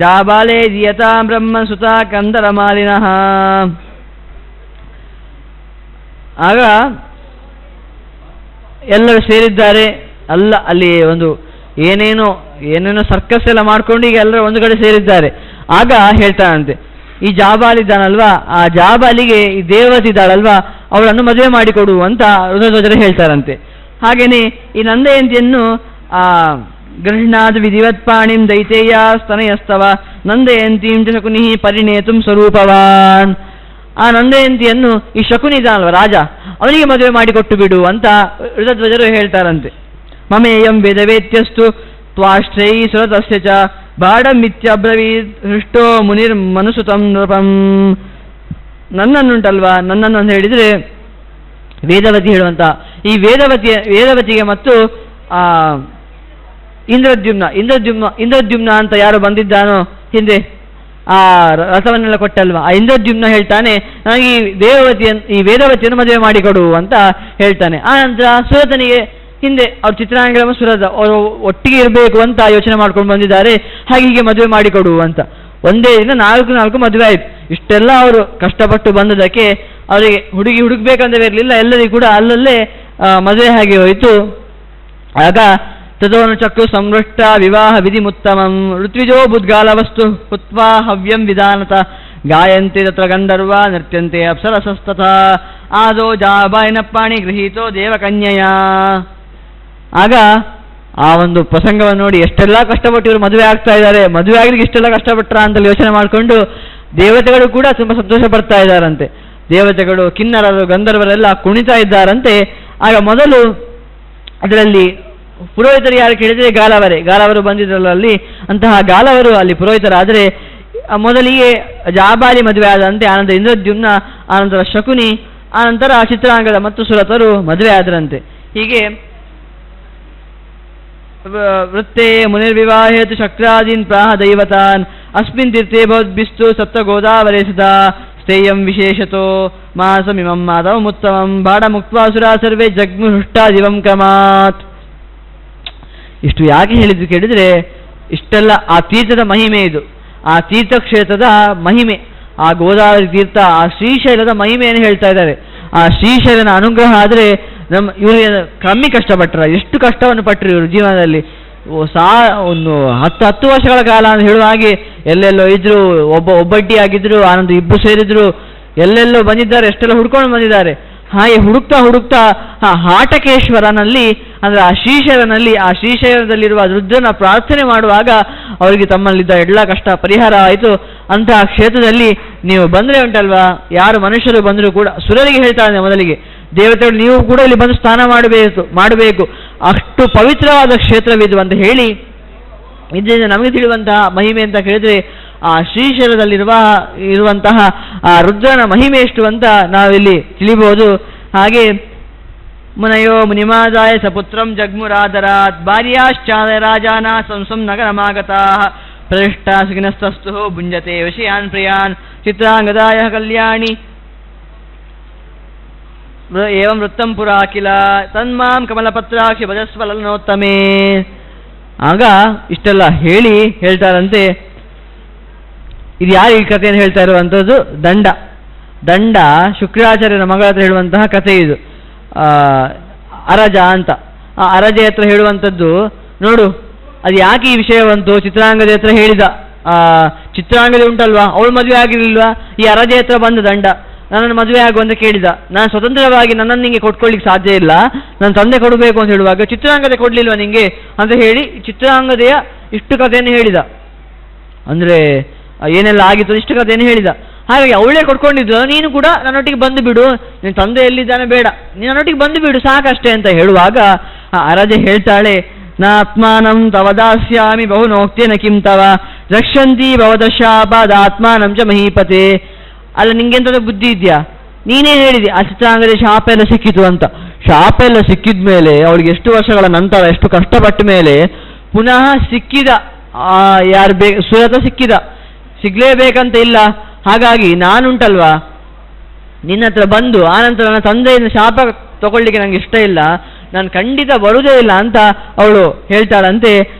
ಜಾಬಾಲೇ ದಿಯತಾಂ ಬ್ರಹ್ಮ ಸುತ ಕಂದರಮಾಲಿನಃ. ಆಗ ಎಲ್ಲರೂ ಸೇರಿದ್ದಾರೆ. ಅಲ್ಲಿ ಒಂದು ಏನೇನೋ ಸರ್ಕಸ್ ಎಲ್ಲ ಮಾಡ್ಕೊಂಡು ಈಗ ಎಲ್ಲರೂ ಒಂದು ಕಡೆ ಸೇರಿದ್ದಾರೆ. ಆಗ ಹೇಳ್ತಾನಂತೆ, ಈ ಜಾಬಾಲಿದ್ದಾನಲ್ವಾ, ಆ ಜಾಬಾಲಿಗೆ ಈ ದೇವತೆ ಇದ್ದಾಳಲ್ವಾ, ಅವಳನ್ನು ಮದುವೆ ಮಾಡಿಕೊಡು ಅಂತ ಋತಧ್ವಜರು ಹೇಳ್ತಾರಂತೆ. ಹಾಗೇನೆ ಈ ನಂದಯಂತಿಯನ್ನು ಗೃಹ್ಣಾದ್ ವಿಧಿವತ್ಪಾಣಿಂ ದೈತೇಯ ಸ್ತನಯಸ್ತವ ನಂದಯಂತೀಂ ಚ ಶಕುನಿ ಪರಿಣೇತುಂ ಸ್ವರೂಪವಾನ್. ಆ ನಂದಯಂತಿಯನ್ನು ಈ ಶಕುನಿ ಇದ್ದಾನಲ್ವ ರಾಜ, ಅವನಿಗೆ ಮದುವೆ ಮಾಡಿಕೊಟ್ಟು ಬಿಡು ಅಂತ ಋತಧ್ವಜರು ಹೇಳ್ತಾರಂತೆ. ಮಮೇಯಂ ವೇದವೇತ್ಯಸ್ತು ತ್ವಾಷ್ಟ್ರೈ ಸುರತಸ್ಯ ಚ ಬಾಢಮಿತ್ಯಬ್ರವೀತ್ ಹೃಷ್ಟೋ ಮುನಿರ್ ಮನುಸುತಂ ನೃಪಂ. ನನ್ನನ್ನುಂಟಲ್ವಾ, ನನ್ನನ್ನು ಅಂತ ಹೇಳಿದರೆ ವೇದವತಿ ಹೇಳುವಂತ ಈ ವೇದವತಿಗೆ ಮತ್ತು ಇಂದ್ರದ್ಯುಮ್ನ ಅಂತ ಯಾರು ಬಂದಿದ್ದಾನೋ ಹಿಂದೆ ಆ ರಥವನ್ನೆಲ್ಲ ಕೊಟ್ಟಲ್ವಾ, ಆ ಇಂದ್ರದ್ಯುಮ್ನ ಹೇಳ್ತಾನೆ, ನನಗೆ ಈ ವೇದವತಿಯನ್ನು ಮದುವೆ ಮಾಡಿಕೊಡು ಅಂತ ಹೇಳ್ತಾನೆ. ಆ ನಂತರ ಸುರತನಿಗೆ ಹಿಂದೆ ಅವ್ರ ಚಿತ್ರಾಂಗದ ಸುರದ ಅವರು ಒಟ್ಟಿಗೆ ಇರಬೇಕು ಅಂತ ಯೋಚನೆ ಮಾಡ್ಕೊಂಡು ಬಂದಿದ್ದಾರೆ, ಹೀಗೆ ಮದುವೆ ಮಾಡಿಕೊಡು ಅಂತ. ಒಂದೇ ದಿನ 4 ಮದುವೆ ಆಯ್ತು. ಇಷ್ಟೆಲ್ಲ ಅವರು ಕಷ್ಟಪಟ್ಟು ಬಂದದಕ್ಕೆ ಅವರಿಗೆ ಹುಡುಕ್ಬೇಕಂತ ಇರಲಿಲ್ಲ, ಎಲ್ಲರಿಗೂ ಕೂಡ ಅಲ್ಲಲ್ಲೇ ಮದುವೆ ಹಾಗೆ ಹೋಯಿತು. ಆಗ ತದೋನು ಚಕ್ರು ಸಂವೃಷ್ಟ ವಿವಾಹ ವಿಧಿ ಮುತ್ತಮಂ ಋತ್ವಿಜೋ ಬುದ್ಗಾಲವಸ್ತು ಹುತ್ವಾ ಹವ್ಯಂ ವಿಧಾನತ ಗಾಯಂತೆ ತತ್ರ ಗಂಧರ್ವ ನೃತ್ಯಂತೆ ಅಪ್ಸರಸಸ್ತಥ ಆದೋ ಜಾಬಾಯಿನಪ್ಪಾಣಿ ಗೃಹೀತೋ ದೇವಕನ್ಯಯ. ಆಗ ಆ ಒಂದು ಪ್ರಸಂಗವನ್ನು ನೋಡಿ ಎಷ್ಟೆಲ್ಲ ಕಷ್ಟಪಟ್ಟು ಇವರು ಮದುವೆ ಆಗ್ತಾ ಇದ್ದಾರೆ, ಮದುವೆ ಆಗ್ಲಿಕ್ಕೆ ಇಷ್ಟೆಲ್ಲ ಕಷ್ಟಪಟ್ರ ಅಂತ ಯೋಚನೆ ಮಾಡಿಕೊಂಡು ದೇವತೆಗಳು ಕೂಡ ತುಂಬ ಸಂತೋಷ ಪಡ್ತಾ ಇದ್ದಾರಂತೆ. ದೇವತೆಗಳು, ಕಿನ್ನರರು, ಗಂಧರ್ವರೆಲ್ಲ ಕುಣಿತಾ ಇದ್ದಾರಂತೆ. ಆಗ ಮೊದಲು ಅದರಲ್ಲಿ ಪುರೋಹಿತರು ಯಾರು ಕೇಳಿದರೆ ಗಾಲವರು ಬಂದಿದ್ರಲ್ಲ ಅಲ್ಲಿ, ಅಂತಹ ಗಾಲವರು ಅಲ್ಲಿ ಪುರೋಹಿತರಾದರೆ ಮೊದಲಿಗೆ ಜಾಬಾಲಿ ಮದುವೆ ಆದಂತೆ, ಆನಂತರ ಇಂದ್ರದ್ಯುಮ್ನ, ಆನಂತರ ಶಕುನಿ, ಆನಂತರ ಚಿತ್ರಾಂಗದ ಮತ್ತು ಸುರತರು ಮದುವೆ ಆದರಂತೆ. ಹೀಗೆ ವೃತ್ತೇ ಮುನಿರ್ವಿವಾಹೇತು ಶಕ್ರಾದೀನ್ ಪ್ರಾಹ ದೈವತಾನ್ ಅಸ್ಮಿನ್ ತೀರ್ಥೇ ಭವದ್ಭಿಸ್ತು ಸಪ್ತ ಗೋದಾವರೇ ಸದಾ ಸ್ಥೇಯಂ ವಿಶೇಷತೋ ಮಾಸಮಿಮಂ ಮಾಧವಮುತ್ತಮಂ ಬಾಢ ಮುಕ್ತ್ವಾಸುರಾ ಸರ್ವೇ ಜಗ್ಮು ಹೃಷ್ಟಾ ದಿವಂ ಕ್ರಮಾತ್. ಇಷ್ಟು ಯಾಕೆ ಹೇಳಿದ್ದು ಕೇಳಿದರೆ, ಇಷ್ಟೆಲ್ಲ ಆ ತೀರ್ಥದ ಮಹಿಮೆ ಇದು, ಆ ತೀರ್ಥಕ್ಷೇತ್ರದ ಮಹಿಮೆ, ಆ ಗೋದಾವರಿ ತೀರ್ಥ, ಆ ಶ್ರೀಶೈಲದ ಮಹಿಮೆಯನ್ನು ಹೇಳ್ತಾ ಇದ್ದಾರೆ. ಆ ಶ್ರೀಶೈಲನ ಅನುಗ್ರಹ ಆದರೆ ಇವರು ಕಮ್ಮಿ ಕಷ್ಟಪಟ್ಟರು, ಎಷ್ಟು ಕಷ್ಟವನ್ನು ಪಟ್ಟರು ಇವರು ಜೀವನದಲ್ಲಿ. ಒಂದು 10 ವರ್ಷಗಳ ಕಾಲ ಅಂತ ಹೇಳುವ ಹಾಗೆ ಎಲ್ಲೆಲ್ಲೋ ಇದ್ರು, ಒಬ್ಬಡ್ಡಿ ಆಗಿದ್ರು, ಆನಂದ ಇಬ್ಬರು ಸೇರಿದ್ರು, ಎಲ್ಲೆಲ್ಲೋ ಬಂದಿದ್ದಾರೆ, ಎಷ್ಟೆಲ್ಲ ಹುಡ್ಕೊಂಡು ಬಂದಿದ್ದಾರೆ. ಹಾಗೆ ಹುಡುಕ್ತಾ ಹಾಟಕೇಶ್ವರನಲ್ಲಿ ಅಂದರೆ ಆ ಶ್ರೀಶೈಲನಲ್ಲಿ, ಆ ಶ್ರೀಶೈಲದಲ್ಲಿರುವ ರುದ್ರನ ಪ್ರಾರ್ಥನೆ ಮಾಡುವಾಗ ಅವರಿಗೆ ತಮ್ಮಲ್ಲಿದ್ದ ಎಲ್ಲ ಕಷ್ಟ ಪರಿಹಾರ ಆಯಿತು. ಅಂತಹ ಕ್ಷೇತ್ರದಲ್ಲಿ ನೀವು ಬಂದರೆ ಉಂಟಲ್ವಾ, ಯಾರು ಮನುಷ್ಯರು ಬಂದರೂ ಕೂಡ ಸುರರಿಗೆ ಹೇಳ್ತಾನೆ ಮೊದಲಿಗೆ, ದೇವತೆಗಳು ನೀವು ಕೂಡ ಇಲ್ಲಿ ಬಂದು ಸ್ನಾನ ಮಾಡಬೇಕು, ಅಷ್ಟು ಪವಿತ್ರವಾದ ಕ್ಷೇತ್ರವಿದು ಅಂತ ಹೇಳಿ, ಇದರಿಂದ ನಮಗೆ ತಿಳಿಯುವಂತಹ ಮಹಿಮೆ ಅಂತ ಕೇಳಿದರೆ ಆ ಶ್ರೀಶೈಲದಲ್ಲಿರುವಂತಹ ಆ ರುದ್ರನ ಮಹಿಮೆ ಎಷ್ಟು ಅಂತ ನಾವಿಲ್ಲಿ ತಿಳಿಬಹುದು. ಹಾಗೆ ಮುನಯೋ ಮುನಿಮಾದಾಯ ಸಪುತ್ರಂ ಜಗ್ಮುರಾದರಾತ್ ಭಾರ್ಯಾಶ್ಚಾದ ರಾಜಾನ ಸಂಸಂ ನಗರಮಾಗತಾ ಪ್ರತಿಷ್ಠಾ ಸುಖಿನಸ್ತಸ್ತು ಭುಂಜತೆ ವಿಷಯಾನ್ ಪ್ರಿಯಾನ್ ಚಿತ್ರಾಂಗದಾಯ ಕಲ್ಯಾಣಿ ಏವಂ ವೃತ್ತಂ ಪುರಾ ಕಿಲ ತನ್ಮಾಂ ಕಮಲಪತ್ರಾಕ್ಷಿ ಭಜಸ್ವಲನೋತ್ತಮೇ. ಆಗ ಇಷ್ಟೆಲ್ಲ ಹೇಳ್ತಾರಂತೆ. ಇದು ಯಾರು ಈ ಕಥೆಯನ್ನು ಹೇಳ್ತಾ ಇರುವಂಥದ್ದು? ದಂಡ ಶುಕ್ರಾಚಾರ್ಯನ ಮಗಳ ಹತ್ರ ಹೇಳುವಂತಹ ಕಥೆ ಇದು. ಅರಜ ಅಂತ, ಆ ಅರಜೆ ಹತ್ರ ಹೇಳುವಂಥದ್ದು ನೋಡು, ಅದು ಯಾಕೆ ಈ ವಿಷಯವಂತೂ ಚಿತ್ರಾಂಗದ ಹತ್ರ ಹೇಳಿದ. ಚಿತ್ರಾಂಗದ ಉಂಟಲ್ವಾ, ಅವಳು ಮದುವೆ ಆಗಿರಲಿಲ್ವಾ, ಈ ಅರಜೆ ಹತ್ರ ಬಂದ ದಂಡ ನನ್ನನ್ನು ಮದುವೆ ಆಗು ಅಂತ ಕೇಳಿದ. ನಾನು ಸ್ವತಂತ್ರವಾಗಿ ನನ್ನನ್ನು ನಿಂಗೆ ಕೊಟ್ಕೊಳ್ಳಿಕ್ಕೆ ಸಾಧ್ಯ ಇಲ್ಲ, ನನ್ನ ತಂದೆ ಕೊಡಬೇಕು ಅಂತ ಹೇಳುವಾಗ ಚಿತ್ರಾಂಗದೆ ಕೊಡಲಿಲ್ವ ನಿಂಗೆ ಅಂತ ಹೇಳಿ ಚಿತ್ರಾಂಗದೆಯ ಇಷ್ಟು ಕಥೆಯನ್ನು ಹೇಳಿದ. ಅಂದರೆ ಏನೆಲ್ಲ ಆಗಿತ್ತು ಇಷ್ಟು ಕಥೆಯನ್ನು ಹೇಳಿದ. ಹಾಗಾಗಿ ಅವಳೇ ಕೊಡ್ಕೊಂಡಿದ್ದು, ನೀನು ಕೂಡ ನನ್ನೊಟ್ಟಿಗೆ ಬಂದು ಬಿಡು, ನಿನ್ನ ತಂದೆ ಎಲ್ಲಿದ್ದಾನೆ ಬೇಡ, ನೀನು ನನ್ನೊಟ್ಟಿಗೆ ಬಂದು ಬಿಡು ಸಾಕಷ್ಟೇ ಅಂತ ಹೇಳುವಾಗ ಅರಜೆ ಹೇಳ್ತಾಳೆ, ನಾತ್ಮಾನಂ ತವ ದಾಸ್ಯಾಮಿ ಬಹುನೋಕ್ತೇನ ಕಿಂ ತವ ರಕ್ಷಂತಿ ಭವದಶಾಪಾದಾತ್ಮಾನಂ ಚ ಮಹೀಪತೆ. ಅಲ್ಲ, ನಿಂಗೆಂತದ ಬುದ್ಧಿ ಇದೆಯಾ? ನೀನೇ ಹೇಳಿದೆ ಆ ಚಿತ್ರಾಂಗದ ಶಾಪ ಎಲ್ಲ ಸಿಕ್ಕಿತು ಅಂತ. ಶಾಪ ಎಲ್ಲ ಸಿಕ್ಕಿದ ಮೇಲೆ ಅವಳಿಗೆ ಎಷ್ಟು ವರ್ಷಗಳ ನಂತರ, ಎಷ್ಟು ಕಷ್ಟಪಟ್ಟ ಮೇಲೆ ಪುನಃ ಸಿಕ್ಕಿದ, ಯಾರು ಸುರತ ಸಿಕ್ಕಿದ, ಸಿಗ್ಲೇಬೇಕಂತ ಇಲ್ಲ. ಹಾಗಾಗಿ ನಾನುಂಟಲ್ವಾ ನಿನ್ನ ಹತ್ರ ಬಂದು ಆನಂತರ ನನ್ನ ತಂದೆಯಿಂದ ಶಾಪ ತಗೊಳ್ಳಿಕ್ಕೆ ನಂಗೆ ಇಷ್ಟ ಇಲ್ಲ, ನಾನು ಖಂಡಿತ ಬರುವುದೇ ಇಲ್ಲ ಅಂತ ಅವಳು ಹೇಳ್ತಾಳಂತೆ.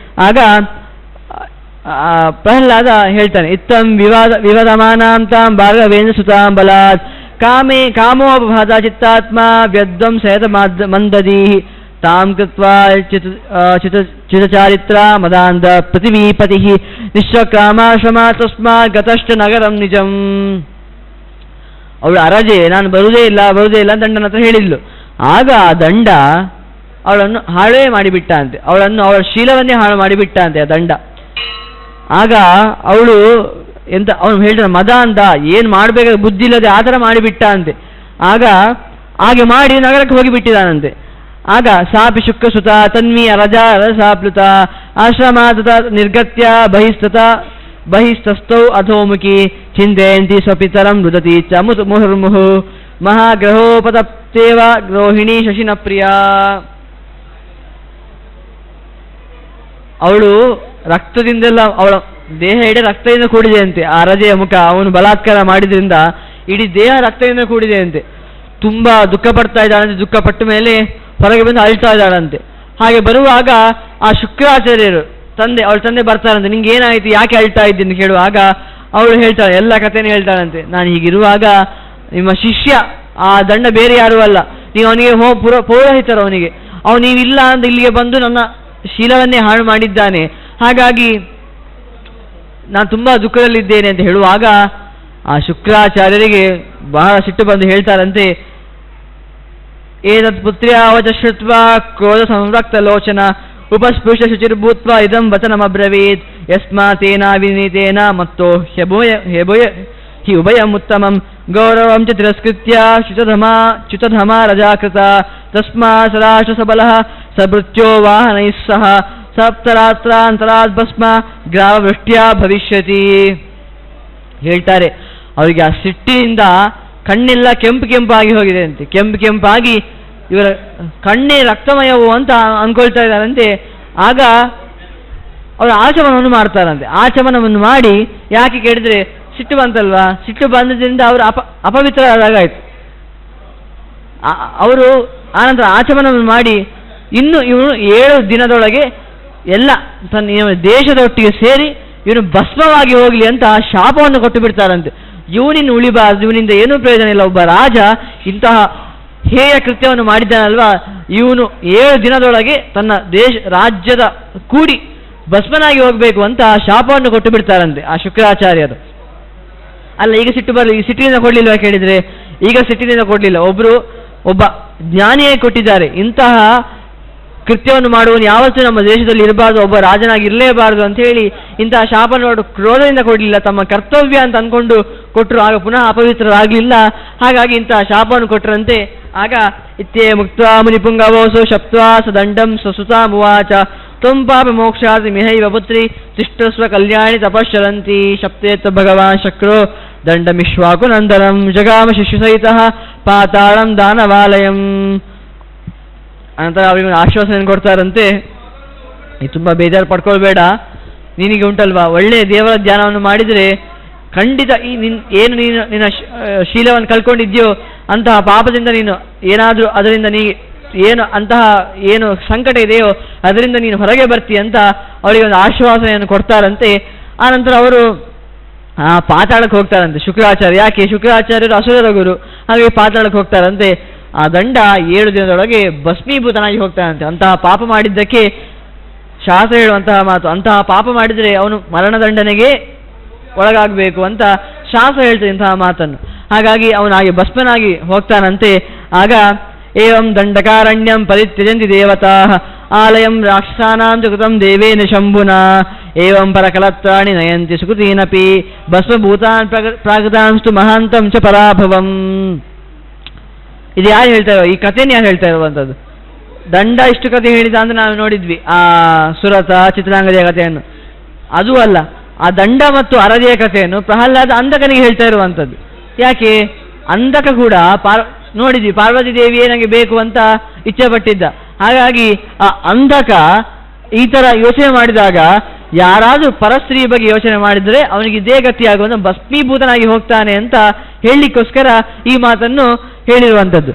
ಆಗ ಪ್ರಹ್ಲಾದ ಹೇಳ್ತಾನೆ, ಇತ್ತಂ ವಿವದಮಾನಾಂತಾಂ ಭಾರ್ಗವೇಂದ್ರ ಸುತಾಂ ಬಲಾತ್ ಕಾಮೋಪಭಾತ ಚಿತ್ತಾತ್ಮ ವ್ಯದ್ವಂ ಸಹಿತ ಮಂದದಿ ತಾಂ ಕೃತ್ವಾ ಚಿತಚಾರಿತ್ರ ಮದಾಂಧ ಪೃಥಿವೀಪತಿ ನಿಶ್ಚಕ್ರಾಮಾಶ್ರಮ ತಸ್ಮಾತ್ ಗತಶ್ಚ ನಗರಂ ನಿಜಂ. ಅವಳು ಅರಜೆ ನಾನು ಬರುವುದೇ ಇಲ್ಲ ಅಂತ ದಂಡನ ಹತ್ರ ಹೇಳಿದ್ಲು. ಆಗ ಆ ದಂಡ ಅವಳನ್ನು ಹಾಳೇ ಮಾಡಿಬಿಟ್ಟ ಅಂತೆ, ಅವಳ ಶೀಲವನ್ನೇ ಹಾಳು ಮಾಡಿಬಿಟ್ಟ ಅಂತೆ ಆ ದಂಡ. ಆಗ ಅವಳು ಅವನು ಹೇಳ್ತಾನೆ, ಮದ ಅಂತ ಏನು ಮಾಡಬೇಕಾದ ಬುದ್ಧಿ ಇಲ್ಲದೆ ಆ ಥರ ಮಾಡಿಬಿಟ್ಟ ಅಂತೆ. ಆಗ ಹಾಗೆ ಮಾಡಿ ನಗರಕ್ಕೆ ಹೋಗಿಬಿಟ್ಟಿದ್ದಾನಂತೆ. ಆಗ ಸಾಪಿ ಶುಕ್ರಸುತ ತನ್ವಿ ಅರಜ ರಸಾಪ್ಲುತ ಆಶ್ರಮಾತ ನಿರ್ಗತ್ಯ ಬಹಿಸ್ತಸ್ಥೌ ಅಧೋಮುಖಿ ಚಿಂತೆಯಂತಿ ಸ್ವಪಿತರಂ ರುದತಿ ಚ ಮುಹುರ್ಮುಹು ಮಹಾಗ್ರಹೋಪತಪ್ತೇವ ರೋಹಿಣಿ ಶಶಿನ ಪ್ರಿಯ. ಅವಳು ರಕ್ತದಿಂದೆಲ್ಲ, ಅವಳ ದೇಹ ಇಡೀ ರಕ್ತದಿಂದ ಕೂಡಿದೆ ಅಂತೆ. ಆ ರಜೆಯ ಮುಖ, ಅವನು ಬಲಾತ್ಕಾರ ಮಾಡಿದ್ರಿಂದ ಇಡೀ ದೇಹ ರಕ್ತದಿಂದ ಕೂಡಿದೆ ಅಂತೆ. ತುಂಬಾ ದುಃಖ ಪಡ್ತಾ ಇದ್ದಾಳಂತೆ. ದುಃಖ ಪಟ್ಟ ಮೇಲೆ ಹೊರಗೆ ಬಂದು ಅಳ್ತಾ ಇದ್ದಾಳಂತೆ. ಹಾಗೆ ಬರುವಾಗ ಆ ಶುಕ್ರಾಚಾರ್ಯರು ಅವಳ ತಂದೆ ಬರ್ತಾರಂತೆ. ನಿಂಗೆ ಏನಾಯ್ತು, ಯಾಕೆ ಅಳ್ತಾ ಇದ್ದೀನಿ ಕೇಳುವಾಗ ಅವಳು ಹೇಳ್ತಾಳೆ, ಎಲ್ಲ ಕಥೆನೂ ಹೇಳ್ತಾಳಂತೆ. ನಾನು ಹೀಗಿರುವಾಗ ನಿಮ್ಮ ಶಿಷ್ಯ ಆ ದಂಡ ಬೇರೆ ಯಾರೂ ಅಲ್ಲ, ನೀವು ಅವನಿಗೆ ಪೌರೋಹಿತರು, ಅವನು ನೀವಿಲ್ಲ ಅಂತ ಇಲ್ಲಿಗೆ ಬಂದು ನನ್ನ ಶೀಲವನ್ನೇ ಹಾಳು ಮಾಡಿದ್ದಾನೆ. ಹಾಗಾಗಿ ನಾನು ತುಂಬಾ ದುಃಖದಲ್ಲಿದ್ದೇನೆ ಅಂತ ಹೇಳುವಾಗ ಆ ಶುಕ್ರಾಚಾರ್ಯರಿಗೆ ಬಹಳ ಸಿಟ್ಟು ಬಂದು ಹೇಳ್ತಾರಂತೆ, ಏತತ್ ಪುತ್ರ್ಯಾ ವಚ ಶ್ರುತ್ವಾ ಕ್ರೋಧ ಸಂರಕ್ತ ಲೋಚನ ಉಪಸ್ಪೃಶ್ಯ ಶುಚಿರ್ಭೂತ್ವ ಇದಂ ವಚನಮಬ್ರವೀತ್ ಯಸ್ಮಾತೇನ ವಿನೀತೇನ ಮತ್ತೋ ಹಿ ಉಭಯಂ ಉತ್ತಮಂ ಗೌರವಂ ಚ ತಿರಸ್ಕೃತ್ಯ ಚ್ಯುತಧಮ ರಜಾಕೃತ ತಸ್ಮಾ ಸರಾಶ ಸಬಲಃ ಸಭೃತ್ಯೋ ವಾಹನೈಃ ಸಹ ಸಪ್ತರಾತ್ರಾಂತರಾತ್ ಭಸ್ಮ ಗ್ರಾಮವೃಷ್ಟ್ಯ ಭವಿಷ್ಯತಿ. ಹೇಳ್ತಾರೆ, ಅವರಿಗೆ ಆ ಸಿಟ್ಟಿನಿಂದ ಕಣ್ಣೆಲ್ಲ ಕೆಂಪಾಗಿ ಹೋಗಿದೆ ಅಂತೆ. ಕೆಂಪಾಗಿ ಇವರ ಕಣ್ಣೇ ರಕ್ತಮಯವು ಅಂತ ಅನ್ಕೊಳ್ತಾ ಇದ್ದಾರಂತೆ. ಆಗ ಅವರು ಆಚಮನವನ್ನು ಮಾಡ್ತಾರಂತೆ. ಆಚಮನವನ್ನು ಮಾಡಿ, ಯಾಕೆ ಕೇಳಿದ್ರೆ ಸಿಟ್ಟು ಬಂತಲ್ವಾ, ಸಿಟ್ಟು ಬಂದದ್ರಿಂದ ಅವರು ಅಪವಿತ್ರರಾಗಾಯ್ತು. ಅವರು ಆನಂತರ ಆಚಮನವನ್ನು ಮಾಡಿ ಇನ್ನು ಇವನು 7 ದಿನದೊಳಗೆ ಎಲ್ಲ ತನ್ನ ದೇಶದೊಟ್ಟಿಗೆ ಸೇರಿ ಇವನು ಭಸ್ಮವಾಗಿ ಹೋಗಲಿ ಅಂತ ಶಾಪವನ್ನು ಕೊಟ್ಟು ಬಿಡ್ತಾರಂತೆ. ಇವನಿನ್ನು ಉಳಿಬಾರದು, ಇವನಿಂದ ಏನೂ ಪ್ರಯೋಜನ ಇಲ್ಲ. ಒಬ್ಬ ರಾಜ ಇಂತಹ ಹೇಯ ಕೃತ್ಯವನ್ನು ಮಾಡಿದ್ದಾನಲ್ವಾ, ಇವನು 7 ದಿನದೊಳಗೆ ತನ್ನ ರಾಜ್ಯದ ಕೂಡಿ ಭಸ್ಮನಾಗಿ ಹೋಗಬೇಕು ಅಂತ ಶಾಪವನ್ನು ಕೊಟ್ಟು ಬಿಡ್ತಾರಂತೆ ಆ ಶುಕ್ರಾಚಾರ್ಯರು. ಅಲ್ಲ, ಈಗ ಸಿಟ್ಟು ಬರಲಿ, ಈ ಸಿಟ್ಟಿನಿಂದ ಕೊಡ್ಲಿಲ್ವಾ ಕೇಳಿದ್ರೆ, ಈಗ ಸಿಟ್ಟಿನಿಂದ ಕೊಡ್ಲಿಲ್ಲ. ಒಬ್ಬ ಜ್ಞಾನಿಯೇ ಕೊಟ್ಟಿದ್ದಾರೆ. ಇಂತಹ ಕೃತ್ಯವನ್ನು ಮಾಡುವನು ಯಾವತ್ತೂ ನಮ್ಮ ದೇಶದಲ್ಲಿ ಇರಬಾರ್ದು, ಒಬ್ಬ ರಾಜನಾಗಿ ಇರಲೇಬಾರದು ಅಂತ ಹೇಳಿ ಇಂತಹ ಶಾಪವನ್ನು ಕ್ರೋಧದಿಂದ ಕೊಡಲಿಲ್ಲ, ತಮ್ಮ ಕರ್ತವ್ಯ ಅಂತ ಅಂದ್ಕೊಂಡು ಕೊಟ್ಟರು. ಆಗ ಪುನಃ ಅಪವಿತ್ರರಾಗಲಿಲ್ಲ. ಹಾಗಾಗಿ ಇಂತಹ ಶಾಪವನ್ನು ಕೊಟ್ಟರಂತೆ. ಆಗ ಇತ್ಯೇ ಮುಕ್ತ ಮುನಿಪುಂಗವೋಸು ಶಪ್ತ್ವಾ ಸದಂಡಂ ಸ್ವಸುತಾ ಮುವಾಚ ತ್ವಂ ಪಾಪ ಮೋಕ್ಷಾರ್ತಿ ಮಿಹೈವ ಪುತ್ರಿ ತಿಷ್ಠಸ್ವ ಕಲ್ಯಾಣಿ ತಪಶ್ಚರಂತಿ ಶಪ್ತೇತ ಭಗವಾನ್ ಶಕ್ರೋ ದಂಡಮಿಶ್ವಾಕು ನಂದನಂ ಜಗಾಮ ಶಿಶು ಸಹಿತ ಪಾತಾಳಂ ದಾನವಾಲಯಂ. ಅನಂತರ ಅವರಿಗೆ ಆಶ್ವಾಸನೆ ಕೊಡ್ತಾರಂತೆ, ನೀ ತುಂಬ ಬೇಜಾರು ಪಡ್ಕೊಳ್ಬೇಡ, ನಿನಗೆ ಉಂಟಲ್ವಾ ಒಳ್ಳೆಯ ದೇವರ ಧ್ಯಾನವನ್ನು ಮಾಡಿದರೆ ಖಂಡಿತ ನೀನು ನಿನ್ನ ಶೀಲವನ್ನು ಕಳ್ಕೊಂಡಿದ್ಯೋ ಅಂತಹ ಪಾಪದಿಂದ ನೀನು ಏನಾದರೂ ಅದರಿಂದ ಏನು ಸಂಕಟ ಇದೆಯೋ ಅದರಿಂದ ನೀನು ಹೊರಗೆ ಬರ್ತೀಯ ಅಂತ ಅವರಿಗೆ ಒಂದು ಆಶ್ವಾಸನೆಯನ್ನು ಕೊಡ್ತಾರಂತೆ. ಆನಂತರ ಅವರು ಪಾತಾಳಕ್ಕೆ ಹೋಗ್ತಾರಂತೆ ಶುಕ್ರಾಚಾರ್ಯ. ಯಾಕೆ, ಶುಕ್ರಾಚಾರ್ಯರು ಅಸುರರ ಗುರು, ಹಾಗೆ ಪಾತಾಳಕ್ಕೆ ಹೋಗ್ತಾರಂತೆ. ಆ ದಂಡ 7 ದಿನದೊಳಗೆ ಭಸ್ಮೀಭೂತನಾಗಿ ಹೋಗ್ತಾನಂತೆ. ಅಂತಹ ಪಾಪ ಮಾಡಿದ್ದಕ್ಕೆ ಶಾಸ್ತ್ರ ಹೇಳುವಂತಹ ಮಾತು, ಅಂತಹ ಪಾಪ ಮಾಡಿದರೆ ಅವನು ಮರಣದಂಡನೆಗೆ ಒಳಗಾಗಬೇಕು ಅಂತ ಶಾಸ್ತ್ರ ಹೇಳ್ತದೆ ಇಂತಹ ಮಾತನ್ನು. ಹಾಗಾಗಿ ಅವನು ಹಾಗೆ ಭಸ್ಮನಾಗಿ ಹೋಗ್ತಾನಂತೆ. ಆಗ ಏವಂ ದಂಡಕಾರಣ್ಯಂ ಪರಿತ್ಯಜಂತಿ ದೇವತಾ ಆಲಯಂ ರಾಕ್ಷಸಾನಾಂ ಕೃತಂ ದೇವೇನ ಶಂಭುನಾ ಏವಂ ಪರಕಲತ್ರಾಣಿ ನಯಂತಿ ಸುಕೃತೀನಪಿ ಭಸ್ಮಭೂತಾನ್ ಪ್ರಾಗತಾಂಸ್ತು ಮಹಾಂತಂ ಚ ಪರಾಭವಂ. ಇದು ಯಾರು ಹೇಳ್ತಾ ಇರೋ, ಈ ಕಥೆನ ಯಾರು ಹೇಳ್ತಾ ಇರುವಂಥದ್ದು? ದಂಡ ಇಷ್ಟು ಕಥೆ ಹೇಳಿದ ಅಂದ್ರೆ ನಾವು ನೋಡಿದ್ವಿ ಆ ಸುರತ ಚಿತ್ರಾಂಗದೆಯ ಕಥೆಯನ್ನು. ಅದು ಅಲ್ಲ, ಆ ದಂಡ ಮತ್ತು ಅರದಿಯ ಕಥೆಯನ್ನು ಪ್ರಹ್ಲಾದ ಅಂಧಕನಿಗೆ ಹೇಳ್ತಾ ಇರುವಂಥದ್ದು. ಯಾಕೆ? ಅಂಧಕ ಕೂಡ ನೋಡಿದ್ವಿ, ಪಾರ್ವತಿ ದೇವಿಯೇ ನನಗೆ ಬೇಕು ಅಂತ ಇಚ್ಛೆ ಪಟ್ಟಿದ್ದ. ಹಾಗಾಗಿ ಆ ಅಂಧಕ ಈ ಥರ ಯೋಚನೆ ಮಾಡಿದಾಗ ಯಾರಾದರೂ ಪರಸ್ತ್ರೀ ಬಗ್ಗೆ ಯೋಚನೆ ಮಾಡಿದರೆ ಅವನಿಗೆ ಇದೇ ಗತಿಯಾಗುವಂಥ ಭಸ್ಮೀಭೂತನಾಗಿ ಹೋಗ್ತಾನೆ ಅಂತ ಹೇಳಲಿಕ್ಕೋಸ್ಕರ ಈ ಮಾತನ್ನು ಹೇಳಿರುವಂಥದ್ದು.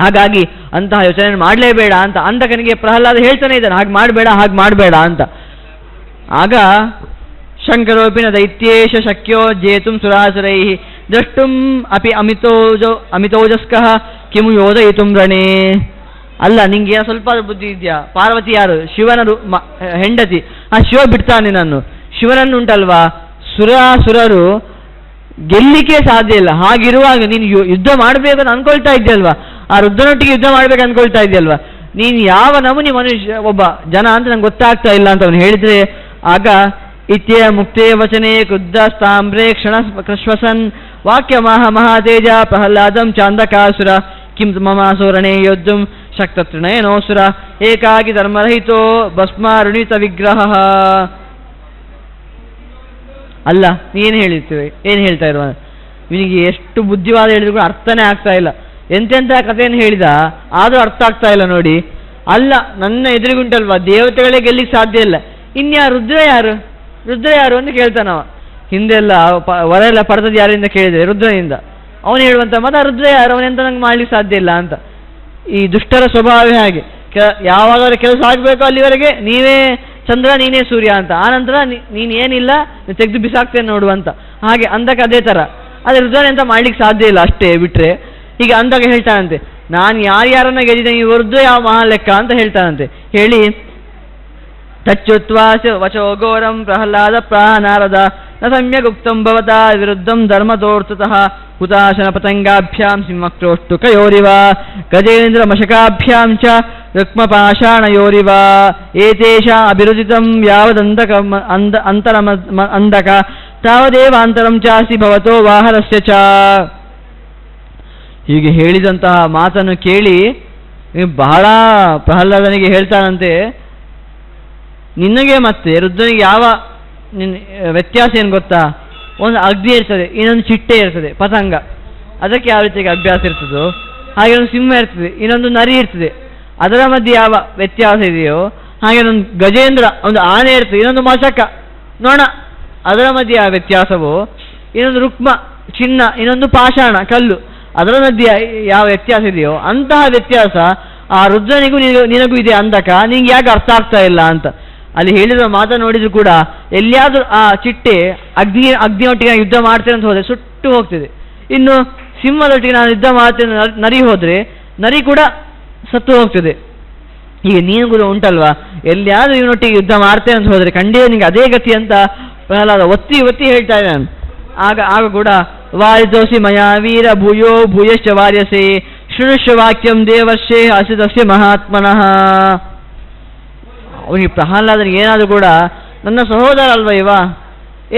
ಹಾಗಾಗಿ ಅಂತಹ ಯೋಚನೆ ಮಾಡಲೇಬೇಡ ಅಂತ ಅಂಧಕನಿಗೆ ಪ್ರಹ್ಲಾದ ಹೇಳ್ತಾನೆ ಇದ್ದಾನೆ, ಹಾಗೆ ಮಾಡಬೇಡ ಅಂತ. ಆಗ ಶಂಕರೋಪಿನ ದೈತ್ಯೇಶ ಶಕ್ಯೋ ಜೇತುಂ ಸುರಾಸುರೈ ದ್ರಷ್ಟುಂ ಅಪಿ ಅಮಿತೋಜಸ್ಕಃ ಕಿಮು ಯೋಧಯಿತುಂ ರಣೇ. ಅಲ್ಲ, ನಿಂಗೆ ಸ್ವಲ್ಪ ಬುದ್ಧಿ ಇದೆಯಾ? ಪಾರ್ವತಿ ಯಾರು? ಶಿವನ ಹೆಂಡತಿ. ಆ ಶಿವ ಬಿಡ್ತಾನೆ ನಾನು. ಶಿವನನ್ನು ಉಂಟಲ್ವಾ, ಸುರರು ಗೆಲ್ಲಿಕ್ಕೆ ಸಾಧ್ಯ ಇಲ್ಲ. ಹಾಗಿರುವಾಗ ನೀನು ಯುದ್ಧ ಮಾಡಬೇಕಂತ ಅನ್ಕೊಳ್ತಾ ಇದ್ಯಲ್ವಾ, ಆ ರುದ್ರನೊಟ್ಟಿಗೆ ಯುದ್ಧ ಮಾಡ್ಬೇಕು ಅನ್ಕೊಳ್ತಾ ಇದ್ಯಲ್ವಾ, ನೀನು ಯಾವ ನಮೂನಿ ಮನುಷ್ಯ ಒಬ್ಬ ಜನ ಅಂತ ನಂಗೆ ಗೊತ್ತಾಗ್ತಾ ಇಲ್ಲ ಅಂತ ಅವನು ಹೇಳಿದ್ರೆ, ಆಗ ಇತ್ಯ ಮುಕ್ತೇ ವಚನೆ ಕ್ರುದ್ಧ ಸ್ತಾಮ್ರೇ ಕ್ಷಣ ವಾಕ್ಯ ಮಹಾತೇಜ ಪ್ರಹ್ಲಾದಂ ಚಾಂದಕಾಸುರ ಕಿಂ ಮಮಾಸುರಣೇ ಯೋದ್ಧುಂ ಶಕ್ತತೃಣಯನೋಸುರ ಏಕಾಗಿ ಧರ್ಮರಹಿತೋ ಭಸ್ಮಾರುಣಿತ ವಿಗ್ರಹ. ಅಲ್ಲ, ಏನು ಹೇಳ್ತಾ ಇರುವ ಇವನಿಗೆ ಎಷ್ಟು ಬುದ್ಧಿವಾದ ಹೇಳಿದ್ರು ಕೂಡ ಅರ್ಥನೇ ಆಗ್ತಾ ಇಲ್ಲ. ಎಂತೆಂಥ ಕಥೆಯನ್ನು ಹೇಳಿದ ಆದರೂ ಅರ್ಥ ಆಗ್ತಾ ಇಲ್ಲ ನೋಡಿ. ಅಲ್ಲ, ನನ್ನ ಎದುರಿಗುಂಟಲ್ವಾ ದೇವತೆಗಳೇ ಗೆಲ್ಲಿಕ್ಕೆ ಸಾಧ್ಯ ಇಲ್ಲ, ಇನ್ಯಾರು ರುದ್ರ ಯಾರು ಅಂತ ಕೇಳ್ತಾನವ. ಹಿಂದೆಲ್ಲ ವರ ಎಲ್ಲ ಪಡೆದದ್ದು ಯಾರಿಂದ ಕೇಳಿದರೆ ರುದ್ರನಿಂದ. ಅವನು ಹೇಳುವಂಥ ಮತ ರುದ್ರ ಯಾರು, ಅವನೆಂತ ನಂಗೆ ಮಾಡ್ಲಿಕ್ಕೆ ಸಾಧ್ಯ ಇಲ್ಲ ಅಂತ. ಈ ದುಷ್ಟರ ಸ್ವಭಾವವೇ ಹಾಗೆ. ಯಾವಾಗಾದ್ರೂ ಕೆಲಸ ಆಗಬೇಕು ಅಲ್ಲಿವರೆಗೆ ನೀವೇ ಚಂದ್ರ ನೀನೇ ಸೂರ್ಯ ಅಂತ, ಆನಂತರ ನೀನು ಏನಿಲ್ಲ ತೆಗೆದು ಬಿಸಾಕ್ತೇನೆ ನೋಡುವಂತ. ಹಾಗೆ ಅಂದಕ್ಕೆ ಅದೇ ಥರ. ಆದರೆ ರುದ್ರನೆಂತ ಮಾಡ್ಲಿಕ್ಕೆ ಸಾಧ್ಯ ಇಲ್ಲ ಅಷ್ಟೇ ಬಿಟ್ರೆ. ಈಗ ಅಂದಾಗ ಹೇಳ್ತಾನಂತೆ, ನಾನು ಯಾರ್ಯಾರನ್ನ ಗೆದ್ದಿದ್ದೇನೆ, ಈ ರುದ್ರ ಯಾವ ಮಹಾ ಲೆಕ್ಕ ಅಂತ ಹೇಳ್ತಾನಂತೆ. ಹೇಳಿ ತಚ್ಚುತ್ವಾ ವಚೋ ಘೋರಂ ಪ್ರಹ್ಲಾದ ಪ್ರಾನಾರದ ನ ಸಮ್ಯಗುಕ್ತಂ ಭವತಾ ವಿರುದ್ಧಂ ಧರ್ಮದೋರ್ತತಃ ಹುತಾಶನ ಪತಂಗಾಭ್ಯಾಂ ಸಿಂಹಕ್ರೋಷ್ಟುಕಯೋರಿವ ಗಜೇಂದ್ರ ಮಶಕಾಭ್ಯಾಂ ಚ ರುಕ್ಮಪಾಷಾಣಯೋರಿವ ಏತೇಷ ಅಭಿರುಚಿತಂ ಯಾವದಂದಕ ಅಂದಕ ತಾವದೇವಾಂತರಂ ಚಾಸಿ ಭವತೋ ವಾಹನಸ್ಯ ಚ. ಹೀಗೆ ಹೇಳಿದಂತಹ ಮಾತನ್ನು ಕೇಳಿ ಬಹಳ ಪ್ರಹ್ಲಾದನಿಗೆ ಹೇಳ್ತಾನಂತೆ, ನಿನಗೆ ಮತ್ತೆ ರುದ್ರನಿಗೆ ಯಾವ ವ್ಯತ್ಯಾಸ ಏನು ಗೊತ್ತಾ? ಒಂದು ಅಗ್ನಿ ಇರ್ತದೆ, ಇನ್ನೊಂದು ಚಿಟ್ಟೆ ಇರ್ತದೆ, ಪತಂಗ. ಅದಕ್ಕೆ ಯಾವ ರೀತಿಯಾಗಿ ಅಭ್ಯಾಸ ಇರ್ತದೋ ಹಾಗೆ ಒಂದು ಸಿಂಹ ಇರ್ತದೆ, ಇನ್ನೊಂದು ನರಿ ಇರ್ತದೆ. ಅದರ ಮಧ್ಯೆ ಯಾವ ವ್ಯತ್ಯಾಸ ಇದೆಯೋ ಹಾಗೆ ಒಂದು ಗಜೇಂದ್ರ, ಒಂದು ಆನೆ ಇರ್ತದೆ, ಇನ್ನೊಂದು ಮಶಕ ನೋಣ, ಅದರ ಮಧ್ಯೆ ಯಾವ ವ್ಯತ್ಯಾಸವೋ, ಇನ್ನೊಂದು ರುಕ್ಮ ಚಿನ್ನ, ಇನ್ನೊಂದು ಪಾಷಾಣ ಕಲ್ಲು, ಅದರ ಮಧ್ಯೆ ಯಾವ ವ್ಯತ್ಯಾಸ ಇದೆಯೋ ಅಂತಹ ವ್ಯತ್ಯಾಸ ಆ ರುದ್ರನಿಗೂ ನಿನಗೂ ಇದೆ ಅಂದಕ, ನಿಂಗೆ ಯಾಕೆ ಅರ್ಥ ಆಗ್ತಾ ಇಲ್ಲ ಅಂತ. ಅಲ್ಲಿ ಹೇಳಿದ ಮಾತನ್ನು ನೋಡಿದ್ರು ಕೂಡ ಎಲ್ಲಿಯಾದ್ರೂ ಆ ಚಿಟ್ಟೆ ಅಗ್ನಿಯೊಟ್ಟಿಗೆ ನಾನು ಯುದ್ಧ ಮಾಡ್ತೇನೆ ಅಂತ ಹೋದರೆ ಸುಟ್ಟು ಹೋಗ್ತದೆ. ಇನ್ನು ಸಿಂಹದೊಟ್ಟಿಗೆ ನಾನು ಯುದ್ಧ ಮಾಡ್ತೇನೆ ನರಿ ಹೋದರೆ ನರಿ ಕೂಡ ಸತ್ತು ಹೋಗ್ತದೆ. ಈಗ ನೀನು ಕೂಡ ಉಂಟಲ್ವಾ, ಎಲ್ಲಿಯಾದ್ರೂ ಇವನೊಟ್ಟಿಗೆ ಯುದ್ಧ ಮಾಡ್ತೇನೆ ಅಂತ ಹೋದರೆ ಖಂಡಿತ ನಿಂಗೆ ಅದೇ ಗತಿ ಅಂತ ಪ್ರಹ್ಲಾದ ಒತ್ತಿ ಹೇಳ್ತಾ ಇದ್ದಾನೆ. ಆಗ ಕೂಡ ವಾರಿತೋಸಿ ಮಯಾ ವೀರ ಭೂಯೋ ಭೂಯಶ್ಚ ವಾರ್ಯಸೆ ಶೃಣುಷ್ಯ ವಾಕ್ಯಂ ದೇವರ್ಷೇ ಅಸಿತಸ್ಯ ಮಹಾತ್ಮನಃ. ಅವನಿಗೆ ಪ್ರಹ್ಲಾದನಿಗೆ ಏನಾದರೂ ಕೂಡ ನನ್ನ ಸಹೋದರ ಅಲ್ವ ಇವ,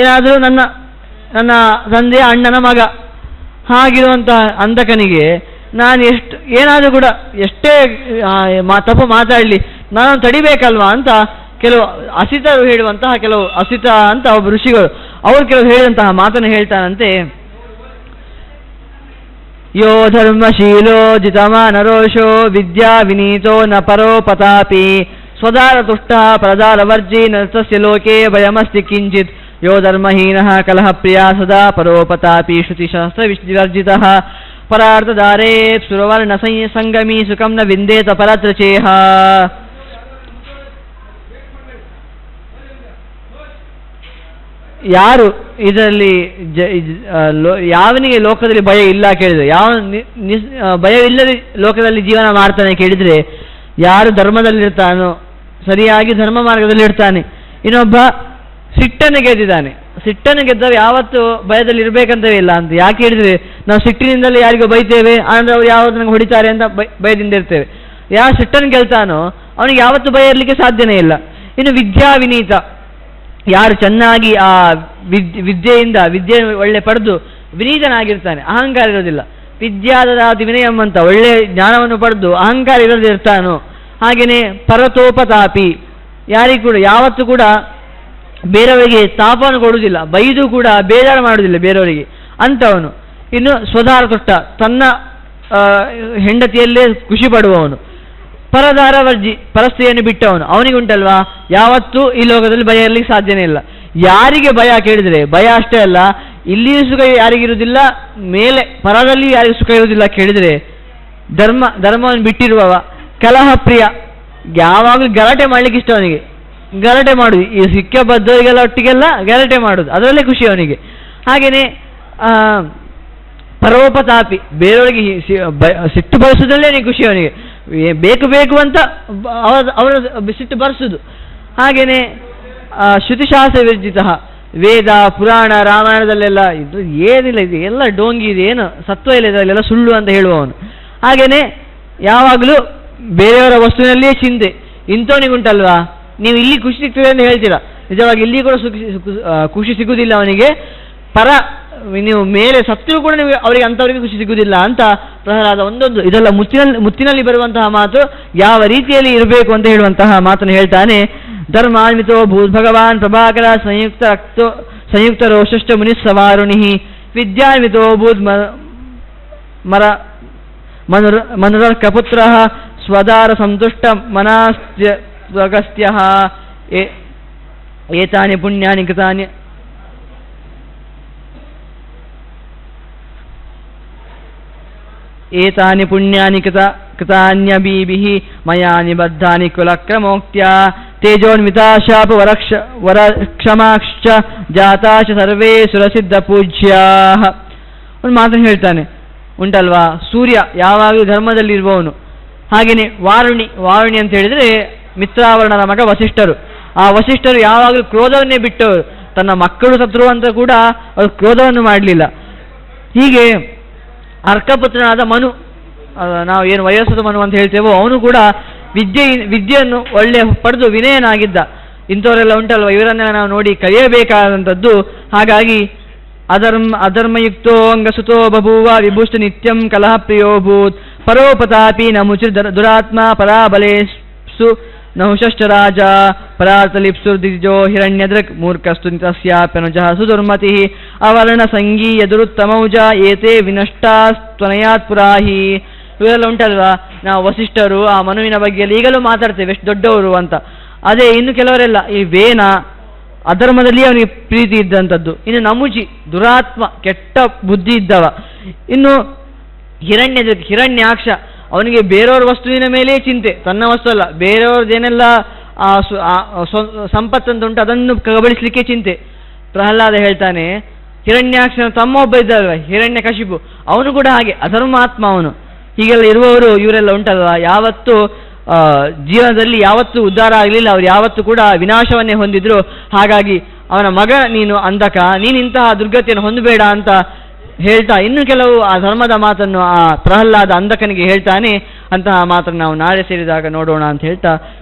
ಏನಾದರೂ ನನ್ನ ತಂದೆಯ ಅಣ್ಣನ ಮಗ, ಹಾಗಿರುವಂತಹ ಅಂಧಕನಿಗೆ ನಾನು ಏನಾದರೂ ಕೂಡ ಎಷ್ಟೇ ತಪ್ಪು ಮಾತಾಡಲಿ ನಾನು ತಡಿಬೇಕಲ್ವಾ ಅಂತ ಕೆಲವು ಅಸಿತರು ಹೇಳುವಂತಹ, ಕೆಲವು ಅಸಿತ ಅಂತ ಒಬ್ಬ ಋಷಿಗಳು ಅವರು ಕೆಲವು ಹೇಳಿದಂತಹ ಮಾತನ್ನು ಹೇಳ್ತಾನಂತೆ. ಯೋ ಧರ್ಮಶೀಲೋ ಜಿತಮಾನರೋಷೋ ವಿದ್ಯಾ ವಿನೀತೋ ನ ಪರೋ ಪತಾಪಿ ಸ್ವದಾರ ತುಷ್ಟ ಪ್ರದಾರವರ್ಜಿ ನರ್ತಸ್ಯ ಲೋಕೆ ಭಯಮಸ್ತಿ ಕಿಂಚಿತ್ ಯೋ ಧರ್ಮಹೀನಃ ಕಲಹ ಪ್ರಿಯ ಸದಾ ಪರೋಪತಾಪಿ ಶ್ರುತಿಶಾಸ್ತ್ರ ವಿವರ್ಜಿತಃ ಪರಾರ್ಥಧಾರೇ ಸುರವರ್ಣ ಸಂಗಮಿ ಸುಖಂ ನ ವಿಂದೇತ ಪರತ್ರಚೇಹ. ಯಾರು ಇದರಲ್ಲಿ ಯಾವನಿಗೆ ಲೋಕದಲ್ಲಿ ಭಯ ಇಲ್ಲ ಕೇಳಿದರೆ, ಯಾವ ಭಯವಿಲ್ಲದೆ ಲೋಕದಲ್ಲಿ ಜೀವನ ಮಾಡ್ತಾನೆ ಕೇಳಿದರೆ, ಯಾರು ಧರ್ಮದಲ್ಲಿರ್ತಾನೋ, ಸರಿಯಾಗಿ ಧರ್ಮ ಮಾರ್ಗದಲ್ಲಿರ್ತಾನೆ. ಇನ್ನೊಬ್ಬ ಸಿಟ್ಟನ್ನು ಗೆದ್ದಿದ್ದಾನೆ. ಸಿಟ್ಟನ್ನು ಗೆದ್ದವರು ಯಾವತ್ತು ಭಯದಲ್ಲಿ ಇರಬೇಕಂತವೇ ಇಲ್ಲ ಅಂತ. ಯಾಕೆ ಹೇಳಿದರೆ, ನಾವು ಸಿಟ್ಟಿನಿಂದಲೇ ಯಾರಿಗೂ ಬೈತೇವೆ, ಅಂದರೆ ಅವ್ರು ಯಾವತ್ತು ನನಗೆ ಹೊಡಿತಾರೆ ಅಂತ ಭಯದಿಂದ ಇರ್ತೇವೆ. ಯಾರು ಸಿಟ್ಟನ್ನು ಗೆಲ್ತಾನೋ ಅವನಿಗೆ ಯಾವತ್ತು ಭಯ ಇರಲಿಕ್ಕೆ ಸಾಧ್ಯನೇ ಇಲ್ಲ. ಇನ್ನು ವಿದ್ಯಾ ವಿನೀತ, ಯಾರು ಚೆನ್ನಾಗಿ ಆ ವಿದ್ಯೆಯಿಂದ ವಿದ್ಯೆ ಒಳ್ಳೆ ಪಡೆದು ವಿನೀತನಾಗಿರ್ತಾನೆ, ಅಹಂಕಾರ ಇರೋದಿಲ್ಲ. ವಿದ್ಯಾದದಾತಿ ವಿನಯಂ ಅಂತ ಒಳ್ಳೆ ಜ್ಞಾನವನ್ನು ಪಡೆದು ಅಹಂಕಾರ ಇರೋದಿರ್ತಾನೋ, ಹಾಗೆಯೇ ಪರತೋಪತಾಪಿ, ಯಾರಿಗೂ ಕೂಡ ಯಾವತ್ತೂ ಕೂಡ ಬೇರೆಯವರಿಗೆ ತಾಪವನ್ನು ಕೊಡುವುದಿಲ್ಲ, ಬೈದು ಕೂಡ ಬೇಜಾರು ಮಾಡುವುದಿಲ್ಲ ಬೇರೆಯವರಿಗೆ ಅಂಥವನು. ಇನ್ನು ಸ್ವಧಾರ ತುಷ್ಟ, ತನ್ನ ಹೆಂಡತಿಯಲ್ಲೇ ಖುಷಿ ಪಡುವವನು. ಪರದಾರ ವರ್ಜಿ, ಪರಸ್ತ್ರೀಯನ್ನು ಬಿಟ್ಟವನು, ಅವನಿಗೆ ಉಂಟಲ್ವಾ ಯಾವತ್ತೂ ಈ ಲೋಕದಲ್ಲಿ ಭಯ ಇರಲಿಕ್ಕೆ ಸಾಧ್ಯನೇ ಇಲ್ಲ. ಯಾರಿಗೆ ಭಯ ಕೇಳಿದರೆ, ಭಯ ಅಷ್ಟೇ ಅಲ್ಲ, ಇಲ್ಲಿಯೂ ಸುಖ ಯಾರಿಗಿರುವುದಿಲ್ಲ, ಮೇಲೆ ಪರದಲ್ಲಿ ಯಾರಿಗೂ ಸುಖ ಇರುವುದಿಲ್ಲ ಕೇಳಿದರೆ ಧರ್ಮವನ್ನು ಬಿಟ್ಟಿರುವವ. ಕಲಹ ಪ್ರಿಯ, ಯಾವಾಗಲೂ ಗಲಾಟೆ ಮಾಡಲಿಕ್ಕೆ ಇಷ್ಟ ಅವನಿಗೆ, ಗಲಾಟೆ ಮಾಡುದು, ಈ ಸಿಕ್ಕ ಬದ್ದವರಿಗೆಲ್ಲ ಒಟ್ಟಿಗೆಲ್ಲ ಗಲಾಟೆ ಮಾಡುದು, ಅದರಲ್ಲೇ ಖುಷಿ ಅವನಿಗೆ. ಹಾಗೆಯೇ ಪರೋಪತಾಪಿ, ಬೇರೆಯವರಿಗೆ ಸಿಟ್ಟು ಬರೆಸೋದ್ರಲ್ಲೇ ಅವನಿಗೆ ಖುಷಿ, ಅವನಿಗೆ ಬೇಕು ಬೇಕು ಅಂತ ಅವರ ಸಿಟ್ಟು ಬರೆಸುದು. ಹಾಗೆಯೇ ಶ್ರುತಿಶಾಸ್ತ್ರ ವಿರ್ಜಿತ, ವೇದ ಪುರಾಣ ರಾಮಾಯಣದಲ್ಲೆಲ್ಲ ಇದು ಏನಿಲ್ಲ, ಇದು ಎಲ್ಲ ಡೋಂಗಿ, ಇದೆ ಏನು ಸತ್ವ ಇಲ್ಲ, ಇದರಲ್ಲೆಲ್ಲ ಸುಳ್ಳು ಅಂತ ಹೇಳುವವನು. ಹಾಗೆಯೇ ಯಾವಾಗಲೂ ಬೇರೆಯವರ ವಸ್ತುವಿನಲ್ಲಿಯೇ ಚಿಂತೆ. ಇಂಥವನಿಗುಂಟಲ್ವಾ, ನೀವು ಇಲ್ಲಿ ಖುಷಿ ಸಿಗ್ತದೆ ಅಂತ ಹೇಳ್ತೀರಾ, ನಿಜವಾಗಿ ಇಲ್ಲಿ ಕೂಡ ಖುಷಿ ಸಿಗುವುದಿಲ್ಲ ಅವನಿಗೆ. ನೀವು ಮೇಲೆ ಸತ್ರು ಕೂಡ ನೀವು ಅವರಿಗೆ ಅಂಥವರಿಗೆ ಖುಷಿ ಸಿಗುವುದಿಲ್ಲ ಅಂತ ಪ್ರಹ್ಲಾದ ಒಂದೊಂದು ಇದೆಲ್ಲ ಮುತ್ತಿನಲ್ಲಿ ಬರುವಂತಹ ಮಾತು, ಯಾವ ರೀತಿಯಲ್ಲಿ ಇರಬೇಕು ಅಂತ ಹೇಳುವಂತಹ ಮಾತನ್ನು ಹೇಳ್ತಾನೆ. ಧರ್ಮಾನ್ವಿತೋ ಭೂತ್ ಭಗವಾನ್ ಪ್ರಭಾಕರ ಸಂಯುಕ್ತ ರೋಷಶ್ಚ ಮುನಿಸ್ಸವಾರುಣಿ ವಿದ್ಯಾನ್ವಿತೋ ಭೂತ್ ಮನುರರ್ ಕಪುತ್ರ ಸ್ವದಾರ ಸಂತುಷ್ಟ ಮನಾಸ್ತ್ಯಗಸ್ತ್ಯ ಏತಾನಿ ಪುಣ್ಯಾನಿ ಕೃತಾನಿ ಏತಾನಿ ಪುಣ್ಯಾನಿ ಕೃತಾನ್ಯಬೀಭಿಃ ಮಯಾ ನಿಬದ್ಧಾನಿ ಕುಲಕ್ರಮೋಕ್ತ್ಯಾ ತೇಜೋನ್ವಿತಾ ಶಾಪ ವರಕ್ಷಮಾಶ್ಚ ಜಾತಾಶ ಸರ್ವೇ ಸುರಸಿದ್ಧ ಪೂಜ್ಯಾಃ. ಒಂದು ಮಾತನ್ನು ಹೇಳ್ತಾನೆ ಉಂಟಲ್ವಾ, ಸೂರ್ಯ ಯಾವಾಗಲೂ ಧರ್ಮದಲ್ಲಿರುವವನು. ಹಾಗೆಯೇ ವಾರುಣಿ ಅಂತ ಹೇಳಿದರೆ ಮಿತ್ರಾವರಣರ ಮಗ ವಸಿಷ್ಠರು. ಆ ವಸಿಷ್ಠರು ಯಾವಾಗಲೂ ಕ್ರೋಧವನ್ನೇ ಬಿಟ್ಟವರು, ತನ್ನ ಮಕ್ಕಳು ಸತ್ರು ಅಂತ ಕೂಡ ಅವರು ಕ್ರೋಧವನ್ನು ಮಾಡಲಿಲ್ಲ. ಹೀಗೆ ಅರ್ಕಪುತ್ರನಾದ ಮನು, ನಾವು ಏನು ವಯಸ್ಸದ ಮನು ಅಂತ ಹೇಳ್ತೇವೋ, ಅವನು ಕೂಡ ವಿದ್ಯೆಯನ್ನು ಒಳ್ಳೆ ಪಡೆದು ವಿನಯನಾಗಿದ್ದ. ಇಂಥವರೆಲ್ಲ ಉಂಟಲ್ವ, ಇವರನ್ನೆಲ್ಲ ನಾವು ನೋಡಿ ಕಲಿಯಬೇಕಾದಂಥದ್ದು. ಹಾಗಾಗಿ ಅಧರ್ಮಯುಕ್ತೋ ಅಂಗಸುತೋ ಬಭೂವ ವಿಭೂಷ್ಟ ನಿತ್ಯಂ ಕಲಹ ಪ್ರಿಯೋಭೂತ್ ಪರೋಪತಾಪಿ ನ ಮುಚಿರ್ ದುರಾತ್ಮ ಪರಾಬಲೇಸು ನಹುಶ್ಚ ರಾಜ ಪರಾತಲಿಪ್ಸುರ್ದಿಜೋ ಹಿರಣ್ಯದೃಕ್ ಮೂರ್ಖಸ್ತು ತಸ್ಯಾಪ್ಯನುಜಃ ಸುದುರ್ಮತಿ ಅವರ್ಣ ಸಂಗೀಯ ದುರುತ್ತಮೌಜ ಏತೆ ವಿನಷ್ಟಾಸ್ತ್ವನಯಾತ್ ಪುರಾಹಿ. ಇವೆಲ್ಲ ಉಂಟಲ್ವಾ, ನಾವು ವಸಿಷ್ಠರು ಆ ಮನುವಿನ ಬಗ್ಗೆ ಈಗಲೂ ಮಾತಾಡ್ತೇವೆ ಎಷ್ಟು ದೊಡ್ಡವರು ಅಂತ. ಅದೇ ಇನ್ನು ಕೆಲವರೆಲ್ಲ ಈ ವೇನ ಅಧರ್ಮದಲ್ಲಿ ಅವನಿಗೆ ಪ್ರೀತಿ ಇದ್ದಂಥದ್ದು. ಇನ್ನು ನಮುಜಿ ದುರಾತ್ಮ, ಕೆಟ್ಟ ಬುದ್ಧಿ ಇದ್ದವ. ಇನ್ನು ಹಿರಣ್ಯಾಕ್ಷ, ಅವನಿಗೆ ಬೇರೆಯವ್ರ ವಸ್ತುವಿನ ಮೇಲೆ ಚಿಂತೆ, ತನ್ನ ವಸ್ತು ಅಲ್ಲ, ಬೇರೆಯವ್ರದ್ದೇನೆಲ್ಲ ಸಂಪತ್ತಂತ ಉಂಟು ಅದನ್ನು ಕಬಳಿಸಲಿಕ್ಕೆ ಚಿಂತೆ. ಪ್ರಹ್ಲಾದ ಹೇಳ್ತಾನೆ, ಹಿರಣ್ಯಾಕ್ಷನ ತಮ್ಮ ಒಬ್ಬ ಇದ್ದಲ್ವ ಹಿರಣ್ಯಕಶಿಪು, ಅವನು ಕೂಡ ಹಾಗೆ ಅಧರ್ಮಾತ್ಮ ಅವನು. ಹೀಗೆಲ್ಲ ಇರುವವರು ಇವರೆಲ್ಲ ಉಂಟಲ್ವ, ಯಾವತ್ತೂ ಜೀವನದಲ್ಲಿ ಯಾವತ್ತೂ ಉದ್ಧಾರ ಆಗಲಿಲ್ಲ, ಅವ್ರು ಯಾವತ್ತೂ ಕೂಡ ವಿನಾಶವನ್ನೇ ಹೊಂದಿದ್ರು. ಹಾಗಾಗಿ ಅವನ ಮಗ ನೀನು ಅಂಧಕ, ನೀನು ಇಂತಹ ದುರ್ಗತಿಯನ್ನು ಹೊಂದಬೇಡ ಅಂತ ಹೇಳ್ತಾ ಇನ್ನು ಕೆಲವು ಆ ಧರ್ಮದ ಮಾತನ್ನು ಆ ಪ್ರಹ್ಲಾದ ಅಂಧಕನಿಗೆ ಹೇಳ್ತಾನೆ. ಅಂತಹ ಮಾತನ್ನು ನಾವು ನಾಳೆ ಸೇರಿದಾಗ ನೋಡೋಣ ಅಂತ ಹೇಳ್ತಾ